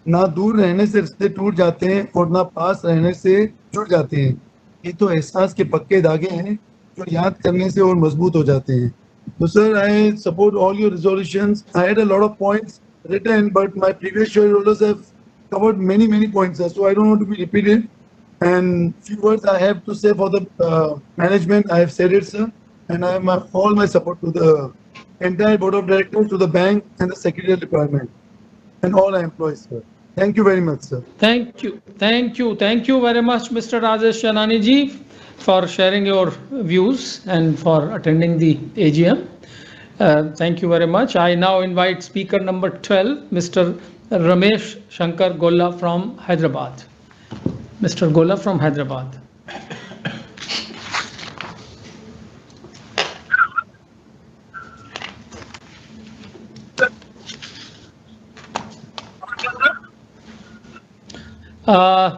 ना दूर रहने से रिश्ते टूट जाते हैं और ना पास रहने से जुड़ जाते हैं. ये तो एहसास के पक्के धागे हैं जो याद करने से और मजबूत हो जाते हैं. So sir, I support all your resolutions. I had a lot of points written, but my previous shareholders have covered many points, sir. So I don't want to be repeated. And few words I have to say for the management, I have said it, sir. and I have all my support to the entire board of directors, to the bank and the secretarial department, and all our employees, sir. Thank you very much, sir. Thank you very much, Mr. Rajesh Chainani ji, for sharing your views and for attending the AGM. Thank you very much. I now invite speaker number 12, Mr. Ramesh Shankar Golla from Hyderabad. Mr. Golla from Hyderabad.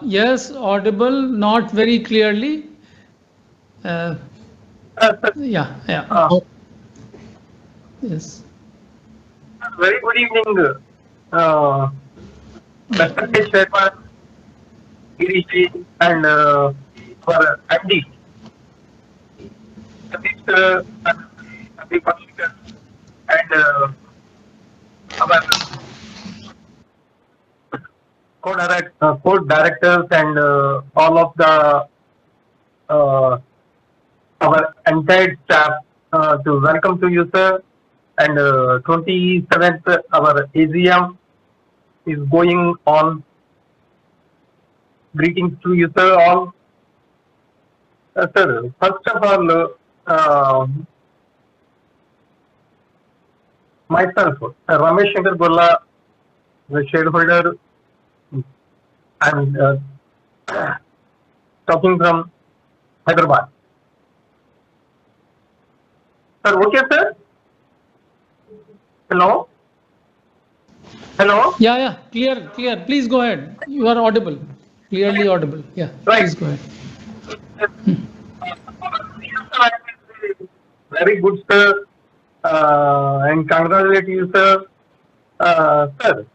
Yes, audible, not very clearly. Yeah. Yes. Very good evening, respected Chairman, Girish, and our MD. And our co-directors and all of the our entire staff to welcome to you, sir. And 27th our AGM is going on. Greetings to you, sir, all. Sir, first of all, myself, Ramesh Shankar Golla, the shareholder, I'm talking from Hyderabad. Sir, okay, sir? Hello? Hello? Yeah, clear. Please go ahead. You are audible, clearly audible. Yeah, right. Please go ahead. Very good, sir. And congratulate you, sir. Sir,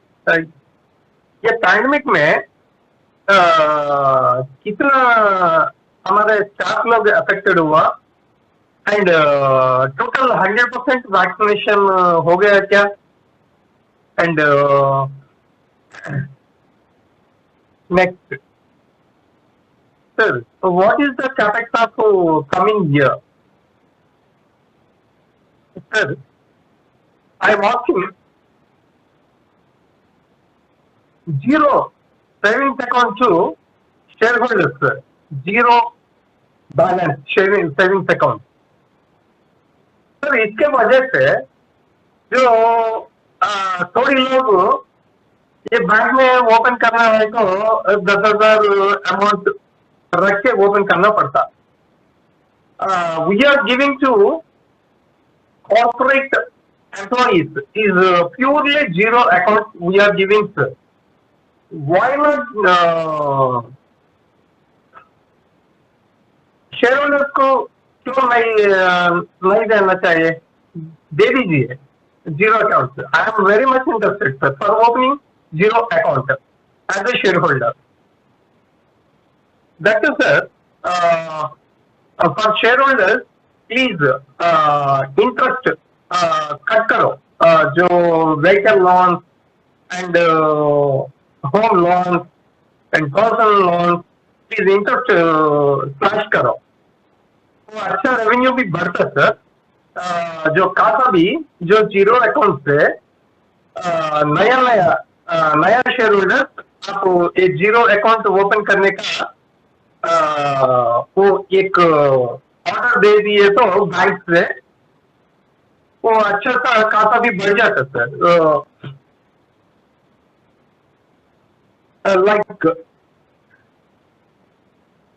ये pandemic में कितना हमारे staff लोग affected हुआ and total 100% vaccination हो गया क्या and next sir what is the capex of coming year sir I am asking zero savings account to shareholders, sir. Zero balance savings account. Sir इसके वजह से जो थोड़ी लोग ये बैंक में ओपन करना है तो 10,000 अमाउंट रख के ओपन करना पड़ता. We are giving to corporate employees is purely zero account we are giving, sir. Why not shareholders को क्यों नहीं देना चाहिए? दे दीजिए zero account. I am very much interested sir for opening zero account as a shareholder. That is sir for shareholders please interest cut करो. जो vehicle loan and home loan and personal loan please interest slash करो तो अच्छा revenue भी बढ़ता sir. जो खाता भी जो जीरो अकाउंट से नया शेयर होल्डर आपको एक जीरो अकाउंट ओपन करने का वो एक ऑर्डर दे दिए तो बैंक से वो अच्छा सा खाता भी बढ़ जाता sir. Like,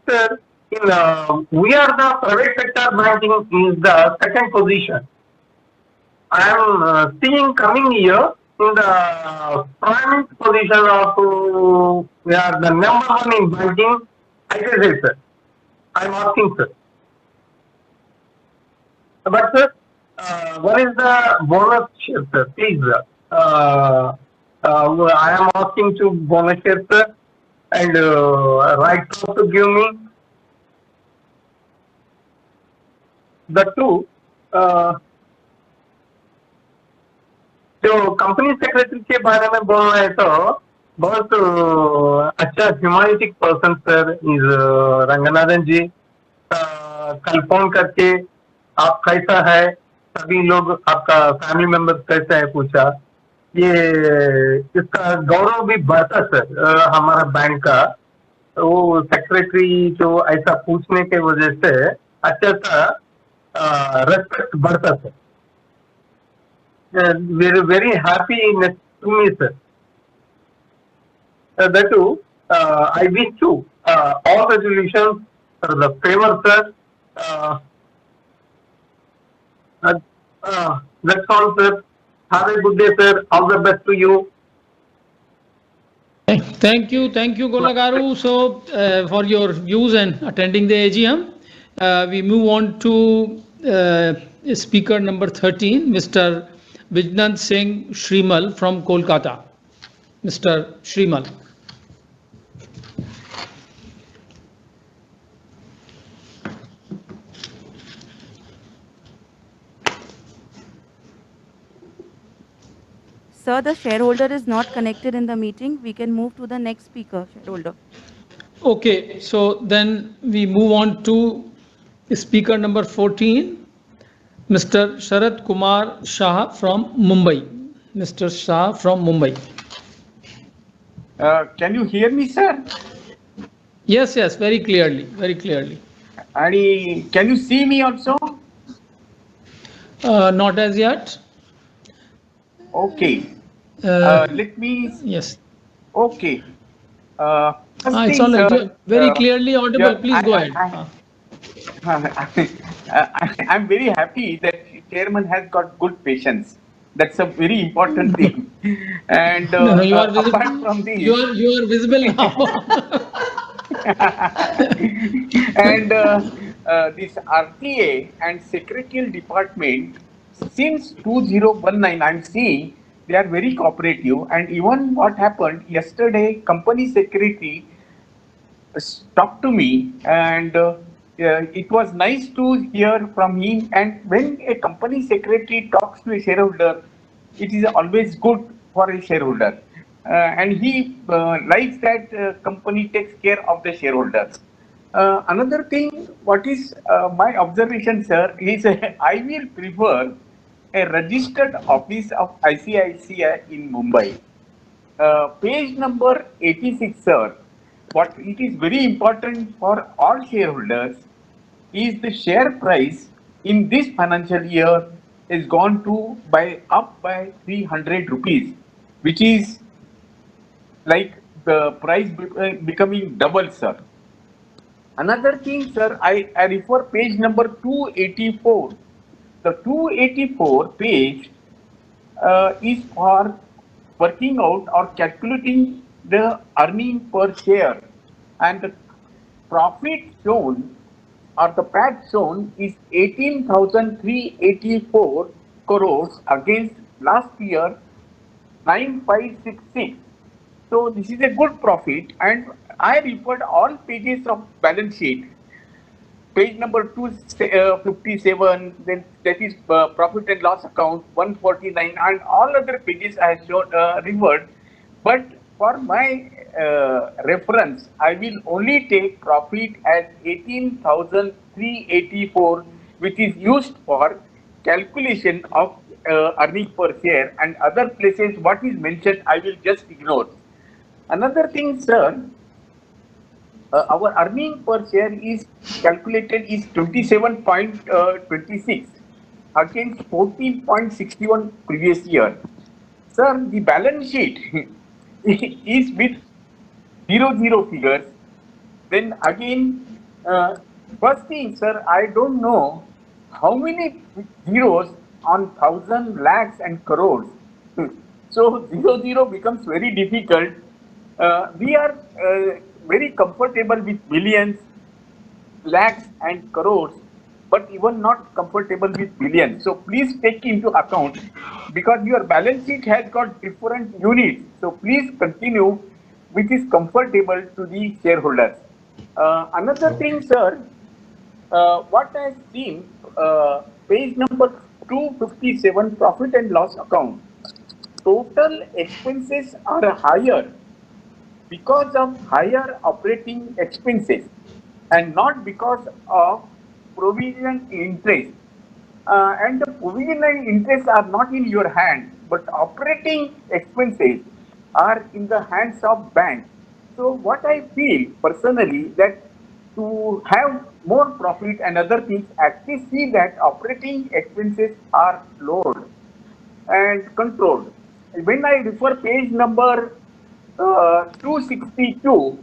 sir, we are the private sector banking is the second position. I am seeing coming year in the prime position of we are the number one in banking. ICICI, sir. I am asking, sir. But sir, what is the bonus share, sir? Please, I am asking to bonus share, sir, and right now to give me the two. जो company secretary के बारे में बोलना है तो बहुत अच्छा ह्यूमैनिटिक person sir is Ranganathan जी. कल फोन करके आप कैसा है, सभी लोग आपका फैमिली मेंबर कैसा है पूछा। ये इसका गौरव भी बढ़ता सर हमारा बैंक का। वो सेक्रेटरी जो ऐसा पूछने के वजह से अच्छा सा रेस्पेक्ट बढ़ता sir. Very very happy to me sir. That too, I wish you all resolutions for the favor, sir. That's all, sir. Have a good day, sir. All the best to you. Thank you, Golagaru, so for your views and attending the AGM. We move on to speaker number 13, Mr. Vijnant Singh Shrimal from Kolkata. Mr. Shrimal. Sir, the shareholder is not connected in the meeting. We can move to the next speaker, shareholder. Okay, so then we move on to speaker number 14, Mr. Sharat Kumar Shah from Mumbai. Mr. Shah from Mumbai. Can you hear me, sir? Yes, very clearly, very clearly. And can you see me also? Not as yet. Okay. Let me. Yes. Okay. It's all right. Very clearly audible. Please go ahead. I'm very happy that chairman has got good patience. That's a very important thing. And no, you are visible. Apart from this, you are visible now. And this RTA and Secretarial Department since 2019, I'm seeing they are very cooperative. And even what happened yesterday, company secretary talked to me, and it was nice to hear from him. And when a company secretary talks to a shareholder, it is always good for a shareholder. And he likes that company takes care of the shareholders. Another thing, what is my observation, sir, is I will prefer a registered office of ICICI in Mumbai. Page number 86, sir. What it is very important for all shareholders is the share price in this financial year is gone to up by 300 rupees, which is like the price becoming double, sir. Another thing, sir, I refer page number 284. The 284 page is for working out or calculating the earning per share, and the profit shown or the PAT shown is 18,384 crores against last year 9,566. So this is a good profit, and I referred all pages of balance sheet. Page number 257, then that is profit and loss account 149, and all other pages I have shown referred. But for my reference, I will only take profit as 18,384, which is used for calculation of earning per share, and other places what is mentioned I will just ignore. Another thing, sir, our earning per share is calculated is 27.26 against 14.61 previous year. Sir, the balance sheet is with 00 figures. Then again, first thing, sir, I don't know how many zeros on 1,000, lakhs and crores. So 00 becomes very difficult. We are very comfortable with millions, lakhs and crores, but even not comfortable with billions. So please take into account, because your balance sheet has got different units. So please continue which is comfortable to the shareholders. Another thing, sir, what I have seen, page number 257, profit and loss account. Total expenses are higher because of higher operating expenses and not because of provision interest. and the provision and interest are not in your hand, but operating expenses are in the hands of bank. So what I feel personally that to have more profit and other things, actually see that operating expenses are lowered and controlled. When I refer page number 262,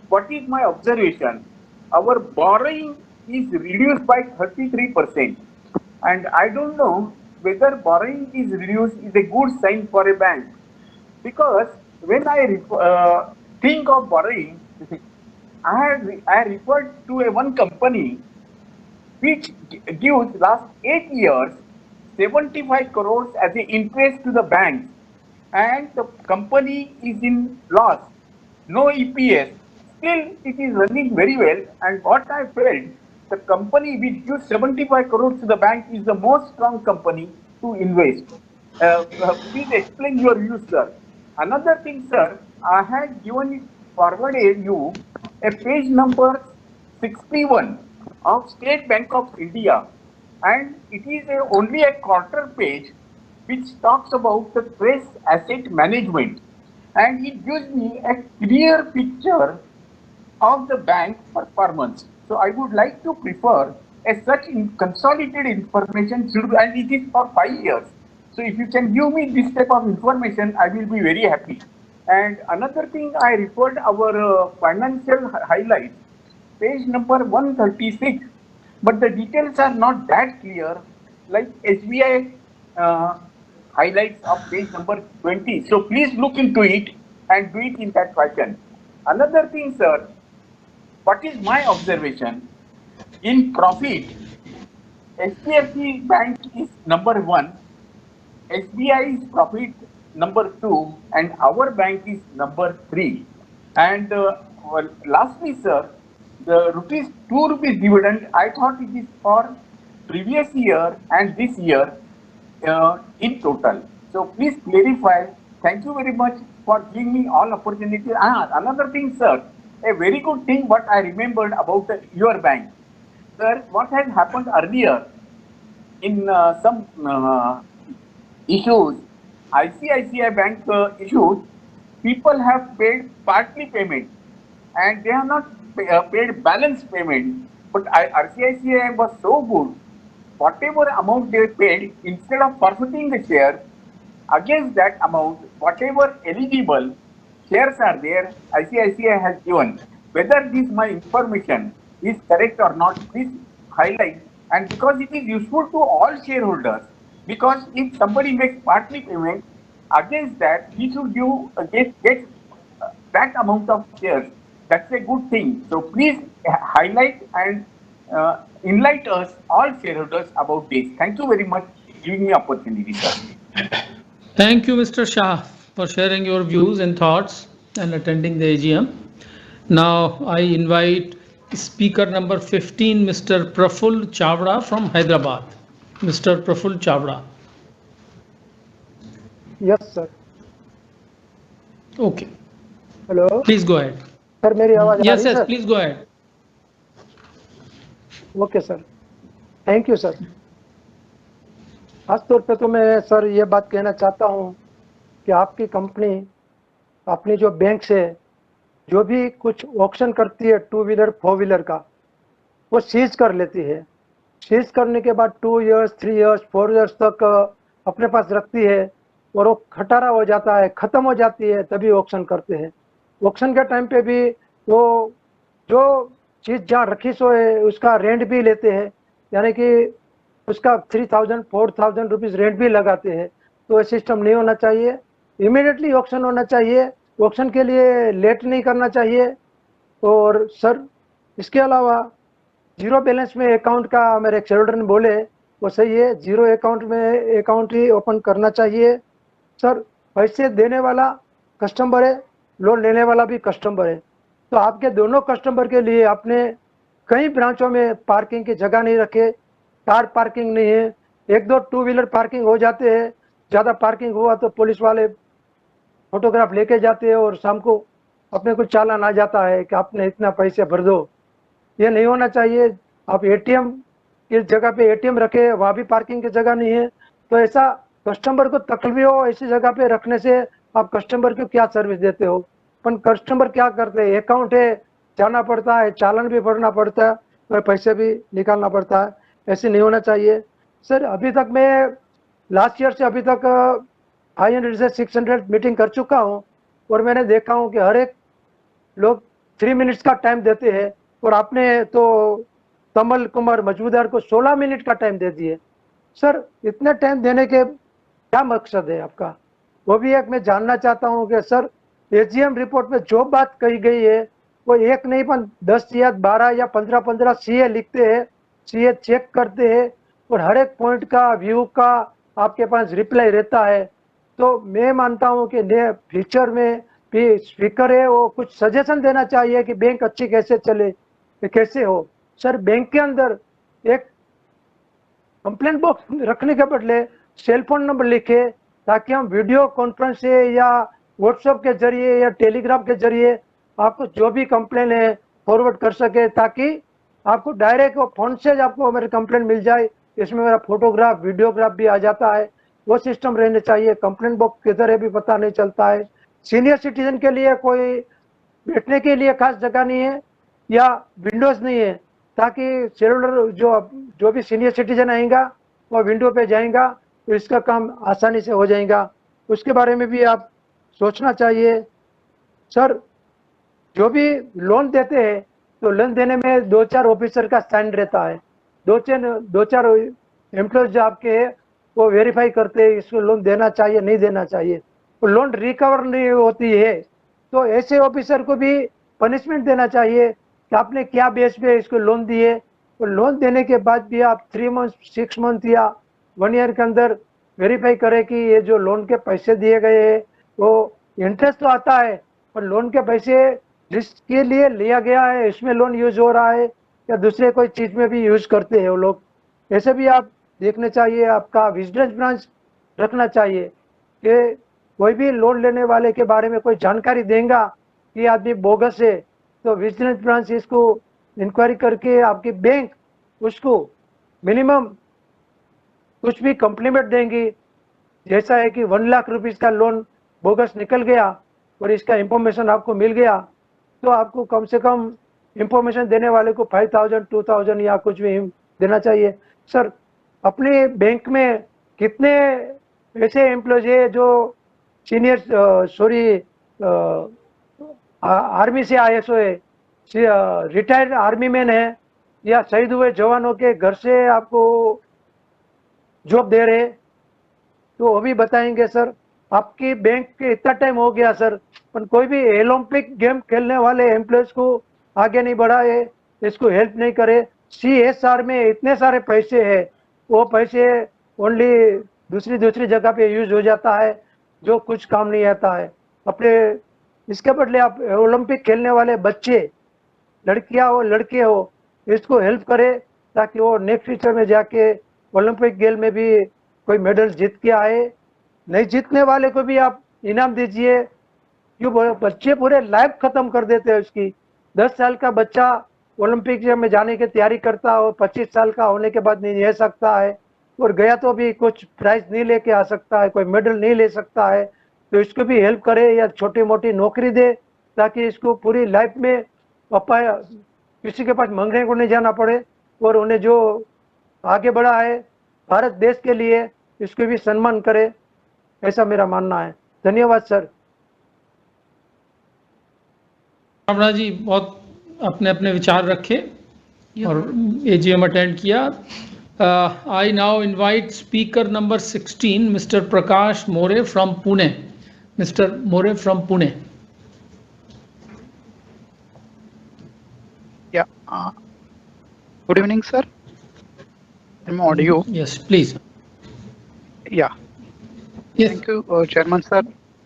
what is my observation? Our borrowing is reduced by 33%. And I don't know whether borrowing is reduced is a good sign for a bank. Because when I think of borrowing, I referred to a one company which gives last 8 years 75 crores as an interest to the banks, and the company is in loss, no EPS. Still, it is running very well. And what I felt, the company which gives 75 crores to the bank is the most strong company to invest. Please explain your views, sir. Another thing, sir, I had given it forwarded you a page number 61 of State Bank of India, and it is only a quarter page which talks about the trace asset management, and it gives me a clear picture of the bank performance. So I would like to prefer a such consolidated information should, and it is for 5 years. So if you can give me this type of information, I will be very happy. And another thing, I referred our financial highlights, page number 136, but the details are not that clear, like SBI highlights of page number 20. So please look into it and do it in that fashion. Another thing, sir, what is my observation? In profit, HDFC Bank is number 1, SBI's profit number 2, and our bank is number 3. And lastly, sir, the rupees 2 rupees dividend, I thought it is for previous year and this year in total. So please clarify. Thank you very much for giving me all opportunity. Another thing, sir, a very good thing what I remembered about your bank. Sir, what has happened earlier in some issues, ICICI Bank issues, people have paid partly payment and they have not paid balance payment. But ICICI was so good, whatever amount they paid, instead of forfeiting the share, against that amount, whatever eligible shares are there, ICICI has given. Whether this my information is correct or not, please highlight. And because it is useful to all shareholders, because if somebody makes partly payment, against that he should get that amount of shares. That's a good thing. So please highlight and enlighten us all shareholders about this. Thank you very much for giving me opportunity, sir. Thank you, Mr. Shah, for sharing your views and thoughts and attending the AGM. Now I invite speaker number 15, Mr. Praful Chavda from Hyderabad. Mr. Praful Chavda. Yes sir. Okay. Hello. Please go ahead. Sir मेरी आवाज आ रही है? Yes, yes, please go ahead. Okay sir. Thank you sir. खास तौर पे तो मैं sir ये बात कहना चाहता हूँ कि आपकी कंपनी अपनी जो बैंक से जो भी कुछ ऑक्शन करती है 2 व्हीलर 4 व्हीलर का, वो सीज कर लेती है. सीज करने के बाद 2 इयर्स 3 इयर्स 4 इयर्स तक अपने पास रखती है और वो खटारा हो जाता है, ख़त्म हो जाती है, तभी ऑक्शन करते हैं. ऑक्शन के टाइम पे भी वो जो चीज़ जहाँ रखी सो है उसका रेंट भी लेते हैं, यानी कि उसका 3000 4000 रुपीज़ रेंट भी लगाते हैं. तो ये सिस्टम नहीं होना चाहिए. इमीडिएटली ऑक्शन होना चाहिए. ऑक्शन के लिए लेट नहीं करना चाहिए. और सर इसके अलावा जीरो बैलेंस में अकाउंट का मेरे एक शेयरहोल्डर ने बोले वो सही है, जीरो अकाउंट में अकाउंट ही ओपन करना चाहिए. सर पैसे देने वाला कस्टमर है, लोन लेने वाला भी कस्टमर है. तो आपके दोनों कस्टमर के लिए आपने कई ब्रांचों में पार्किंग की जगह नहीं रखे, कार पार्किंग नहीं है, 1-2 2 व्हीलर पार्किंग हो जाते हैं. ज़्यादा पार्किंग हुआ तो पुलिस वाले फोटोग्राफ लेके जाते हैं और शाम को अपने को चालान आ जाता है कि आपने इतना पैसे भर दो. ये नहीं होना चाहिए. आप एटीएम कि इस जगह पे एटीएम रखे, वहाँ भी पार्किंग की जगह नहीं है। तो ऐसा कस्टमर को तकलीफ हो, ऐसी जगह पे रखने से आप कस्टमर को क्या सर्विस देते हो? पर कस्टमर क्या करते हैं, अकाउंट है, जाना पड़ता है, चालान भी भरना पड़ता है और पैसे भी निकालना पड़ता है। ऐसे नहीं होना चाहिए सर। अभी तक मैं लास्ट ईयर से अभी तक 500 से 600 मीटिंग कर चुका हूँ और मैंने देखा हूँ कि हर एक लोग 3 मिनट्स का टाइम देते हैं और आपने तो तमल कुमार मजूमदार को 16 मिनट का टाइम दे दिए। सर इतने टाइम देने के क्या मकसद है आपका? वो भी एक मैं जानना चाहता हूँ कि सर एजीएम रिपोर्ट में जो बात कही गई है वो एक नहीं पर 10 या 12 या 15 सीए लिखते हैं, सीए चेक करते हैं और हर एक पॉइंट का व्यू का आपके पास रिप्लाई रहता है। तो मैं मानता हूँ कि फ्यूचर में भी स्पीकर है वो कुछ सजेशन देना चाहिए कि बैंक अच्छी कैसे चले, कैसे हो। सर बैंक के अंदर एक कंप्लेंट बॉक्स रखने के बदले सेल फोन नंबर लिखे ताकि हम वीडियो कॉन्फ्रेंस से या व्हाट्सएप के जरिए या टेलीग्राम के जरिए आपको जो भी कंप्लेन है फॉरवर्ड कर सके, ताकि आपको डायरेक्ट फोन से आपको मेरी कंप्लेन मिल जाए। इसमें मेरा फोटोग्राफ वीडियोग्राफ भी आ जाता है, वो सिस्टम रहने चाहिए। कंप्लेंट बॉक्स किधर है भी पता नहीं चलता है। सीनियर सिटीजन के लिए कोई बैठने के लिए खास जगह नहीं है या विंडोज नहीं है, ताकि शेयरहोल्डर जो भी सीनियर सिटीजन आएगा वो विंडो पे जाएगा तो इसका काम आसानी से हो जाएगा। उसके बारे में भी आप सोचना चाहिए। सर जो भी लोन देते हैं तो लोन देने में 2-4 ऑफिसर का साइन रहता है, 2-4 एम्प्लॉयज जो आपके हैं वो वेरीफाई करते हैं इसको लोन देना चाहिए नहीं देना चाहिए। तो लोन रिकवर नहीं होती है तो ऐसे ऑफिसर को भी पनिशमेंट देना चाहिए कि आपने क्या बेस पे इसको लोन दिए। तो लोन देने के बाद भी आप 3 मंथ 6 मंथ या 1 ईयर के अंदर वेरीफाई करें कि ये जो लोन के पैसे दिए गए हैं वो इंटरेस्ट तो आता है पर लोन के पैसे जिसके लिए लिया गया है इसमें लोन यूज हो रहा है या दूसरे कोई चीज में भी यूज करते हैं वो लोग, ऐसे भी आप देखने चाहिए। आपका विजिलेंस ब्रांच रखना चाहिए कि कोई भी लोन लेने वाले के बारे में कोई जानकारी देगा कि आदमी बोगस है तो विजिलेंस ब्रांच इसको इंक्वायरी करके आपकी बैंक उसको मिनिमम कुछ भी कम्प्लीमेंट देंगी। जैसा है कि 1 लाख रुपीस का लोन बोगस निकल गया और इसका इंफॉर्मेशन आपको मिल गया तो आपको कम से कम इंफॉर्मेशन देने वाले को 5,000 2,000 या कुछ भी देना चाहिए। सर अपने बैंक में कितने ऐसे एम्प्लॉयज है जो सीनियर आर्मी से आईएसओ है, रिटायर्ड आर्मी मैन है या शहीद हुए जवानों के घर से आपको जॉब दे रहे तो वो भी बताएंगे। सर आपकी बैंक के इतना टाइम हो गया सर पर कोई भी ओलंपिक गेम खेलने वाले एम्प्लॉयज को आगे नहीं बढ़ाए, इसको हेल्प नहीं करे। CSR में इतने सारे पैसे है वो पैसे ओनली दूसरी जगह पे यूज हो जाता है जो कुछ काम नहीं आता है अपने। इसके बदले आप ओलंपिक खेलने वाले बच्चे लड़कियां हो लड़के हो इसको हेल्प करे ताकि वो नेक्स्ट फ्यूचर में जाके ओलंपिक गेम में भी कोई मेडल जीत के आए। नहीं जीतने वाले को भी आप इनाम दीजिए। क्यों बच्चे पूरे लाइफ खत्म कर देते हैं उसकी। 10 साल का बच्चा ओलंपिक में जाने की तैयारी करता हो 25 साल का होने के बाद नहीं रह सकता है और गया तो भी कुछ प्राइज नहीं लेके आ सकता है, कोई मेडल नहीं ले सकता है। तो इसको भी हेल्प करे या छोटी मोटी नौकरी दे ताकि इसको पूरी लाइफ में पापा किसी के पास मांगने को नहीं जाना पड़े और उन्हें जो आगे बढ़ा है भारत देश के लिए इसको भी सम्मान करे, ऐसा मेरा मानना है। धन्यवाद सर। रामराज जी बहुत अपने अपने विचार रखे और AGM अटेंड किया। I now invite speaker number 16, Mr. Prakash More from Pune. Mr. More from Pune. Yeah. Good evening, sir. I'm audio. Yes, please. Yeah. Yes. Thank you, Chairman sir,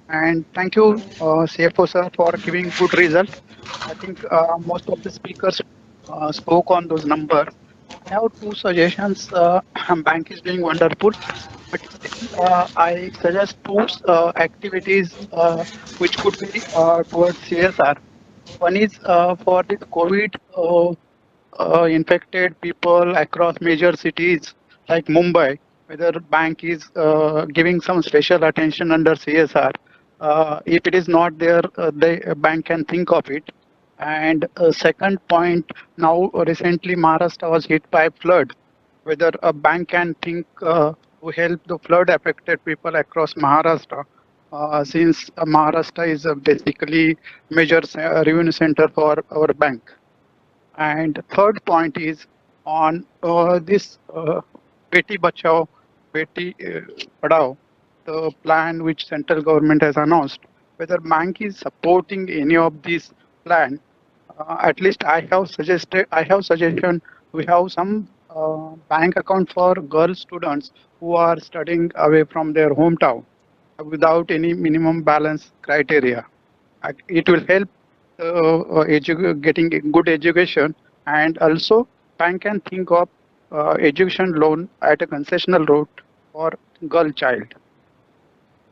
and thank you, CFO sir, for giving good result. I think most of the speakers spoke on those numbers. I have 2 suggestions. Bank is doing wonderful, but I suggest 2 activities which could be towards CSR. One is for this COVID infected people across major cities like Mumbai, whether bank is giving some special attention under CSR. If it is not there, the bank can think of it. And second point, now recently Maharashtra was hit by flood. Whether a bank can think to help the flood affected people across Maharashtra, since Maharashtra is basically major revenue center for our bank. And third point is on this Beti Bachao, Beti Padhao, the plan which central government has announced. Whether bank is supporting any of these plan, at least I have suggestion. We have some bank account for girl students who are studying away from their hometown without any minimum balance criteria. It will help getting a good education, and also bank can think of education loan at a concessional route for girl child.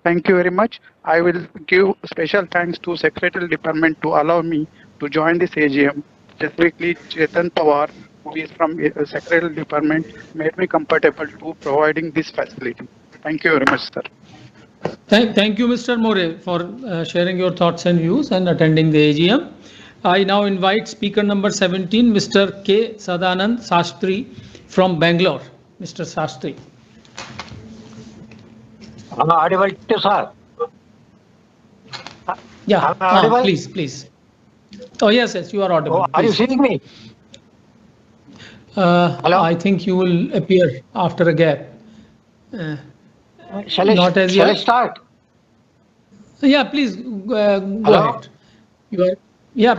Thank you very much. I will give special thanks to Secretarial Department to allow me to join this AGM. Specifically, Chetan Pawar, who is from Secretarial Department, made me comfortable to providing this facility. Thank you very much, sir. Thank you, Mr. More, for sharing your thoughts and views and attending the AGM. I now invite speaker number 17, Mr. K. Sadanand Sastry from Bangalore. Mr. Sastry. Am I audible to sir? Yeah, Am I audible? please. Oh, yes, you are audible. Oh, are you seeing me? Hello? I think you will appear after a gap. Shall I start? Yeah, please go ahead.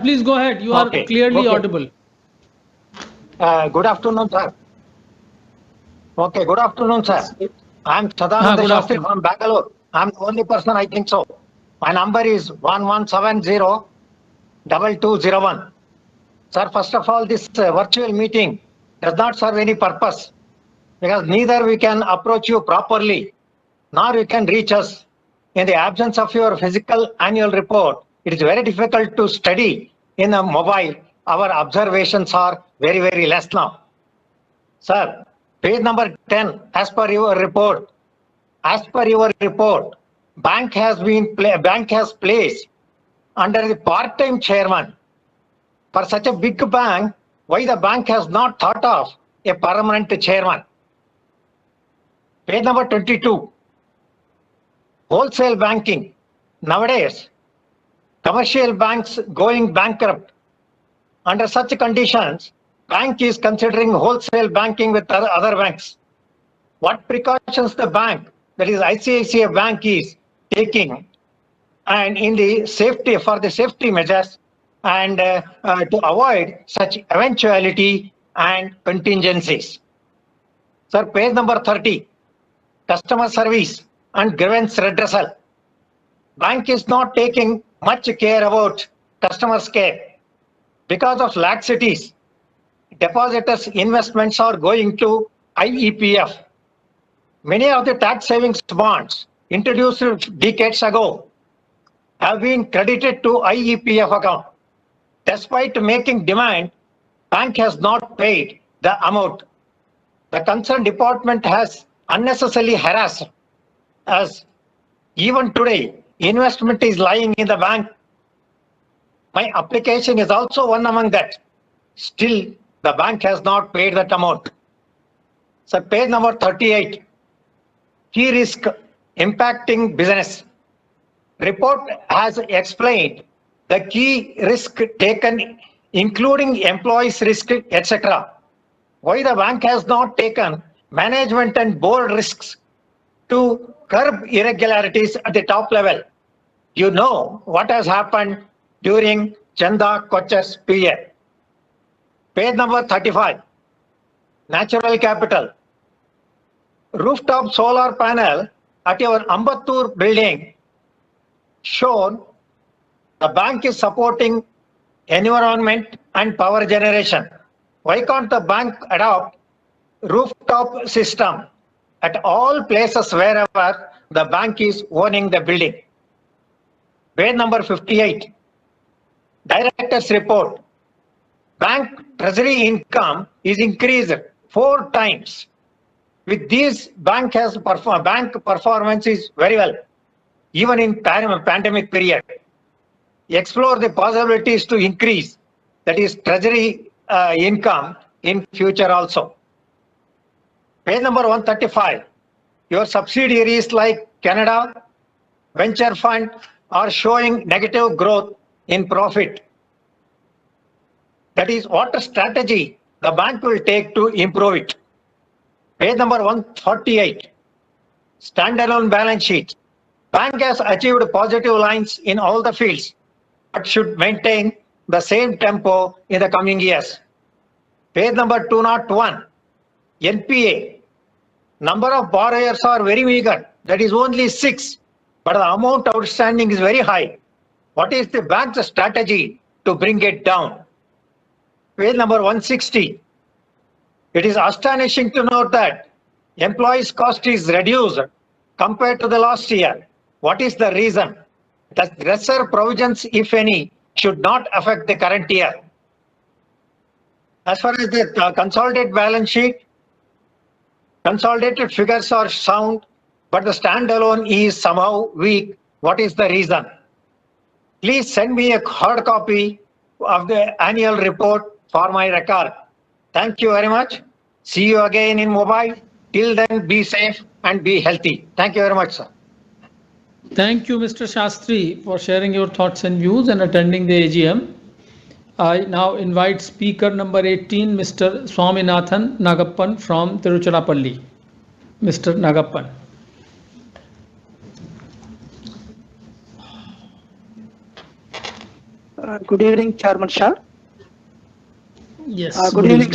Please go ahead. You are clearly audible. Good afternoon, sir. Okay, good afternoon, sir. I'm Sadananda Shastri from Bangalore. I'm the only person I think so. My number is 1170-2201. Sir, first of all, this virtual meeting does not serve any purpose because neither we can approach you properly nor you can reach us. In the absence of your physical annual report, it is very difficult to study in a mobile. Our observations are very, very less now. Sir, page number 10, as per your report, bank has placed under the part-time chairman. For such a big bank, why the bank has not thought of a permanent chairman? Page number 22. Wholesale banking. Nowadays, commercial banks going bankrupt. Under such conditions, bank is considering wholesale banking with other banks. What precautions the bank, that is ICICI Bank, is taking, and in the safety measures, and to avoid such eventuality and contingencies. Sir, page number 30, customer service and grievance redressal. Bank is not taking much care about customers' care. Because of laxities, depositors' investments are going to IEPF. Many of the tax savings bonds introduced decades ago have been credited to IEPF account. Despite making demand, bank has not paid the amount. The concerned department has unnecessarily harassed us. Even today, investment is lying in the bank. My application is also one among that. Still, the bank has not paid that amount. So page number 38, key risk impacting business. Report has explained the key risk taken, including employees' risk, etc. Why the bank has not taken management and board risks to curb irregularities at the top level? You know what has happened during Chanda Kocher's period. Page number 35, natural capital. Rooftop solar panel at your Ambattur building shown the bank is supporting environment and power generation. Why can't the bank adopt rooftop system at all places wherever the bank is owning the building? Page number 58, director's report. bank treasury income is increased 4 times. With these, bank performance is very well, even in pandemic period. Explore the possibilities to increase, that is treasury income in future also. Page number 135. Your subsidiaries like Canada Venture Fund are showing negative growth in profit. That is what strategy the bank will take to improve it. Page number 148. Standalone balance sheet. Bank has achieved positive lines in all the fields, but should maintain the same tempo in the coming years. Page number 201. NPA. Number of borrowers are very meager. That is only 6, but the amount outstanding is very high. What is the bank's strategy to bring it down? Page number 160. It is astonishing to note that employees' cost is reduced compared to the last year. What is the reason? The lesser provisions, if any, should not affect the current year. As far as the consolidated balance sheet, consolidated figures are sound, but the standalone is somehow weak. What is the reason? Please send me a hard copy of the annual report for my record. Thank you very much. See you again in Mumbai. Till then, be safe and be healthy. Thank you very much, sir. Thank you, Mr. Shastri, for sharing your thoughts and views and attending the AGM. I now invite speaker number 18, Mr. Swaminathan Nagappan from Tiruchirappalli. Mr. Nagappan. Good evening, Chairman Shah. Yes. Good evening.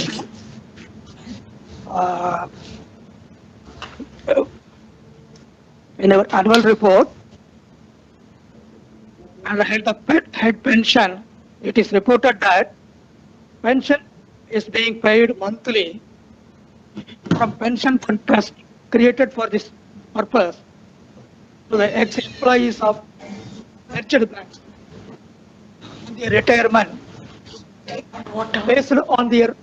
In our annual report, under head pension, it is reported that pension is being paid monthly from pension fund trust created for this purpose to the ex-employees of merged banks on their retirement based on their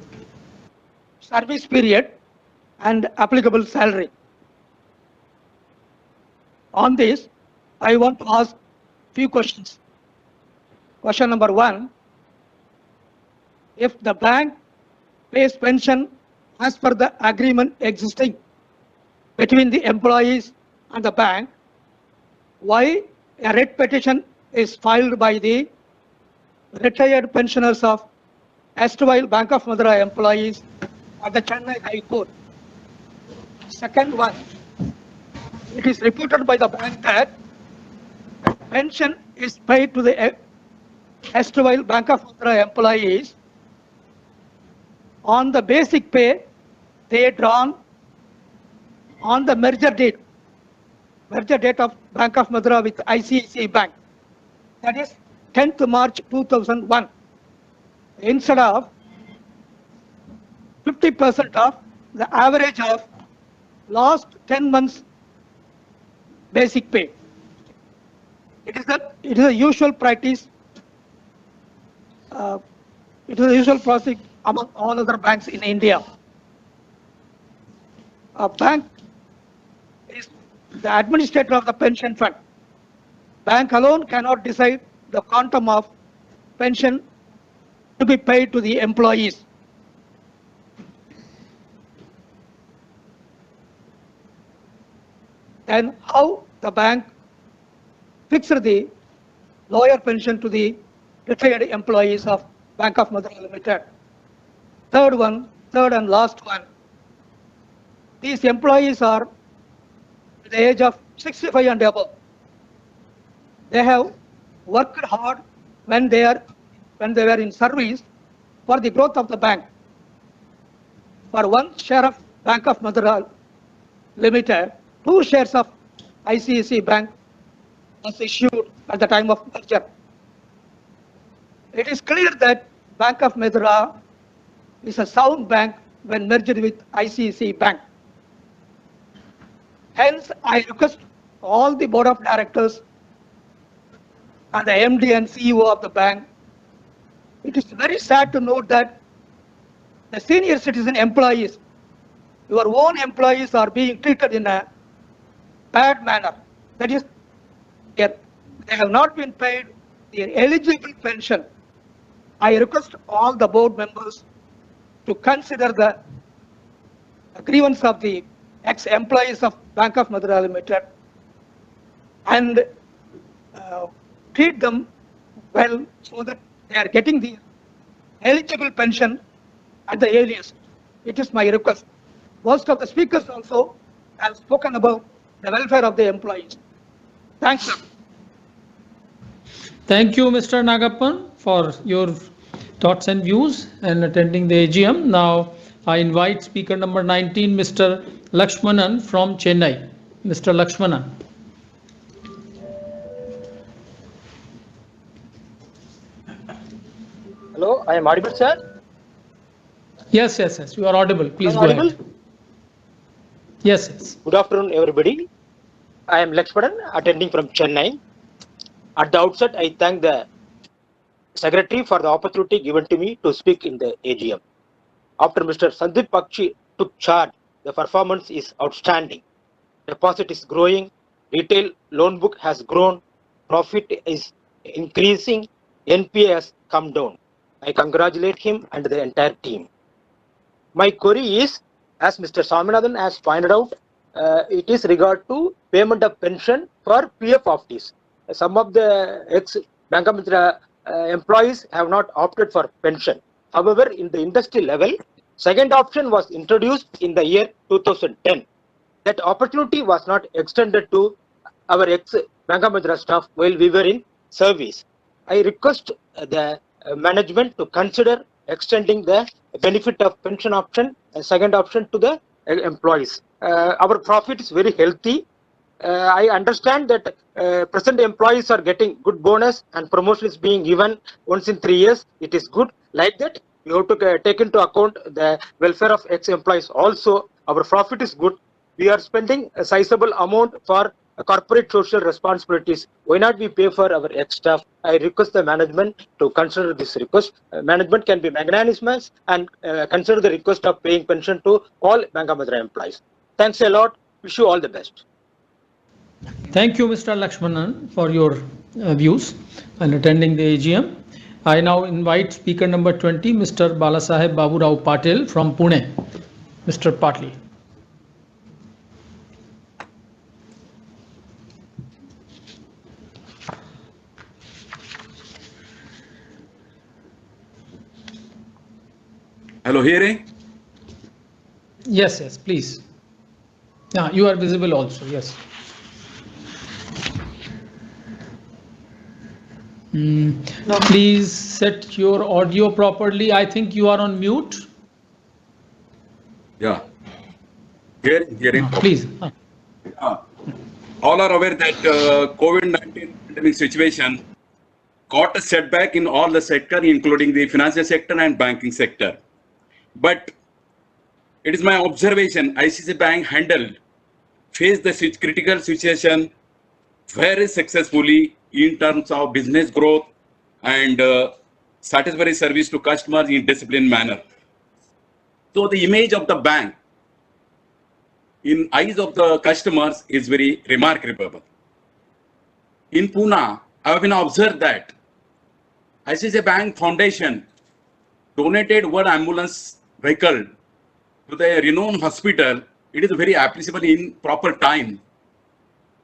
service period and applicable salary. On this, I want to ask few questions. Question number 1, if the bank pays pension as per the agreement existing between the employees and the bank, why a writ petition is filed by the retired pensioners of erstwhile Bank of Madura employees at the Chennai High Court? Second one, it is reported by the bank that pension is paid to the erstwhile Bank of Madura employees on the basic pay they drawn on the merger date of Bank of Madura with ICICI Bank, that is 10th March 2001, instead of 50% of the average of last 10 months basic pay. It is a usual practice. It is a usual process among all other banks in India. A bank is the administrator of the pension fund. Bank alone cannot decide the quantum of pension to be paid to the employees. Then how the bank fixed the lower pension to the retired employees of Bank of Madura Limited? Third and last one. These employees are at the age of 65 and above. They have worked hard when they were in service for the growth of the bank. For one share of Bank of Madura Limited, 2 shares of ICICI Bank was issued at the time of merger. It is clear that Bank of Madura is a sound bank when merged with ICICI Bank. Hence, I request all the board of directors and the MD and CEO of the bank It is very sad to note that the senior citizen employees, your own employees, are being treated in a bad manner. That is, they have not been paid their eligible pension. I request all the board members to consider the grievance of the ex-employees of Bank of Madurai Limited and treat them well so that they are getting the eligible pension at the earliest. It is my request. Most of the speakers also have spoken about the welfare of the employees. Thanks, sir. Thank you, Mr. Nagappan, for your thoughts and views and attending the AGM. Now, I invite speaker number 19, Mr. Lakshmanan from Chennai. Mr. Lakshmanan. Hello, I am audible, sir? Yes, you are audible. Please go ahead. Yes. Good afternoon, everybody. I am Lakshmanan, attending from Chennai. At the outset, I thank the Secretary for the opportunity given to me to speak in the AGM. After Mr. Sandip Bakshi took charge, the performance is outstanding. Deposit is growing, retail loan book has grown, profit is increasing, NPA has come down. I congratulate him and the entire team. My query is, as Mr. Swaminathan has pointed out, it is regard to payment of pension for PF office. Some of the ex-Bank of Madurai employees have not opted for pension. However, in the industry level, second option was introduced in the year 2010. That opportunity was not extended to our ex-Bank of Madurai staff while we were in service. I request the management to consider extending the benefit of pension option and second option to the employees. Our profit is very healthy. I understand that present employees are getting good bonus and promotion is being given once in 3 years. It is good. Like that, you have to take into account the welfare of ex-employees. Also, our profit is good. We are spending a sizable amount for corporate social responsibilities. Why not we pay for our ex-staff? I request the management to consider this request. Management can be magnanimous and consider the request of paying pension to all Bank of Madurai employees. Thanks a lot. Wish you all the best. Thank you, Mr. Lakshmanan, for your views and attending the AGM. I now invite speaker number 20, Mr. Bala Babu Raupatel from Pune. Mr. Patli. Hello, hearing? Yes, please. Yeah, you are visible also, yes. Please set your audio properly. I think you are on mute. Yeah. Hearing. Please. All are aware that COVID-19 pandemic situation got a setback in all the sector, including the financial sector and banking sector. But it is my observation, ICICI Bank faced the critical situation very successfully in terms of business growth and satisfactory service to customers in disciplined manner. So the image of the bank in eyes of the customers is very remarkable. In Pune, I have been observed that ICICI Bank Foundation donated one ambulance vehicle to the renowned hospital. It is very appreciable in proper time.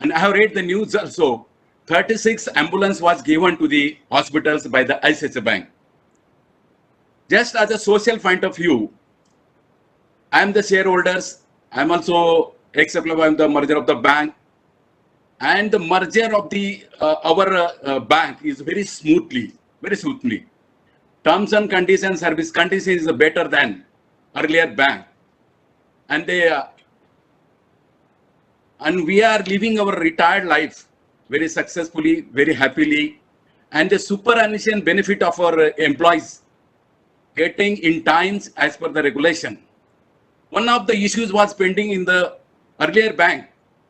And I have read the news also, 36 ambulance was given to the hospitals by the ICICI Bank. Just as a social point of view, I am the shareholders. I am also ex-employee of the merger of the bank. And the merger of the our bank is very smoothly. Terms and conditions, service conditions is better than earlier bank. And we are living our retired life very successfully, very happily. And the superannuation benefit of our employees getting in times as per the regulation. One of the issues was pending in the earlier bank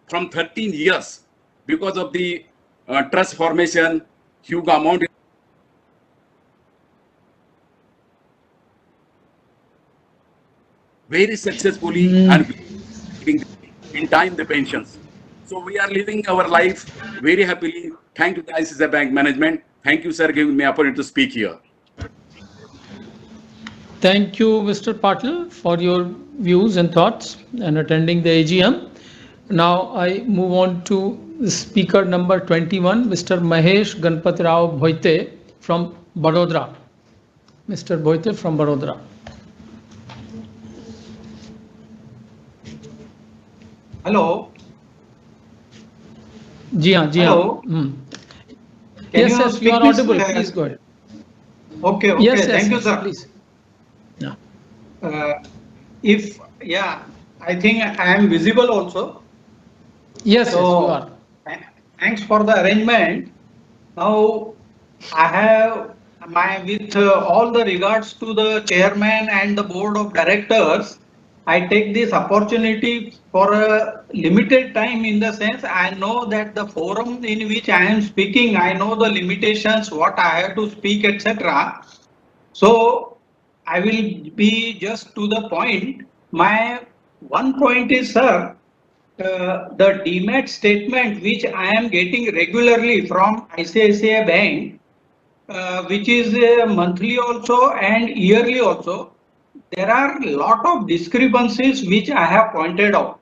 from 13 years because of the trust formation, huge amount. very successfully and giving in time the pensions. So we are living our life very happily. Thank you, the ICICI Bank management. Thank you, sir, giving me opportunity to speak here. Thank you, Mr. Patil, for your views and thoughts and attending the AGM. Now I move on to speaker number 21, Mr. Mahesh Ganpat Rao Bhoite from Vadodara. Mr. Bhoite from Vadodara. Hello. जी हाँ Hello. Yes, you yes, speak you are this, audible. Please go ahead. Okay, okay. Yes, yes, Thank you, yes, sir. please. I think I am visible also. Yes, so, yes, you are. Thanks for the arrangement. Now, I have with all the regards to the chairman and the board of directors, I take this opportunity for a limited time, in the sense I know that the forum in which I am speaking, I know the limitations, what I have to speak, etc. So I will be just to the point. My one point is, sir, the demat statement which I am getting regularly from ICICI Bank, which is monthly also and yearly also, there are a lot of discrepancies which I have pointed out.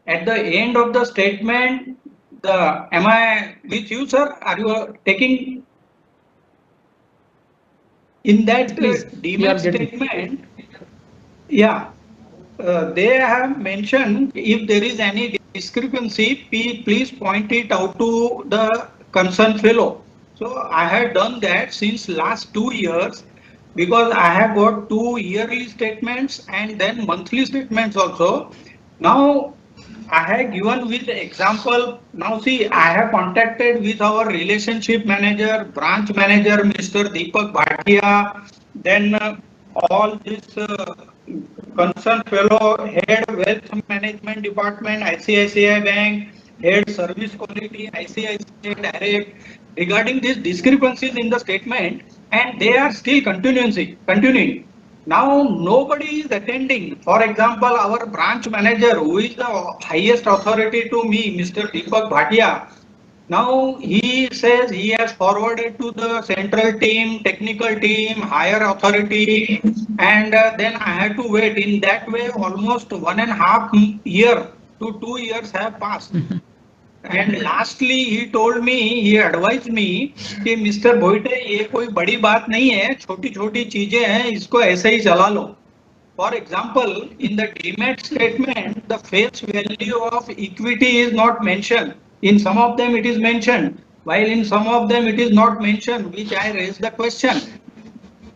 At the end of the statement, am I with you, sir? Are you taking in that demat statement? Yeah, they have mentioned if there is any discrepancy, please point it out to the concerned fellow. So I have done that since last 2 years, because I have got 2 yearly statements and then monthly statements also. Now I have given with example. Now see, I have contacted with our relationship manager, branch manager, Mr. Deepak Bhatia, then all this concerned fellow, head wealth management department, ICICI Bank, head service quality, ICICI Direct, regarding these discrepancies in the statement, and they are still continuing. Now nobody is attending. For example, our branch manager, who is the highest authority to me, Mr. Deepak Bhatia, now he says he has forwarded to the central team, technical team, higher authority, and then I had to wait. In that way, almost 1.5 year to 2 years have passed. And lastly, he told me, he advised me कि Mr. Bhoite, ये कोई बड़ी बात नहीं है, छोटी-छोटी चीजें हैं, इसको ऐसे ही चला लो. For example, in the demat statement, the face value of equity is not mentioned. In some of them it is mentioned, while in some of them it is not mentioned, which I raised the question.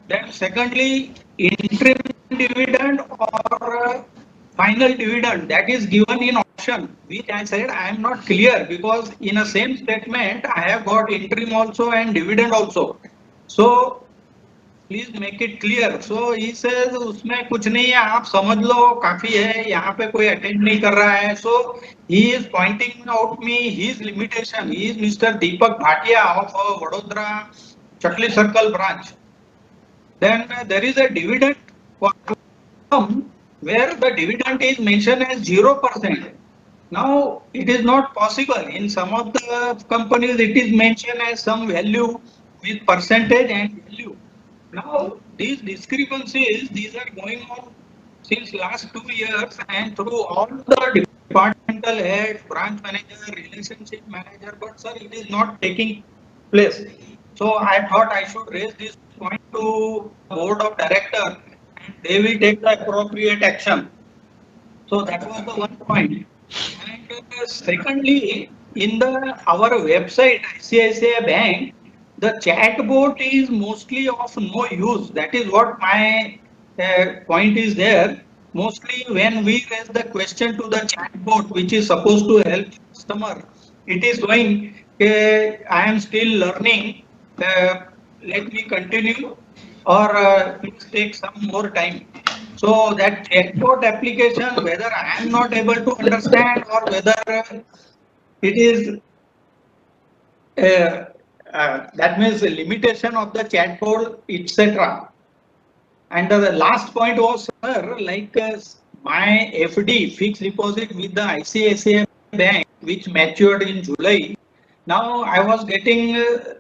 Then secondly, interim dividend or final dividend, that is given in option, which I said I am not clear, because in a same statement I have got interim also and dividend also. So please make it clear. So he says उसमें कुछ नहीं है, आप समझ लो, काफी है, यहाँ पे कोई अटेंड नहीं कर रहा है. So he is pointing out me his limitation. He is mister Deepak Bhatia of Vadodara Chakli circle branch. Then there is a dividend column where the dividend is mentioned as 0%. Now it is not possible. In some of the companies it is mentioned as some value with percentage and value. Now these discrepancies, these are going on since last 2 years, and through all the departmental heads, branch manager, relationship manager, but sir, it is not taking place. So I thought I should raise this point to board of director, and they will take the appropriate action. So that was the one point. And secondly, in our website ICICI Bank, the chatbot is mostly of no use. That is what my point is there. Mostly when we raise the question to the chatbot, which is supposed to help customer, it is going, I am still learning, let me continue, or please take some more time. So that chatbot application, whether I am not able to understand or whether it is that means the limitation of the chatbot, etc. And the last point was, sir, like my FD fixed deposit with the ICICI Bank, which matured in July. Now I was getting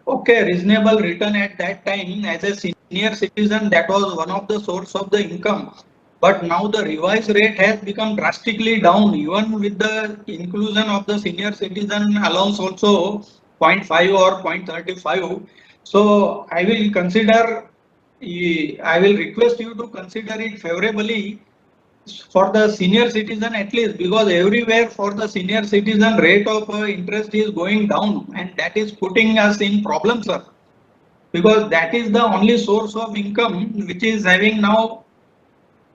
okay reasonable return at that time as a senior citizen. That was one of the source of the income. But now the revised rate has become drastically down, even with the inclusion of the senior citizen allowance also 0.5 or 0.35. So I will consider, I will request you to consider it favorably for the senior citizen at least, because everywhere for the senior citizen rate of interest is going down, and that is putting us in problems, sir. Because that is the only source of income which is having now,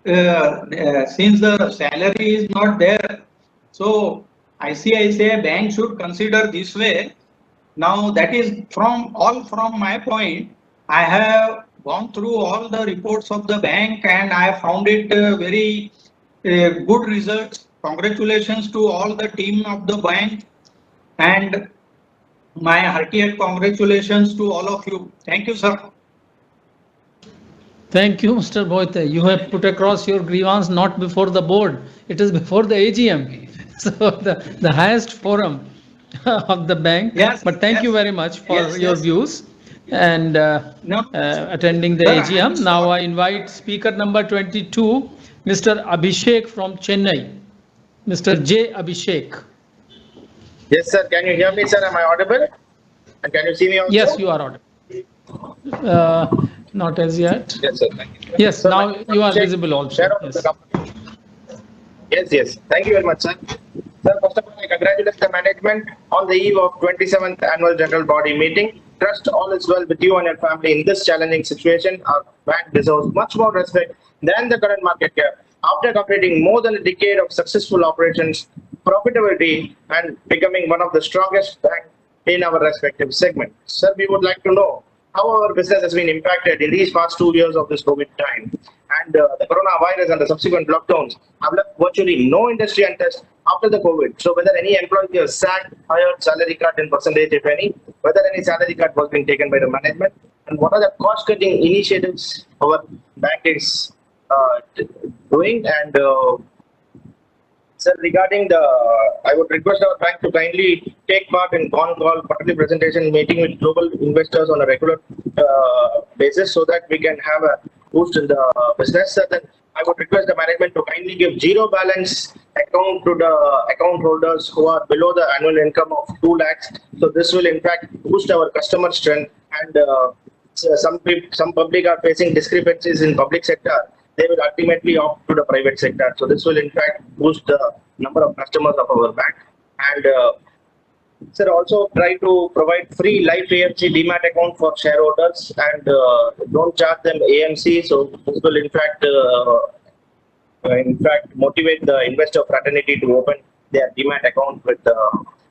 since the salary is not there. So ICICI Bank should consider this way. Now that is from my point. I have gone through all the reports of the bank and I found it very good results. Congratulations to all the team of the bank and my heartiest congratulations to all of you. Thank you, sir. Thank you, Mr. Bhatt. You have put across your grievance not before the board, it is before the AGM. So the highest forum of the bank. Yes, but thank you very much for your views and attending the AGM. Now I invite speaker number 22, Mr. Abhishek from Chennai. Mr. J. Abhishek. Yes, sir. Can you hear me, sir? Am I audible? And can you see me also? Yes, you are audible. Not as yet. Yes, sir. Thank you. Yes, so now you are visible also. Yes. Thank you very much, sir. Sir, first of all, I congratulate the management on the eve of 27th Annual General Body Meeting. Trust all is well with you and your family in this challenging situation. Our bank deserves much more respect than the current market cap. After completing more than a decade of successful operations, profitability, and becoming one of the strongest banks in our respective segment. Sir, we would like to know how our business has been impacted in these past 2 years of this COVID time. And the coronavirus and the subsequent lockdowns have left virtually no industry untouched after the COVID. So whether any employee was sacked, hired, salary cut in percentage, if any, whether any salary cut was being taken by the management, and what are the cost-cutting initiatives our bank is doing. And sir, regarding I would request our bank to kindly take part in con call, quarterly presentation, meeting with global investors on a regular basis so that we can have a boost in the business. Then I would request the management to kindly give zero balance account to the account holders who are below the annual income of 2 lakhs. So this will in fact boost our customer strength. And some public are facing discrepancies in public sector. They will ultimately opt to the private sector. So this will in fact boost the number of customers of our bank. And sir, also try to provide free life AMC demat account for shareholders and don't charge them AMC. So this will in fact motivate the investor fraternity to open their demat account with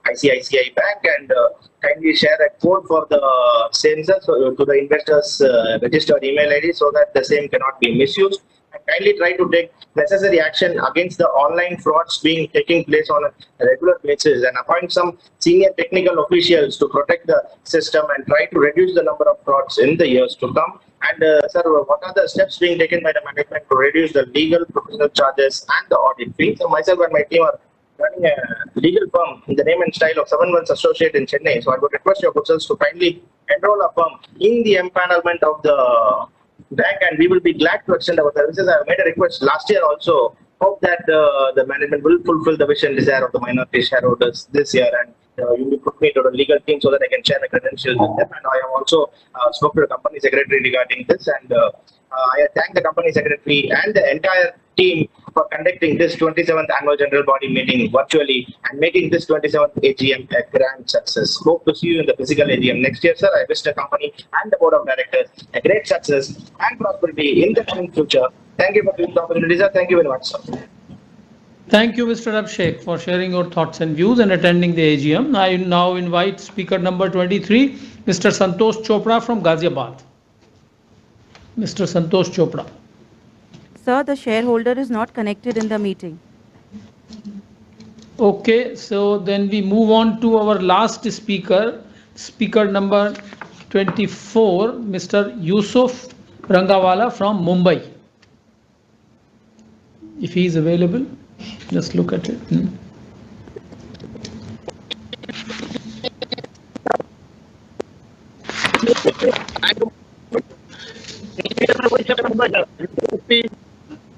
ICICI Bank, and kindly share a code for the same, sir, so to the investors' registered email ID so that the same cannot be misused. And kindly try to take necessary action against the online frauds taking place on a regular basis, and appoint some senior technical officials to protect the system and try to reduce the number of frauds in the years to come. And sir, what are the steps being taken by the management to reduce the legal professional charges and the audit fee? So myself and my team are running a legal firm in the name and style of 7 Associate in Chennai. So I would request your officials to kindly enroll a firm in the empanelment of the bank, and we will be glad to extend our services. I have made a request last year also. Hope that the management will fulfill the wish and desire of the minority shareholders this year, and you will put me to the legal team so that I can share the credentials with them. And I have also spoke to the company secretary regarding this, and I thank the company secretary and the entire team for conducting this 27th Annual General Body Meeting virtually and making this 27th AGM a grand success. Hope to see you in the physical AGM next year, sir. I wish the company and the board of directors a great success and prosperity in the coming future. Thank you for giving the opportunity, sir. Thank you very much, sir. Thank you, Mr. Abhishek, for sharing your thoughts and views and attending the AGM. I now invite speaker number 23, Mr. Santosh Chopra from Ghaziabad. Mr. Santosh Chopra. Sir, the shareholder is not connected in the meeting. Okay, so then we move on to our last speaker, speaker number 24, Mr. Yusuf Rangawala from Mumbai. If he is available, just look at it.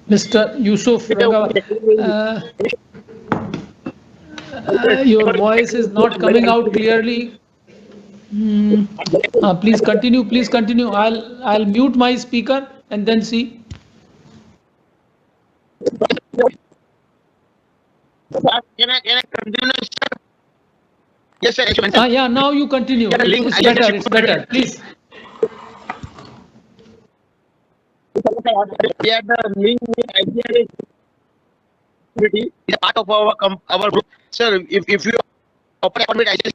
Mr. Yusuf Rangawala, your voice is not coming out clearly. Please continue. Please continue. I'll mute my speaker and then see. Can I continue, sir? Yes, sir. Yeah, now you continue. It's better. It's better. Please. We had the link with ICICI is a part of our group. Sir, if you open account with ICICI,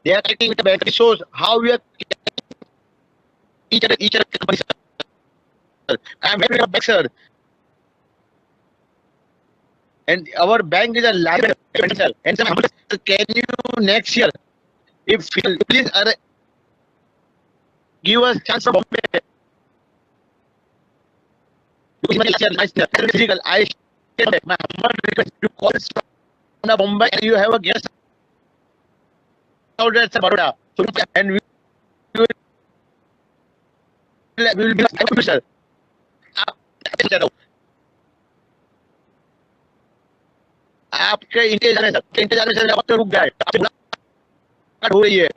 they are connecting with the bank. It shows how we are each other company, sir. I am very back, sir. And our bank is a live sir. And sir, can you next year, if please give us chance for Bombay. I my humble request to call from Mumbai and you have a guest out at Baroda. And we will be sir. आपके इंतजार में sir वक्त रुक गया है आपसे मुलाकात हो रही है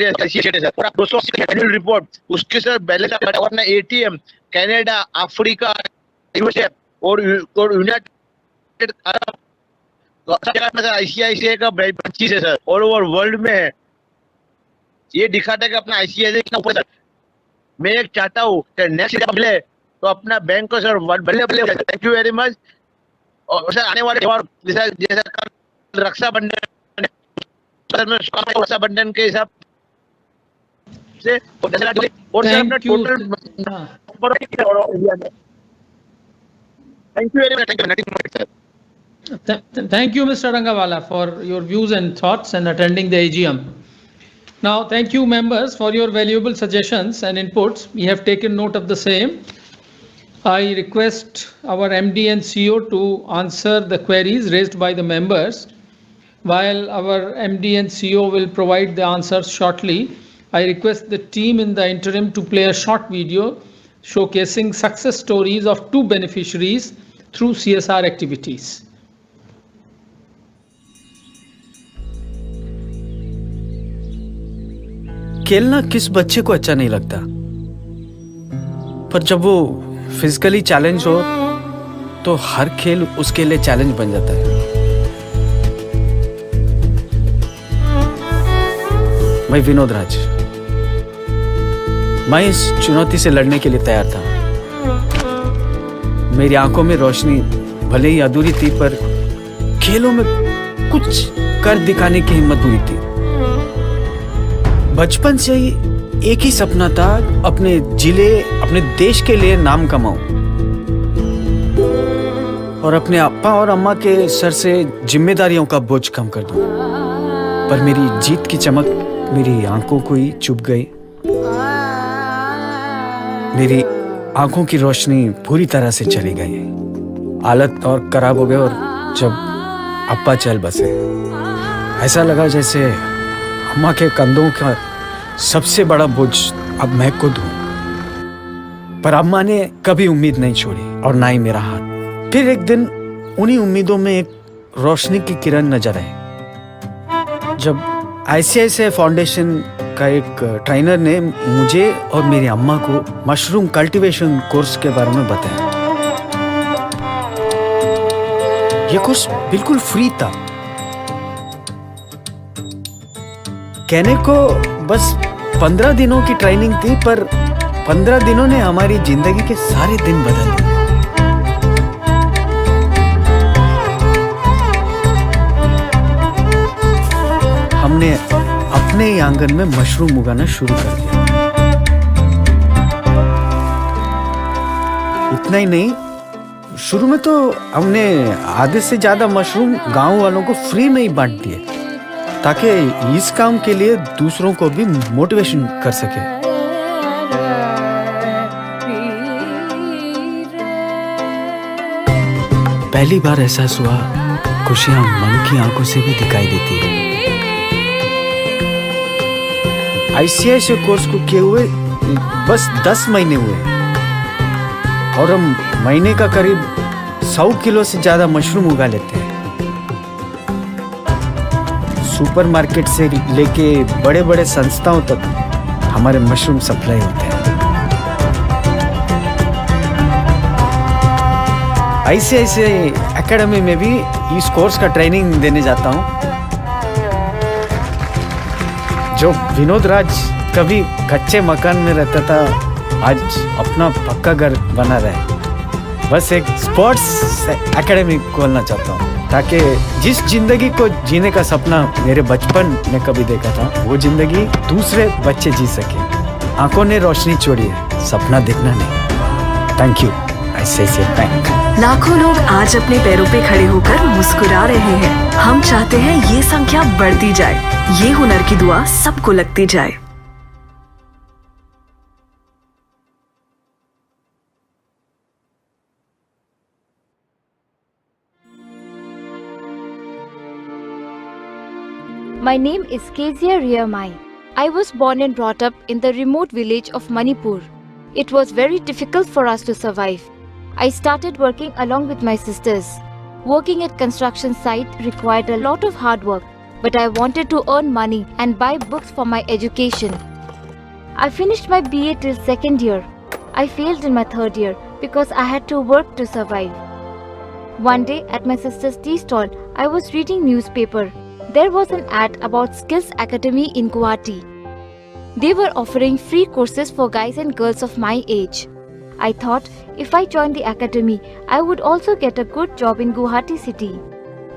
एनुअल रिपोर्ट उसके सर बैलेंस अपना एटीएम कनाडा अफ्रीका यूएसए और यूनाइटेड अरब आईसीआईसीआई का ब्रांचेस है सर ऑल ओवर वर्ल्ड में है ये दिखाता है कि अपना आईसीआईसीआई कितना ऊपर सर मैं एक चाहता हूँ नेक्स्ट मिले तो अपना बैंक को सर बल्ले थैंक यू वेरी मच और सर आने वाले और जैसा रक्षाबंधन सर मैं रक्षाबंधन के हिसाब से और सर अपना total thank you very much sir Thank you, Mr. Rangawala, for your views and thoughts and attending the AGM. Now, thank you, members, for your valuable suggestions and inputs. We have taken note of the same. I request our MD and CEO to answer the queries raised by the members. While our MD and CEO will provide the answers shortly, I request the team in the interim to play a short video showcasing success stories of 2 beneficiaries through CSR activities. खेलना किस बच्चे को अच्छा नहीं लगता, पर जब वो फिजिकली चैलेंज हो तो हर खेल उसके लिए चैलेंज बन जाता है। मैं विनोद राज, मैं इस चुनौती से लड़ने के लिए तैयार था। मेरी आंखों में रोशनी भले ही अधूरी थी, पर खेलों में कुछ कर दिखाने की हिम्मत हुई थी। बचपन से ही एक ही सपना था, अपने जिले, अपने देश के लिए नाम कमाऊं और अपने अप्पा और अम्मा के सर से जिम्मेदारियों का बोझ कम कर दूं। पर मेरी जीत की चमक मेरी आंखों को ही चुभ गई। मेरी आंखों की रोशनी पूरी तरह से चली गई, हालत और खराब हो गई। और जब अप्पा चल बसे, ऐसा लगा जैसे अम्मा के कंधों का सबसे बड़ा बोझ अब मैं खुद हूं। पर अम्मा ने कभी उम्मीद नहीं छोड़ी और ना ही मेरा हाथ। फिर एक दिन उन्हीं उम्मीदों में एक रोशनी की किरण नजर आई, जब आईसीआईसीआई फाउंडेशन का एक ट्रेनर ने मुझे और मेरी अम्मा को मशरूम कल्टीवेशन कोर्स के बारे में बताया। यह कोर्स बिल्कुल फ्री था। कहने को बस 15 दिनों की ट्रेनिंग थी, पर 15 दिनों ने हमारी जिंदगी के सारे दिन बदल दिए। हमने अपने ही आंगन में मशरूम उगाना शुरू कर दिया। इतना ही नहीं, शुरू में तो हमने आधे से ज्यादा मशरूम गांव वालों को फ्री में ही बांट दिए। ताकि इस काम के लिए दूसरों को भी मोटिवेशन कर सके। पहली बार एहसास हुआ खुशियां मन की आंखों से भी दिखाई देती है। ICICI कोर्स को किए हुए बस 10 महीने हुए और हम महीने का करीब 100 किलो से ज्यादा मशरूम उगा लेते हैं। सुपरमार्केट से लेके बड़े बड़े संस्थाओं तक हमारे मशरूम सप्लाई होते हैं। ICICI एकेडमी में भी इस कोर्स का ट्रेनिंग देने जाता हूँ। जो विनोद राज कभी कच्चे मकान में रहता था, आज अपना पक्का घर बना रहा है। बस एक स्पोर्ट्स एकेडमी खोलना चाहता हूँ ताकि जिस जिंदगी को जीने का सपना मेरे बचपन में कभी देखा था, वो जिंदगी दूसरे बच्चे जी सके। आंखों ने रोशनी छोड़ी है, सपना देखना नहीं। Thank you ICICI bank. लाखों लोग आज अपने पैरों पे खड़े होकर मुस्कुरा रहे हैं। हम चाहते हैं ये संख्या बढ़ती जाए। ये हुनर की दुआ सबको लगती जाए। My name is Kezia Riyamai. I was born and brought up in the remote village of Manipur. It was very difficult for us to survive. I started working along with my sisters. Working at construction site required a lot of hard work, but I wanted to earn money and buy books for my education. I finished my BA till second year. I failed in my third year because I had to work to survive. One day at my sister's tea stall, I was reading newspaper. There was an ad about Skills Academy in Guwahati. They were offering free courses for guys and girls of my age. I thought if I joined the academy, I would also get a good job in Guwahati city.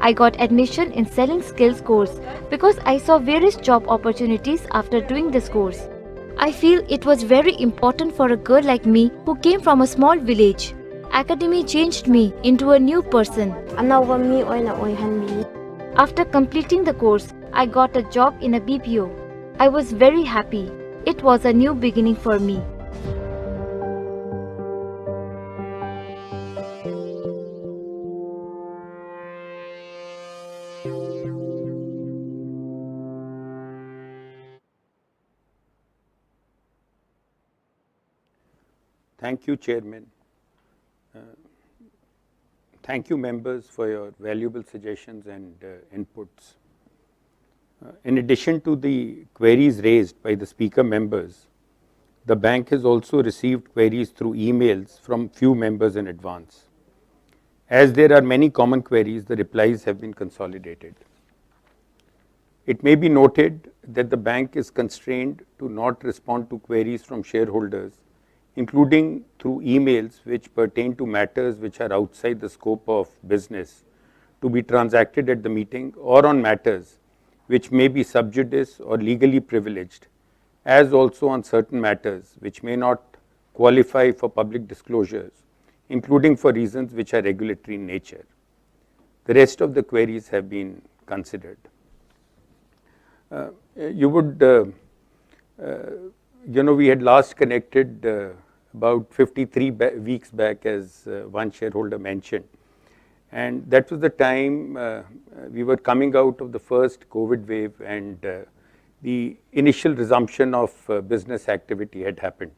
I got admission in selling skills course because I saw various job opportunities after doing this course. I feel it was very important for a girl like me who came from a small village. Academy changed me into a new person. After completing the course, I got a job in a BPO. I was very happy. It was a new beginning for me. Thank you, Chairman. Thank you, members, for your valuable suggestions and inputs. In addition to the queries raised by the speaker members, the bank has also received queries through emails from few members in advance. As there are many common queries, the replies have been consolidated. It may be noted that the bank is constrained to not respond to queries from shareholders, including through emails which pertain to matters which are outside the scope of business to be transacted at the meeting, or on matters which may be sub judice or legally privileged, as also on certain matters which may not qualify for public disclosures, including for reasons which are regulatory in nature. The rest of the queries have been considered. We had last connected about 53 weeks back, as one shareholder mentioned. And that was the time we were coming out of the first COVID wave, and the initial resumption of business activity had happened.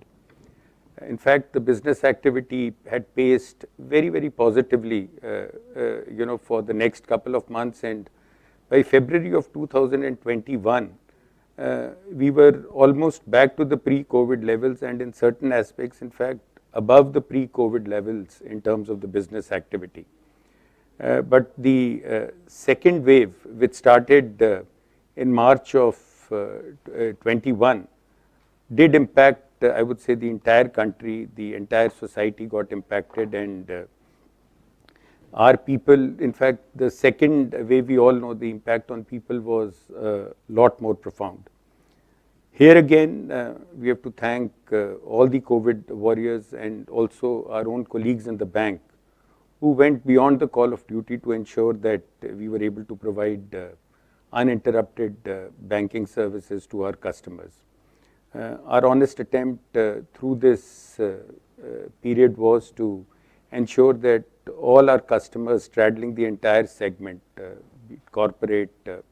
In fact, the business activity had paced very, very positively, for the next couple of months. And by February of 2021, we were almost back to the pre-COVID levels, and in certain aspects, in fact, above the pre-COVID levels in terms of the business activity. But the second wave, which started in March of 21, did impact, I would say, the entire country. The entire society got impacted, and our people, in fact, the second wave, we all know the impact on people was a lot more profound. Here again, we have to thank all the COVID warriors and also our own colleagues in the bank who went beyond the call of duty to ensure that we were able to provide uninterrupted banking services to our customers. Our honest attempt through this period was to ensure that all our customers straddling the entire segment, corporate,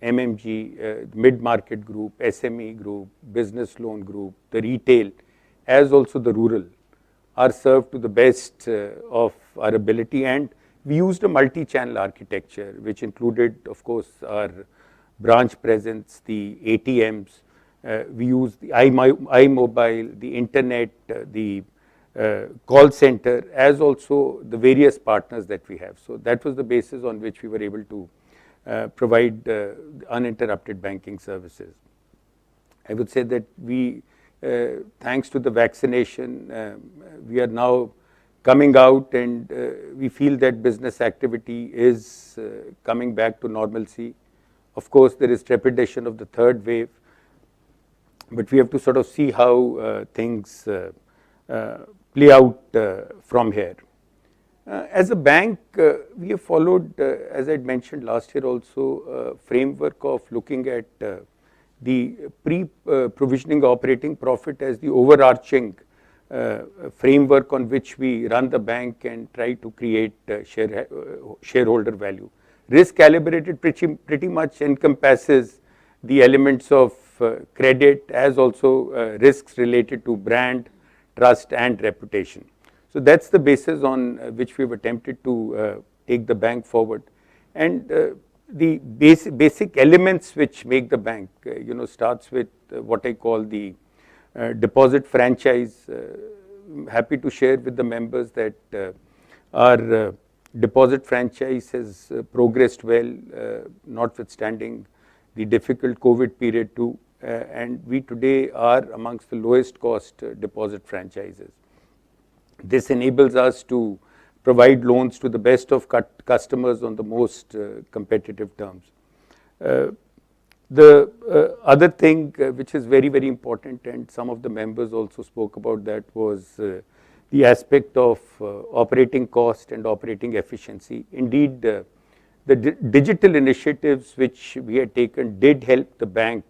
MMG, mid-market group, SME group, business loan group, the retail, as also the rural, are served to the best of our ability. And we used a multi-channel architecture, which included, of course, our branch presence, the ATMs. We used the iMobile, the internet, the call center, as also the various partners that we have. So that was the basis on which we were able to provide uninterrupted banking services. I would say that we, thanks to the vaccination, we are now coming out, and we feel that business activity is coming back to normalcy. Of course, there is trepidation of the third wave, but we have to sort of see how things play out from here. As a bank, we have followed, as I had mentioned last year also, a framework of looking at the pre-provisioning operating profit as the overarching framework on which we run the bank and try to create shareholder value. Risk calibrated pretty much encompasses the elements of credit, as also risks related to brand, trust and reputation. So that's the basis on which we've attempted to take the bank forward. And the basic elements which make the bank, starts with what I call the deposit franchise. Happy to share with the members that our deposit franchise has progressed well, notwithstanding the difficult COVID period too, and we today are amongst the lowest cost deposit franchises. This enables us to provide loans to the best of customers on the most competitive terms. The other thing which is very, very important, and some of the members also spoke about that, was the aspect of operating cost and operating efficiency. Indeed, the digital initiatives which we had taken did help the bank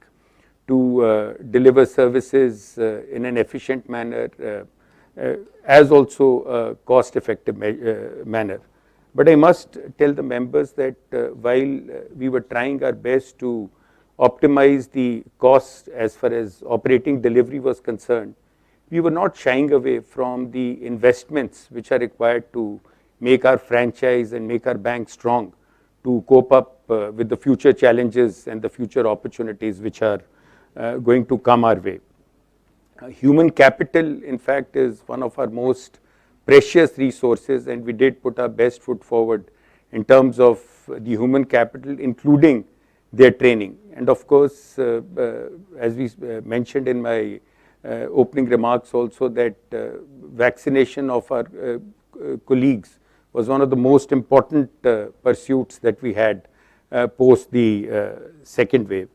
to deliver services in an efficient manner, as also a cost-effective manner. But I must tell the members that while we were trying our best to optimize the costs as far as operating delivery was concerned, we were not shying away from the investments which are required to make our franchise and make our bank strong to cope up with the future challenges and the future opportunities which are going to come our way. Human capital, in fact, is one of our most precious resources, and we did put our best foot forward in terms of the human capital, including their training. And of course, as we mentioned in my opening remarks also, that vaccination of our colleagues was one of the most important pursuits that we had post the second wave.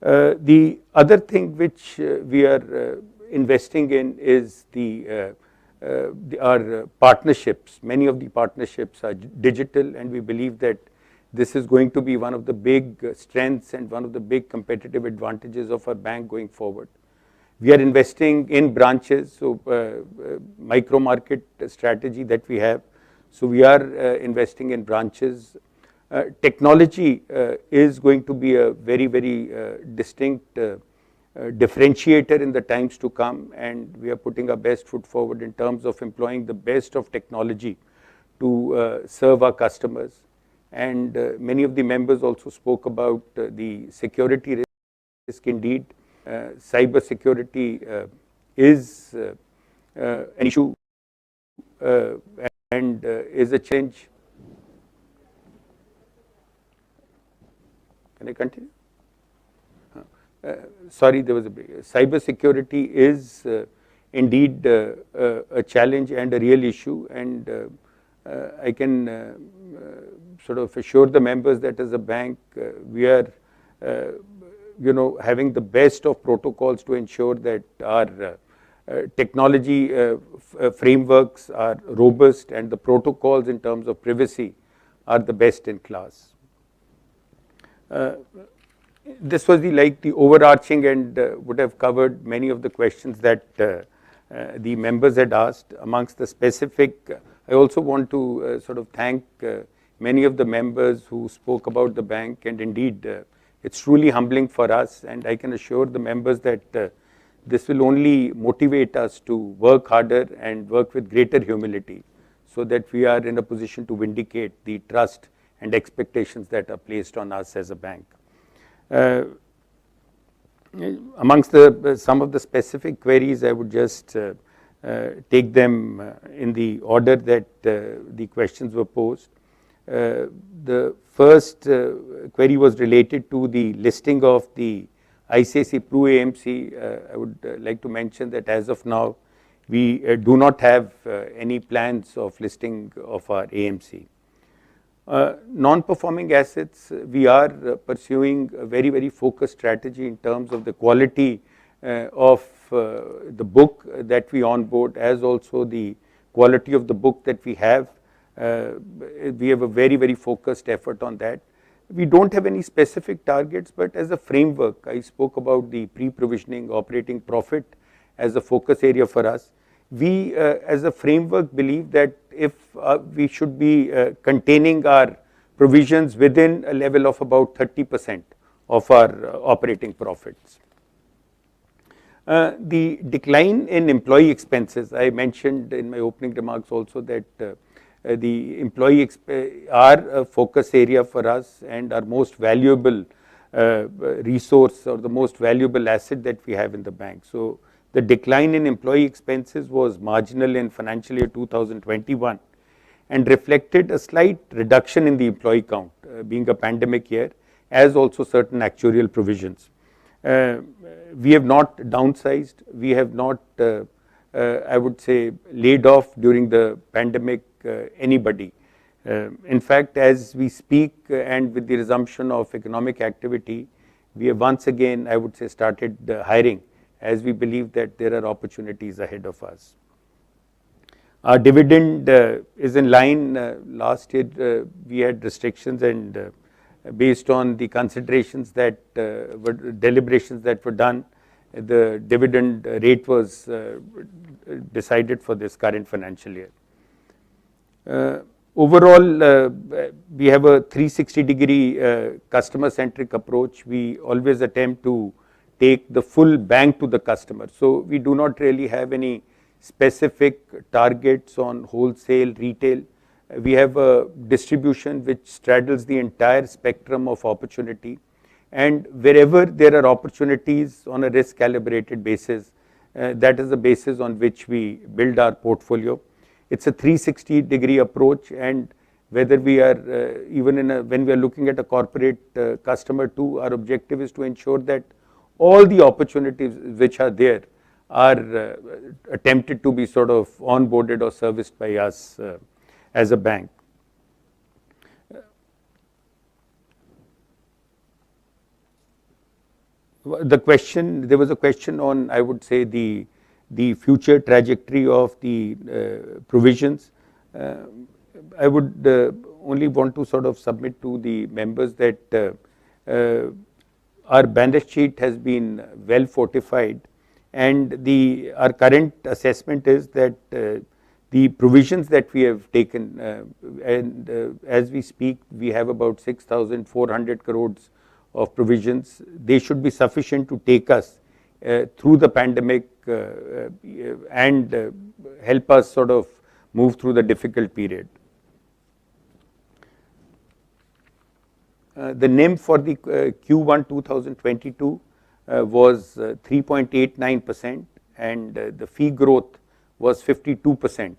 The other thing which we are investing in is our partnerships. Many of the partnerships are digital, and we believe that this is going to be one of the big strengths and one of the big competitive advantages of our bank going forward. We are investing in branches, so micro market strategy that we have. So we are investing in branches. Technology is going to be a very, very distinct differentiator in the times to come, and we are putting our best foot forward in terms of employing the best of technology to serve our customers. And many of the members also spoke about the security risk. Indeed, cyber security is an issue and is a challenge. Can I continue? Sorry, there was a break. Cyber security is indeed a challenge and a real issue, and I can sort of assure the members that as a bank we are having the best of protocols to ensure that our technology frameworks are robust and the protocols in terms of privacy are the best in class. This was the overarching and would have covered many of the questions that the members had asked. Amongst the specific, I also want to sort of thank many of the members who spoke about the bank, and indeed it's truly humbling for us, and I can assure the members that this will only motivate us to work harder and work with greater humility so that we are in a position to vindicate the trust and expectations that are placed on us as a bank. Amongst some of the specific queries, I would just take them in the order that the questions were posed. The first query was related to the listing of the ICICI Pru AMC. I would like to mention that as of now, we do not have any plans of listing of our AMC. Non-performing assets, we are pursuing a very, very focused strategy in terms of the quality of the book that we onboard, as also the quality of the book that we have. We have a very, very focused effort on that. We don't have any specific targets, but as a framework, I spoke about the pre-provisioning operating profit as a focus area for us. We, as a framework, believe that if we should be containing our provisions within a level of about 30% of our operating profits. The decline in employee expenses, I mentioned in my opening remarks also that the employee are a focus area for us and our most valuable resource or the most valuable asset that we have in the bank. So the decline in employee expenses was marginal in financial year 2021 and reflected a slight reduction in the employee count, being a pandemic year, as also certain actuarial provisions. We have not downsized, we have not, I would say, laid off during the pandemic anybody. In fact, as we speak and with the resumption of economic activity, we have once again, I would say, started hiring, as we believe that there are opportunities ahead of us. Our dividend is in line. Last year we had restrictions, and based on the considerations that were deliberations that were done, the dividend rate was decided for this current financial year. Overall, we have a 360-degree customer-centric approach. We always attempt to take the full bank to the customer. So we do not really have any specific targets on wholesale, retail. We have a distribution which straddles the entire spectrum of opportunity, and wherever there are opportunities on a risk calibrated basis, that is the basis on which we build our portfolio. It's a 360-degree approach, and whether we are even when we are looking at a corporate customer too, our objective is to ensure that all the opportunities which are there are attempted to be sort of onboarded or serviced by us as a bank. There was a question on, I would say, the future trajectory of the provisions. I would only want to sort of submit to the members that our balance sheet has been well fortified, and our current assessment is that the provisions that we have taken, and as we speak, we have about 6,400 crores of provisions. They should be sufficient to take us through the pandemic and help us sort of move through the difficult period. The NIM for the Q1 2022 was 3.89%, and the fee growth was 52%.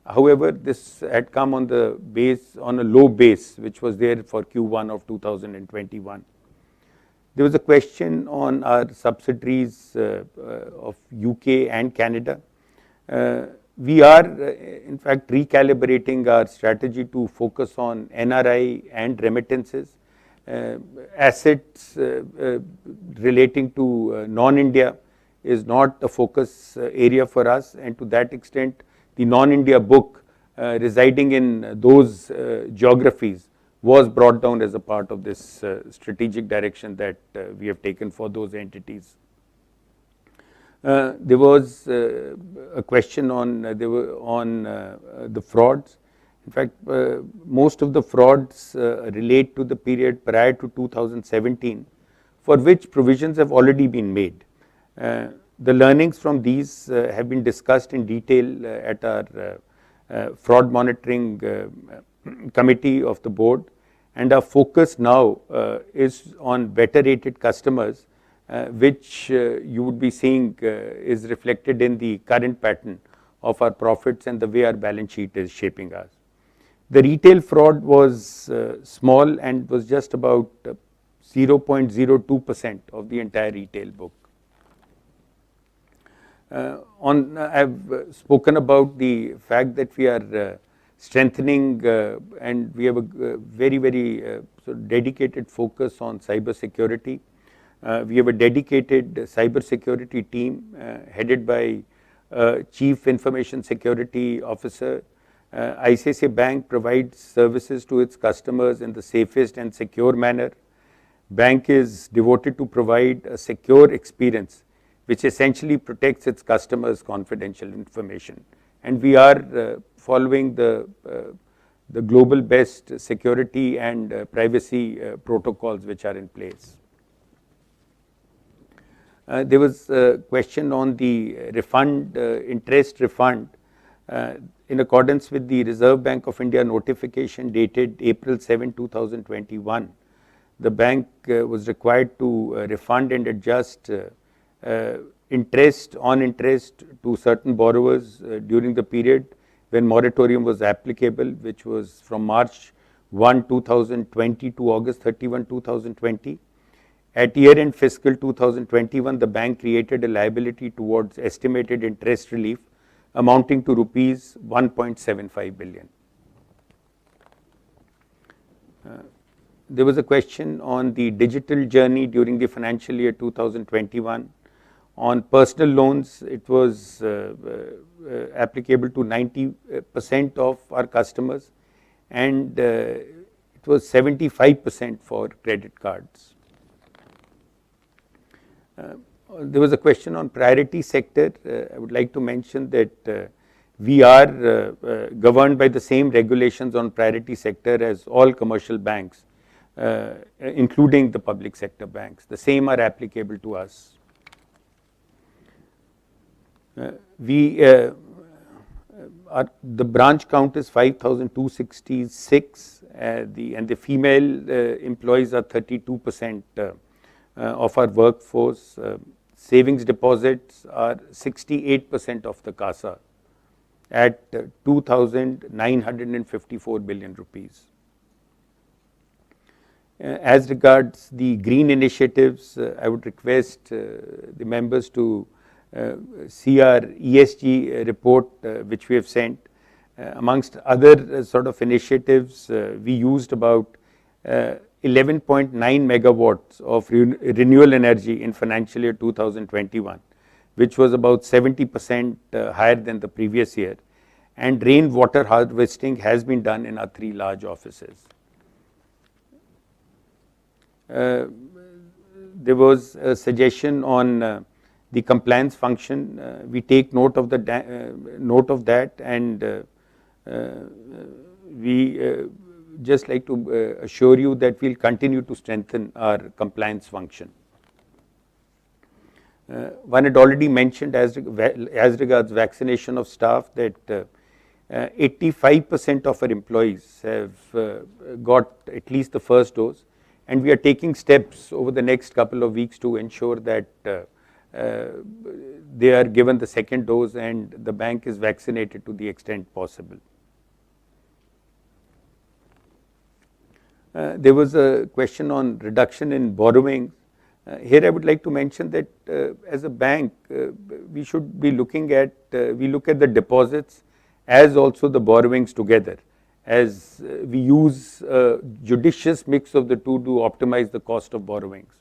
However, this had come on a low base, which was there for Q1 of 2021. There was a question on our subsidiaries of UK and Canada. We are, in fact, recalibrating our strategy to focus on NRI and remittances. Assets relating to non-India is not a focus area for us, and to that extent, the non-India book residing in those geographies was brought down as a part of this strategic direction that we have taken for those entities. There was a question on the frauds. In fact, most of the frauds relate to the period prior to 2017, for which provisions have already been made. The learnings from these have been discussed in detail at our fraud monitoring committee of the board, and our focus now is on better rated customers, which you would be seeing is reflected in the current pattern of our profits and the way our balance sheet is shaping us. The retail fraud was small and was just about 0.02% of the entire retail book. I've spoken about the fact that we are strengthening and we have a very sort of dedicated focus on cyber security. We have a dedicated cyber security team headed by Chief Information Security Officer. ICICI Bank provides services to its customers in the safest and secure manner. Bank is devoted to provide a secure experience which essentially protects its customers' confidential information. And we are following the global best security and privacy protocols which are in place. There was a question on the refund, interest refund. In accordance with the Reserve Bank of India notification dated April 7, 2021, the bank was required to refund and adjust interest on interest to certain borrowers during the period when moratorium was applicable, which was from March 1, 2020 to August 31, 2020. At year-end fiscal 2021, the bank created a liability towards estimated interest relief amounting to rupees 1.75 billion. There was a question on the digital journey during the financial year 2021. On personal loans, it was applicable to 90% of our customers, and it was 75% for credit cards. There was a question on priority sector. I would like to mention that we are governed by the same regulations on priority sector as all commercial banks, including the public sector banks. The same are applicable to us. The branch count is 5,266, and the female employees are 32% of our workforce. Savings deposits are 68% of the CASA at 2,954 billion rupees. As regards the green initiatives, I would request the members to see our ESG report which we have sent. Amongst other sort of initiatives, we used about 11.9 megawatts of renewable energy in financial year 2021, which was about 70% higher than the previous year, and rainwater harvesting has been done in our 3 large offices. There was a suggestion on the compliance function. We take note of that, and we just like to assure you that we'll continue to strengthen our compliance function. One had already mentioned as regards vaccination of staff that 85% of our employees have got at least the first dose, and we are taking steps over the next couple of weeks to ensure that they are given the second dose and the bank is vaccinated to the extent possible. There was a question on reduction in borrowing. Here I would like to mention that as a bank, we should be looking at, we look at the deposits as also the borrowings together, as we use a judicious mix of the two to optimize the cost of borrowings.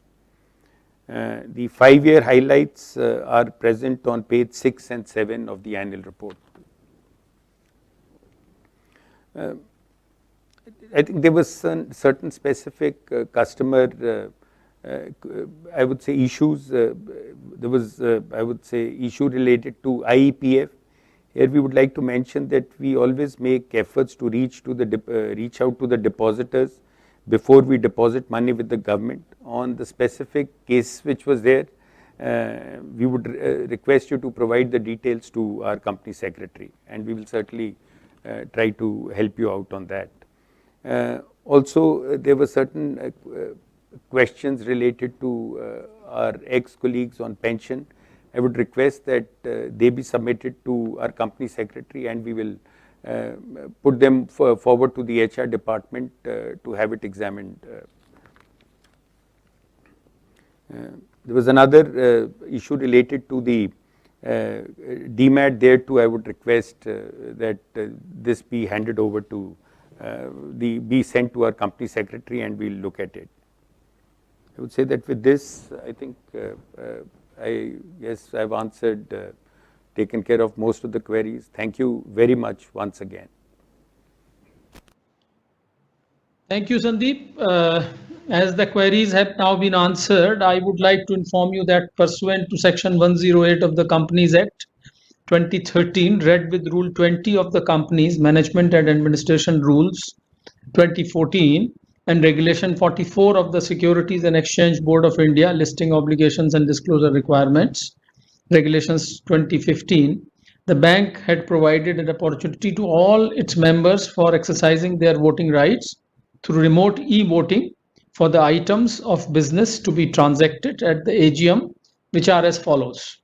The 5-year highlights are present on page 6 and 7 of the annual report. I think there was certain specific customer, I would say issues. There was, I would say, issue related to IEPF. Here we would like to mention that we always make efforts to reach out to the depositors before we deposit money with the government. On the specific case which was there, we would request you to provide the details to our company secretary, and we will certainly try to help you out on that. Also, there were certain questions related to our ex-colleagues on pension. I would request that they be submitted to our company secretary, and we will put them forward to the HR department to have it examined. There was another issue related to the DMAT. There too, I would request that this be handed over to be sent to our company secretary, and we'll look at it. I would say that with this, I think I guess I've answered, taken care of most of the queries. Thank you very much once again. Thank you, Sandeep. As the queries have now been answered, I would like to inform you that pursuant to Section 108 of the Companies Act 2013, read with Rule 20 of the Companies Management and Administration Rules 2014, and Regulation 44 of the Securities and Exchange Board of India Listing Obligations and Disclosure Requirements, Regulations 2015, the bank had provided an opportunity to all its members for exercising their voting rights through remote e-voting for the items of business to be transacted at the AGM, which are as follows.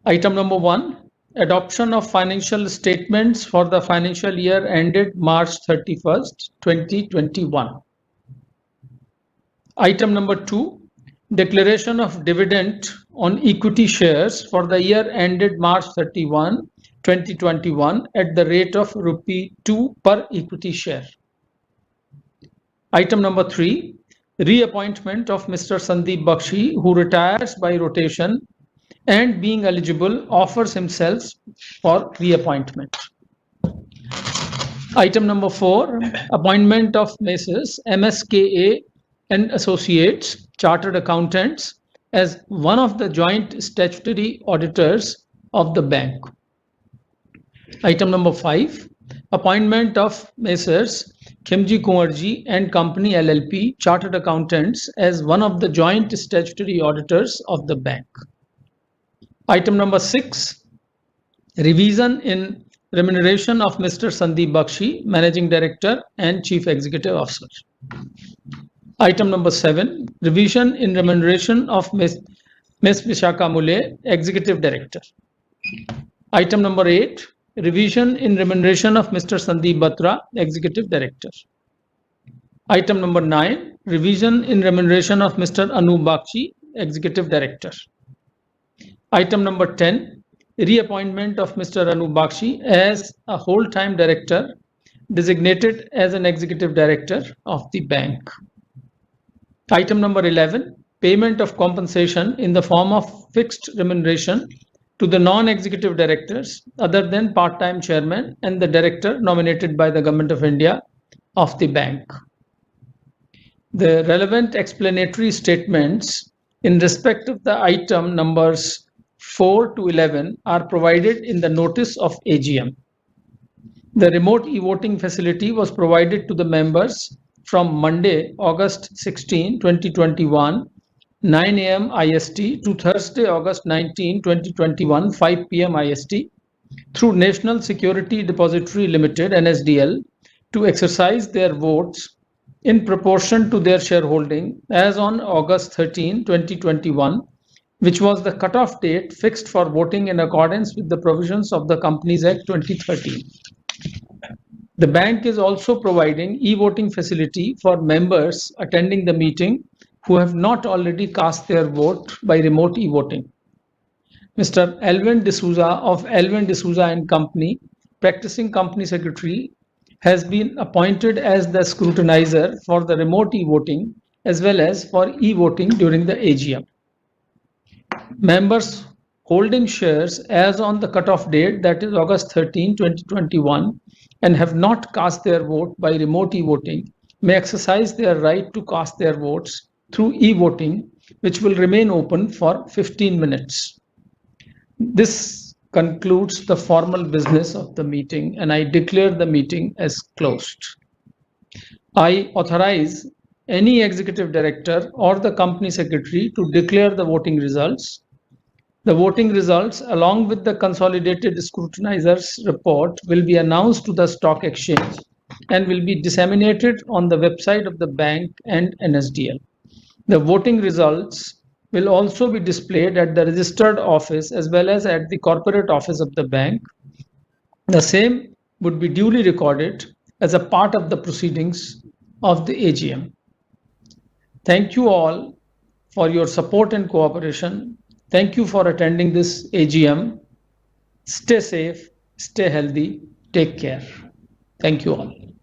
Item number 1, adoption of financial statements for the financial year ended March 31st, 2021. Item number 2, declaration of dividend on equity shares for the year ended March 31, 2021 at the rate of ₹2 per equity share. Item number 3, reappointment of Mr. Sandeep Bakshi, who retires by rotation and being eligible offers himself for reappointment. Item number 4, appointment of Messrs. MSKA and Associates, Chartered Accountants, as one of the joint statutory auditors of the bank. Item number 5, appointment of Messrs. Khimji Kumarji and Company LLP, Chartered Accountants, as one of the joint statutory auditors of the bank. Item number 6, revision in remuneration of Mr. Sandeep Bakshi, Managing Director and Chief Executive Officer. Item number 7, revision in remuneration of Ms. Vishakha Mule, Executive Director. Item number 8, revision in remuneration of Mr. Sandeep Batra, Executive Director. Item number 9, revision in remuneration of Mr. Anup Bakshi, Executive Director. Item number 10, reappointment of Mr. Anup Bakshi as a whole-time director designated as an executive director of the bank. Item number 11, payment of compensation in the form of fixed remuneration to the non-executive directors other than part-time chairman and the director nominated by the Government of India of the bank. The relevant explanatory statements in respect of the item numbers 4 to 11 are provided in the notice of AGM. The remote e-voting facility was provided to the members from Monday, August 16, 2021, 9 a.m. IST to Thursday, August 19, 2021, 5 p.m. IST through National Security Depository Limited, NSDL, to exercise their votes in proportion to their shareholding as on August 13, 2021, which was the cutoff date fixed for voting in accordance with the provisions of the Companies Act 2013. The bank is also providing e-voting facility for members attending the meeting who have not already cast their vote by remote e-voting. Mr. Elvin D'Souza of Elvin D'Souza and Company, practicing company secretary, has been appointed as the scrutinizer for the remote e-voting as well as for e-voting during the AGM. Members holding shares as on the cutoff date, that is August 13, 2021, and have not cast their vote by remote e-voting may exercise their right to cast their votes through e-voting, which will remain open for 15 minutes. This concludes the formal business of the meeting, and I declare the meeting as closed. I authorize any executive director or the company secretary to declare the voting results. The voting results, along with the consolidated scrutinizer's report, will be announced to the stock exchange and will be disseminated on the website of the bank and NSDL. The voting results will also be displayed at the registered office as well as at the corporate office of the bank. The same would be duly recorded as a part of the proceedings of the AGM. Thank you all for your support and cooperation. Thank you for attending this AGM. Stay safe, stay healthy, take care. Thank you all.